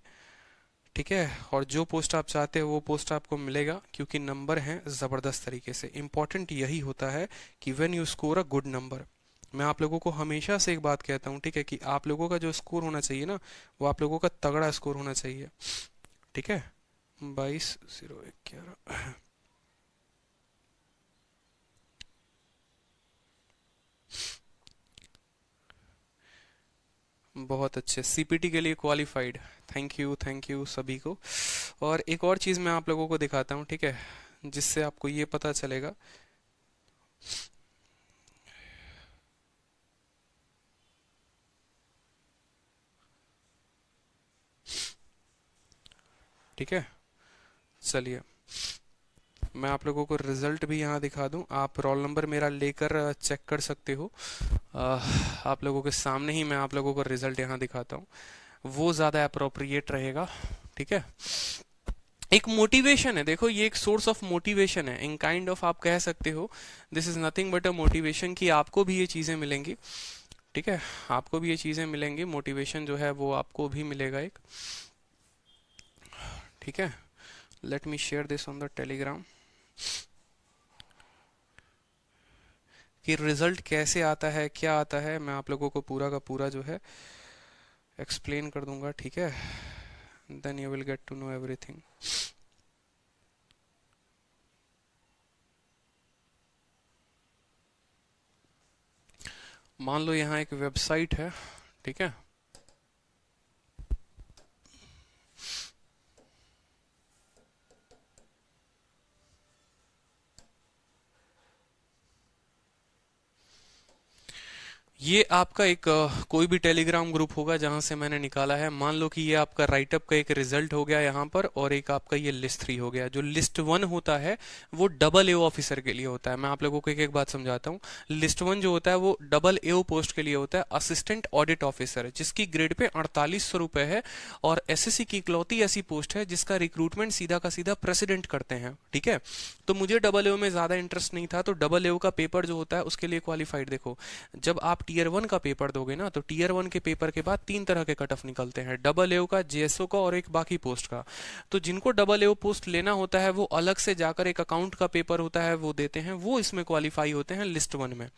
ठीक है, और जो पोस्ट आप चाहते हो वो पोस्ट आपको मिलेगा, क्योंकि नंबर हैं ज़बरदस्त तरीके से। इम्पॉर्टेंट यही होता है कि when you score a good number. मैं आप लोगों को हमेशा से एक बात कहता हूँ, ठीक है, कि आप लोगों का जो स्कोर होना चाहिए ना, वो आप लोगों का तगड़ा स्कोर होना चाहिए। ठीक है, 22,011। बहुत अच्छे, सीपीटी के लिए क्वालिफाइड। थैंक यू सभी को। और एक और चीज़ मैं आप लोगों को दिखाता हूँ, ठीक है, जिससे आपको ये पता चलेगा। ठीक है, चलिए मैं आप लोगों को रिजल्ट भी यहाँ दिखा दूँ। आप रोल नंबर मेरा लेकर चेक कर सकते हो। आप लोगों के सामने ही मैं आप लोगों को रिजल्ट यहाँ दिखाता हूँ, वो ज़्यादा अप्रोप्रिएट रहेगा। ठीक है, एक मोटिवेशन है, देखो ये एक सोर्स ऑफ मोटिवेशन है, इन काइंड ऑफ आप कह सकते हो, this is nothing but a motivation, कि आपको भी ये चीज़ें मिलेंगी। ठीक है, आपको भी ये चीज़ें मिलेंगी, मोटिवेशन जो है वो आपको भी मिलेगा एक। ठीक है, let me share this on the Telegram, कि रिजल्ट कैसे आता है, क्या आता है, मैं आप लोगों को पूरा का पूरा जो है एक्सप्लेन कर दूंगा। ठीक है, then you will get to know everything. मान लो यहाँ एक वेबसाइट है, ठीक है, ये आपका एक कोई भी टेलीग्राम ग्रुप होगा जहां से मैंने निकाला है। मान लो कि ये आपका राइटअप का एक रिजल्ट हो गया यहाँ पर, और एक आपका ये लिस्ट 3 हो गया। जो लिस्ट 1 होता है वो डबल एओ ऑफिसर के लिए होता है। मैं आप लोगों को एक एक बात समझाता हूँ। लिस्ट 1 जो होता है वो डबल एओ पोस्ट के लिए होता है, असिस्टेंट ऑडिट ऑफिसर, जिसकी ग्रेड पे 4800 रुपए है, और एसएससी की इकलौती ऐसी पोस्ट है जिसका रिक्रूटमेंट सीधा का सीधा प्रेसिडेंट करते हैं। ठीक है, तो मुझे डबल एओ में ज्यादा इंटरेस्ट नहीं था, तो डबल एओ का पेपर जो होता है उसके लिए क्वालिफाइड। देखो, जब आप टीयर 1 का पेपर दोगे ना, तो टीयर 1 के पेपर के बाद 3 तरह के कट ऑफ निकलते हैं, डबल एओ का, जेएसओ का, और एक बाकी पोस्ट का। तो जिनको डबल एओ पोस्ट लेना होता है वो अलग से जाकर एक अकाउंट का पेपर होता है वो देते हैं, वो इसमें क्वालिफाई होते हैं लिस्ट 1 में।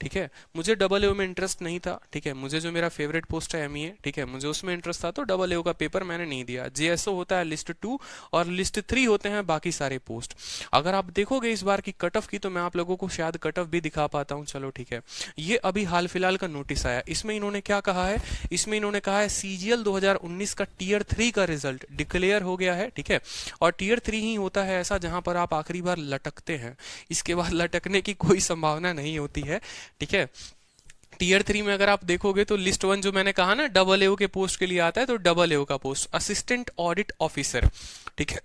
ठीक है, मुझे डबल एओ में इंटरेस्ट नहीं था। ठीक है, मुझे जो मेरा फेवरेट पोस्ट है एमईए, ठीक है, मुझे उसमें इंटरेस्ट था, तो डबल एओ का पेपर मैंने नहीं दिया। जेएसओ होता है लिस्ट 2, और लिस्ट 3 होते हैं बाकी सारे पोस्ट। अगर आप देखोगे इस बार की कट ऑफ की, तो मैं आप लोगों को शायद कट ऑफ भी दिखा पाता हूँ। चलो ठीक है, ये अभी हाल फिलहाल का नोटिस आया, इसमें इन्होंने क्या कहा है, इसमें इन्होंने कहा है सीजीएल 2019 का टीयर 3 का रिजल्ट डिक्लेयर हो गया है। ठीक है, और टीयर 3 ही होता है ऐसा जहां पर आप आखिरी बार लटकते हैं, इसके बाद लटकने की कोई संभावना नहीं होती है। ठीक है, टीयर 3 में अगर आप देखोगे तो लिस्ट 1 जो मैंने कहा ना डबल एओ के पोस्ट के लिए आता है, तो डबल एओ का पोस्ट असिस्टेंट ऑडिट ऑफिसर। ठीक है,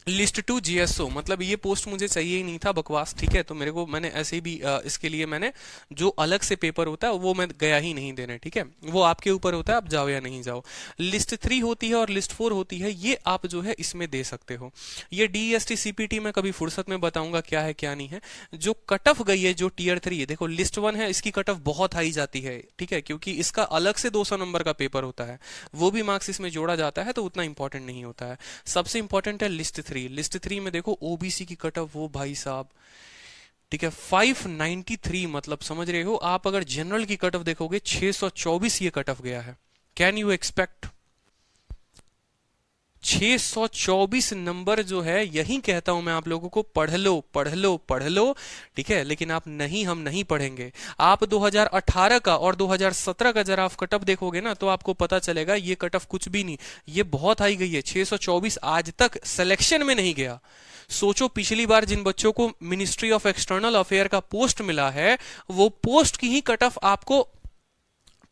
लिस्ट 2 जीएसओ, मतलब ये पोस्ट मुझे चाहिए ही नहीं था, बकवास। ठीक है, तो मेरे को, मैंने ऐसे ही भी इसके लिए मैंने जो अलग से पेपर होता है वो मैं गया ही नहीं देने। ठीक है, वो आपके ऊपर होता है, आप जाओ या नहीं जाओ। लिस्ट 3 होती है और लिस्ट 4 होती है, ये आप जो है इसमें दे सकते हो। ये डीएसटी सीपीटी में कभी फुर्सत में बताऊंगा क्या है क्या नहीं है। जो कट ऑफ गई है, जो टीयर 3 है, देखो लिस्ट 1 है, इसकी कट ऑफ बहुत हाई जाती है। ठीक है, क्योंकि इसका अलग से 200 नंबर का पेपर होता है, वो भी मार्क्स इसमें जोड़ा जाता है, तो उतना इंपॉर्टेंट नहीं होता है। सबसे इंपॉर्टेंट है लिस्ट 3। लिस्ट 3 में देखो ओबीसी की कट ऑफ, वो भाई साहब, ठीक है, 593, मतलब समझ रहे हो आप। अगर जनरल की कट ऑफ देखोगे 624 ये कट ऑफ गया है। कैन यू एक्सपेक्ट 624 नंबर जो है, यही कहता हूं मैं आप लोगों को, पढ़ लो पढ़ लो पढ़ लो। ठीक है, लेकिन आप नहीं, हम नहीं पढ़ेंगे। आप 2018 का और 2017 का जरा आप कट ऑफ देखोगे ना, तो आपको पता चलेगा ये कट ऑफ कुछ भी नहीं, ये बहुत हाई गई है। 624 आज तक सिलेक्शन में नहीं गया। सोचो, पिछली बार जिन बच्चों को मिनिस्ट्री ऑफ एक्सटर्नल अफेयर का पोस्ट मिला है, वो पोस्ट की ही कट ऑफ आपको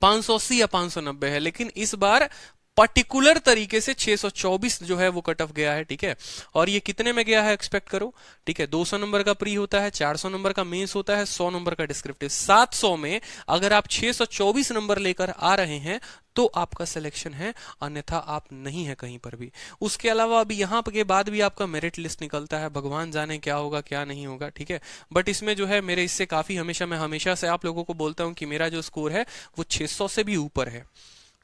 580 या 590 है, लेकिन इस बार पर्टिकुलर तरीके से 624 जो है वो कट ऑफ गया है, ठीक है। और ये कितने में गया है एक्सपेक्ट करो, ठीक है। 200 नंबर का प्री होता है, 400 नंबर का मेंस होता है, 100 नंबर का डिस्क्रिप्टिव। 700 में अगर आप 624 नंबर लेकर आ रहे हैं तो आपका सिलेक्शन है, अन्यथा आप नहीं है कहीं पर भी। उसके अलावा अभी यहाँ के बाद भी आपका मेरिट लिस्ट निकलता है, भगवान जाने क्या होगा क्या नहीं होगा, ठीक है। बट इसमें जो है मेरे इससे काफी हमेशा, मैं हमेशा से आप लोगों को बोलता हूं कि मेरा जो स्कोर है वो 600 से भी ऊपर है,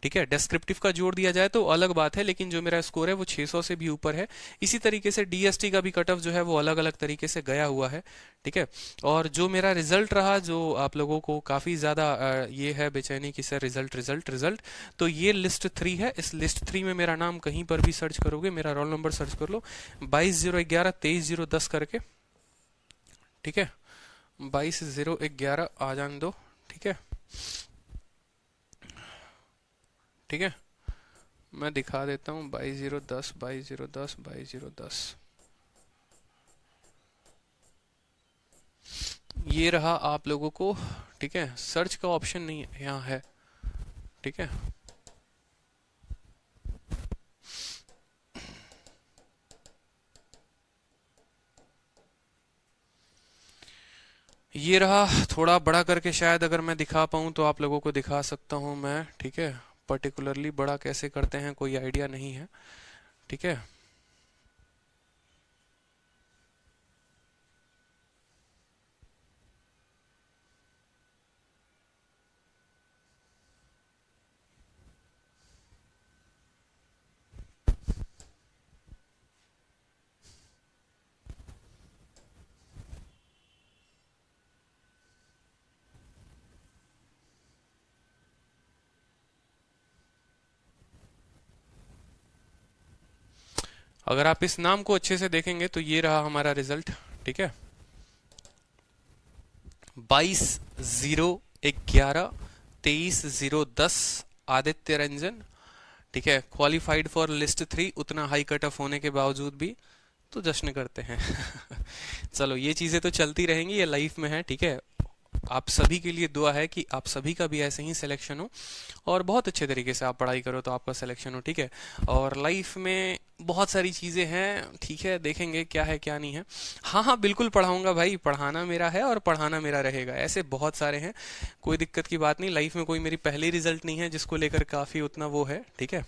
ठीक है। डिस्क्रिप्टिव का जोड़ दिया जाए तो अलग बात है, लेकिन जो मेरा स्कोर है वो 600 से भी ऊपर है। इसी तरीके से डीएसटी का भी कट ऑफ जो है वो अलग अलग तरीके से गया हुआ है, ठीक है। और जो मेरा रिजल्ट रहा, जो आप लोगों को काफी ज्यादा ये है बेचैनी कि सर रिजल्ट रिजल्ट रिजल्ट, तो ये लिस्ट 3 है। इस लिस्ट 3 में मेरा नाम कहीं पर भी सर्च करोगे, मेरा रोल नंबर सर्च कर लो 22/011 23/010 करके, ठीक है। 22/011 आ जाने दो, ठीक है, ठीक है। मैं दिखा देता हूं 22/010 22/010 22/010, ये रहा आप लोगों को, ठीक है। सर्च का ऑप्शन नहीं है, यहाँ है, ठीक है। ये रहा, थोड़ा बड़ा करके शायद अगर मैं दिखा पाऊं तो आप लोगों को दिखा सकता हूं मैं, ठीक है। पर्टिकुलरली बड़ा कैसे करते हैं कोई आइडिया नहीं है, ठीक है। अगर आप इस नाम को अच्छे से देखेंगे तो ये रहा हमारा रिजल्ट, ठीक है। 22/011 23/010 आदित्य रंजन, ठीक है। क्वालिफाइड फॉर लिस्ट 3, उतना हाई कट ऑफ होने के बावजूद भी तो जश्न करते हैं। चलो ये चीजें तो चलती रहेंगी, ये लाइफ में है, ठीक है। आप सभी के लिए दुआ है कि आप सभी का भी ऐसे ही सिलेक्शन हो और बहुत अच्छे तरीके से आप पढ़ाई करो तो आपका सिलेक्शन हो, ठीक है। और लाइफ में बहुत सारी चीजें हैं, ठीक है, देखेंगे क्या है क्या नहीं है। हाँ हाँ बिल्कुल पढ़ाऊंगा भाई, पढ़ाना मेरा है और पढ़ाना मेरा रहेगा, ऐसे बहुत सारे हैं, कोई दिक्कत की बात नहीं। लाइफ में कोई मेरी पहली रिजल्ट नहीं है जिसको लेकर काफी उतना वो है, ठीक है।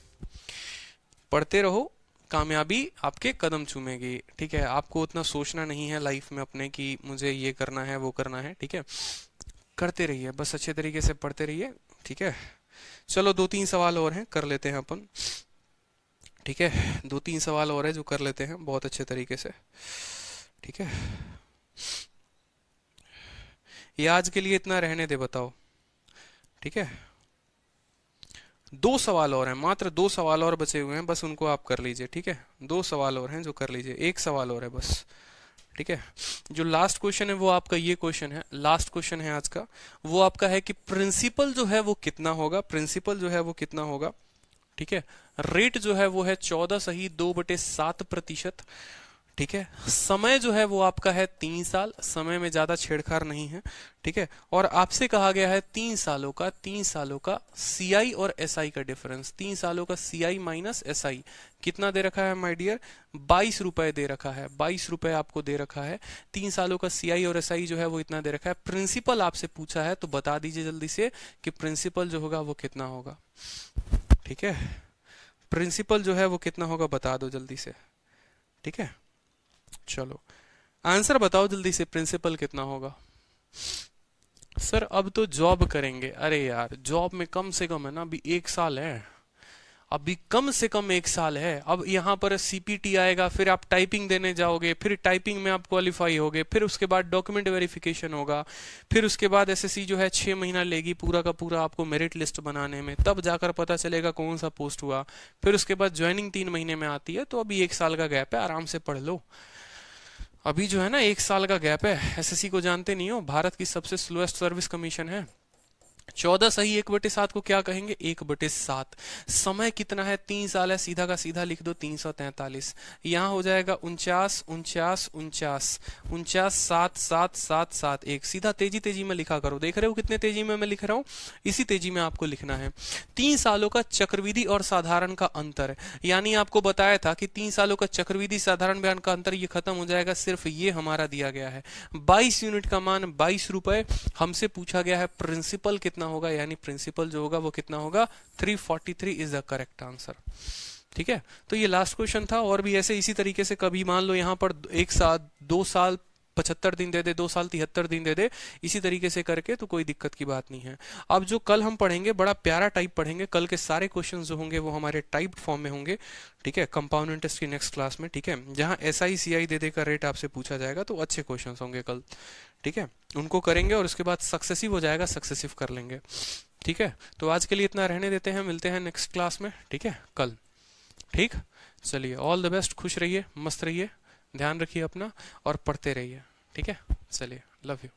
पढ़ते रहो, कामयाबी आपके कदम चूमेगी, ठीक है। आपको उतना सोचना नहीं है लाइफ में अपने कि मुझे ये करना है वो करना है, ठीक है। करते रहिए, बस अच्छे तरीके से पढ़ते रहिए, ठीक है। चलो 2-3 सवाल और हैं, कर लेते हैं अपन, ठीक है। 2-3 सवाल और है जो कर लेते हैं बहुत अच्छे तरीके से, ठीक है। ये आज के लिए इतना रहने दे, बताओ, ठीक है। 2 सवाल और हैं, मात्र 2 सवाल और बचे हुए हैं, बस उनको आप कर लीजिए, ठीक है। 2 सवाल और हैं जो कर लीजिए, 1 सवाल और है बस, ठीक है। जो लास्ट क्वेश्चन है वो आपका ये क्वेश्चन है, लास्ट क्वेश्चन है आज का, वो आपका है कि प्रिंसिपल जो है वो कितना होगा, प्रिंसिपल जो है वो कितना होगा, ठीक है। रेट जो है वो है 14/2/7%, ठीक है। समय जो है वो आपका है 3 साल, समय में ज्यादा छेड़छाड़ नहीं है, ठीक है। और आपसे कहा गया है 3 सालों का सीआई और एसआई का डिफरेंस, 3 सालों का सीआई माइनस एसआई कितना दे रखा है माय डियर, 22 रुपए दे रखा है, 22 रुपए आपको दे रखा है। 3 सालों का सीआई और एसआई जो है वो इतना दे रखा है। प्रिंसिपल आपसे पूछा है तो बता दीजिए जल्दी से कि प्रिंसिपल जो होगा वो कितना होगा, ठीक है। प्रिंसिपल जो है वो कितना होगा बता दो जल्दी से, ठीक है। चलो आंसर बताओ जल्दी से, प्रिंसिपल कितना होगा। सर अब तो जॉब करेंगे, अरे यार जॉब में कम से कम है ना अभी 1 साल है, अभी कम से कम 1 साल है। अब यहाँ पर सीपीटी आएगा, फिर आप टाइपिंग देने जाओगे, फिर टाइपिंग में आप क्वालिफाई होगे, फिर उसके बाद डॉक्यूमेंट वेरिफिकेशन होगा, फिर उसके बाद एसएससी जो है 6 महीना लेगी पूरा का पूरा आपको मेरिट लिस्ट बनाने में, तब जाकर पता चलेगा कौन सा पोस्ट हुआ। फिर उसके बाद ज्वाइनिंग 3 महीने में आती है, तो अभी 1 साल का गैप है, आराम से पढ़ लो। अभी जो है ना 1 साल का गैप है। एसएससी को जानते नहीं हो, भारत की सबसे स्लोएस्ट सर्विस कमीशन है, 14 सही 1/7 को क्या कहेंगे? 1/7। समय कितना है? 3 साल है, सीधा का सीधा लिख दो 343। यहाँ हो जाएगा 49 49 49 49 7 7 7 7 1। सीधा तेजी तेजी में लिखा करो, देख रहे हो कितने तेजी में मैं लिख रहा हूँ? इसी तेजी में आपको लिखना है। 3 सालों का चक्रविधि और साधारण का अंतर, यानी आपको बताया था कि 3 सालों का चक्रविधि साधारण ब्याज का अंतर ये खत्म हो जाएगा, सिर्फ ये हमारा दिया गया है 22 यूनिट का मान 22 रुपए। हमसे पूछा गया है प्रिंसिपल कितना होगा, यानी प्रिंसिपल जो होगा वो कितना होगा? 343 इज द करेक्ट आंसर। ठीक है, तो ये लास्ट क्वेश्चन था। और भी ऐसे इसी तरीके से कभी मान लो यहाँ पर 1 साल 2 साल 75 दिन दे दे, 2 साल 73 दिन दे दे, इसी तरीके से करके, तो कोई दिक्कत की बात नहीं है। अब जो कल हम पढ़ेंगे बड़ा प्यारा टाइप पढ़ेंगे, कल के सारे क्वेश्चन जो होंगे वो हमारे टाइप्ड फॉर्म में होंगे। ठीक है, कंपाउंड इंटरेस्ट की नेक्स्ट क्लास में। ठीक है, जहां SI CI दे का रेट आपसे पूछा जाएगा, तो अच्छे क्वेश्चन होंगे कल। ठीक है, उनको करेंगे और उसके बाद सक्सेसिव हो जाएगा, सक्सेसिव कर लेंगे। ठीक है, तो आज के लिए इतना रहने देते हैं, मिलते हैं नेक्स्ट क्लास में। ठीक है, कल। ठीक, चलिए, ऑल द बेस्ट, खुश रहिए, मस्त रहिए, ध्यान रखिए अपना और पढ़ते रहिए। ठीक है, चलिए, लव यू।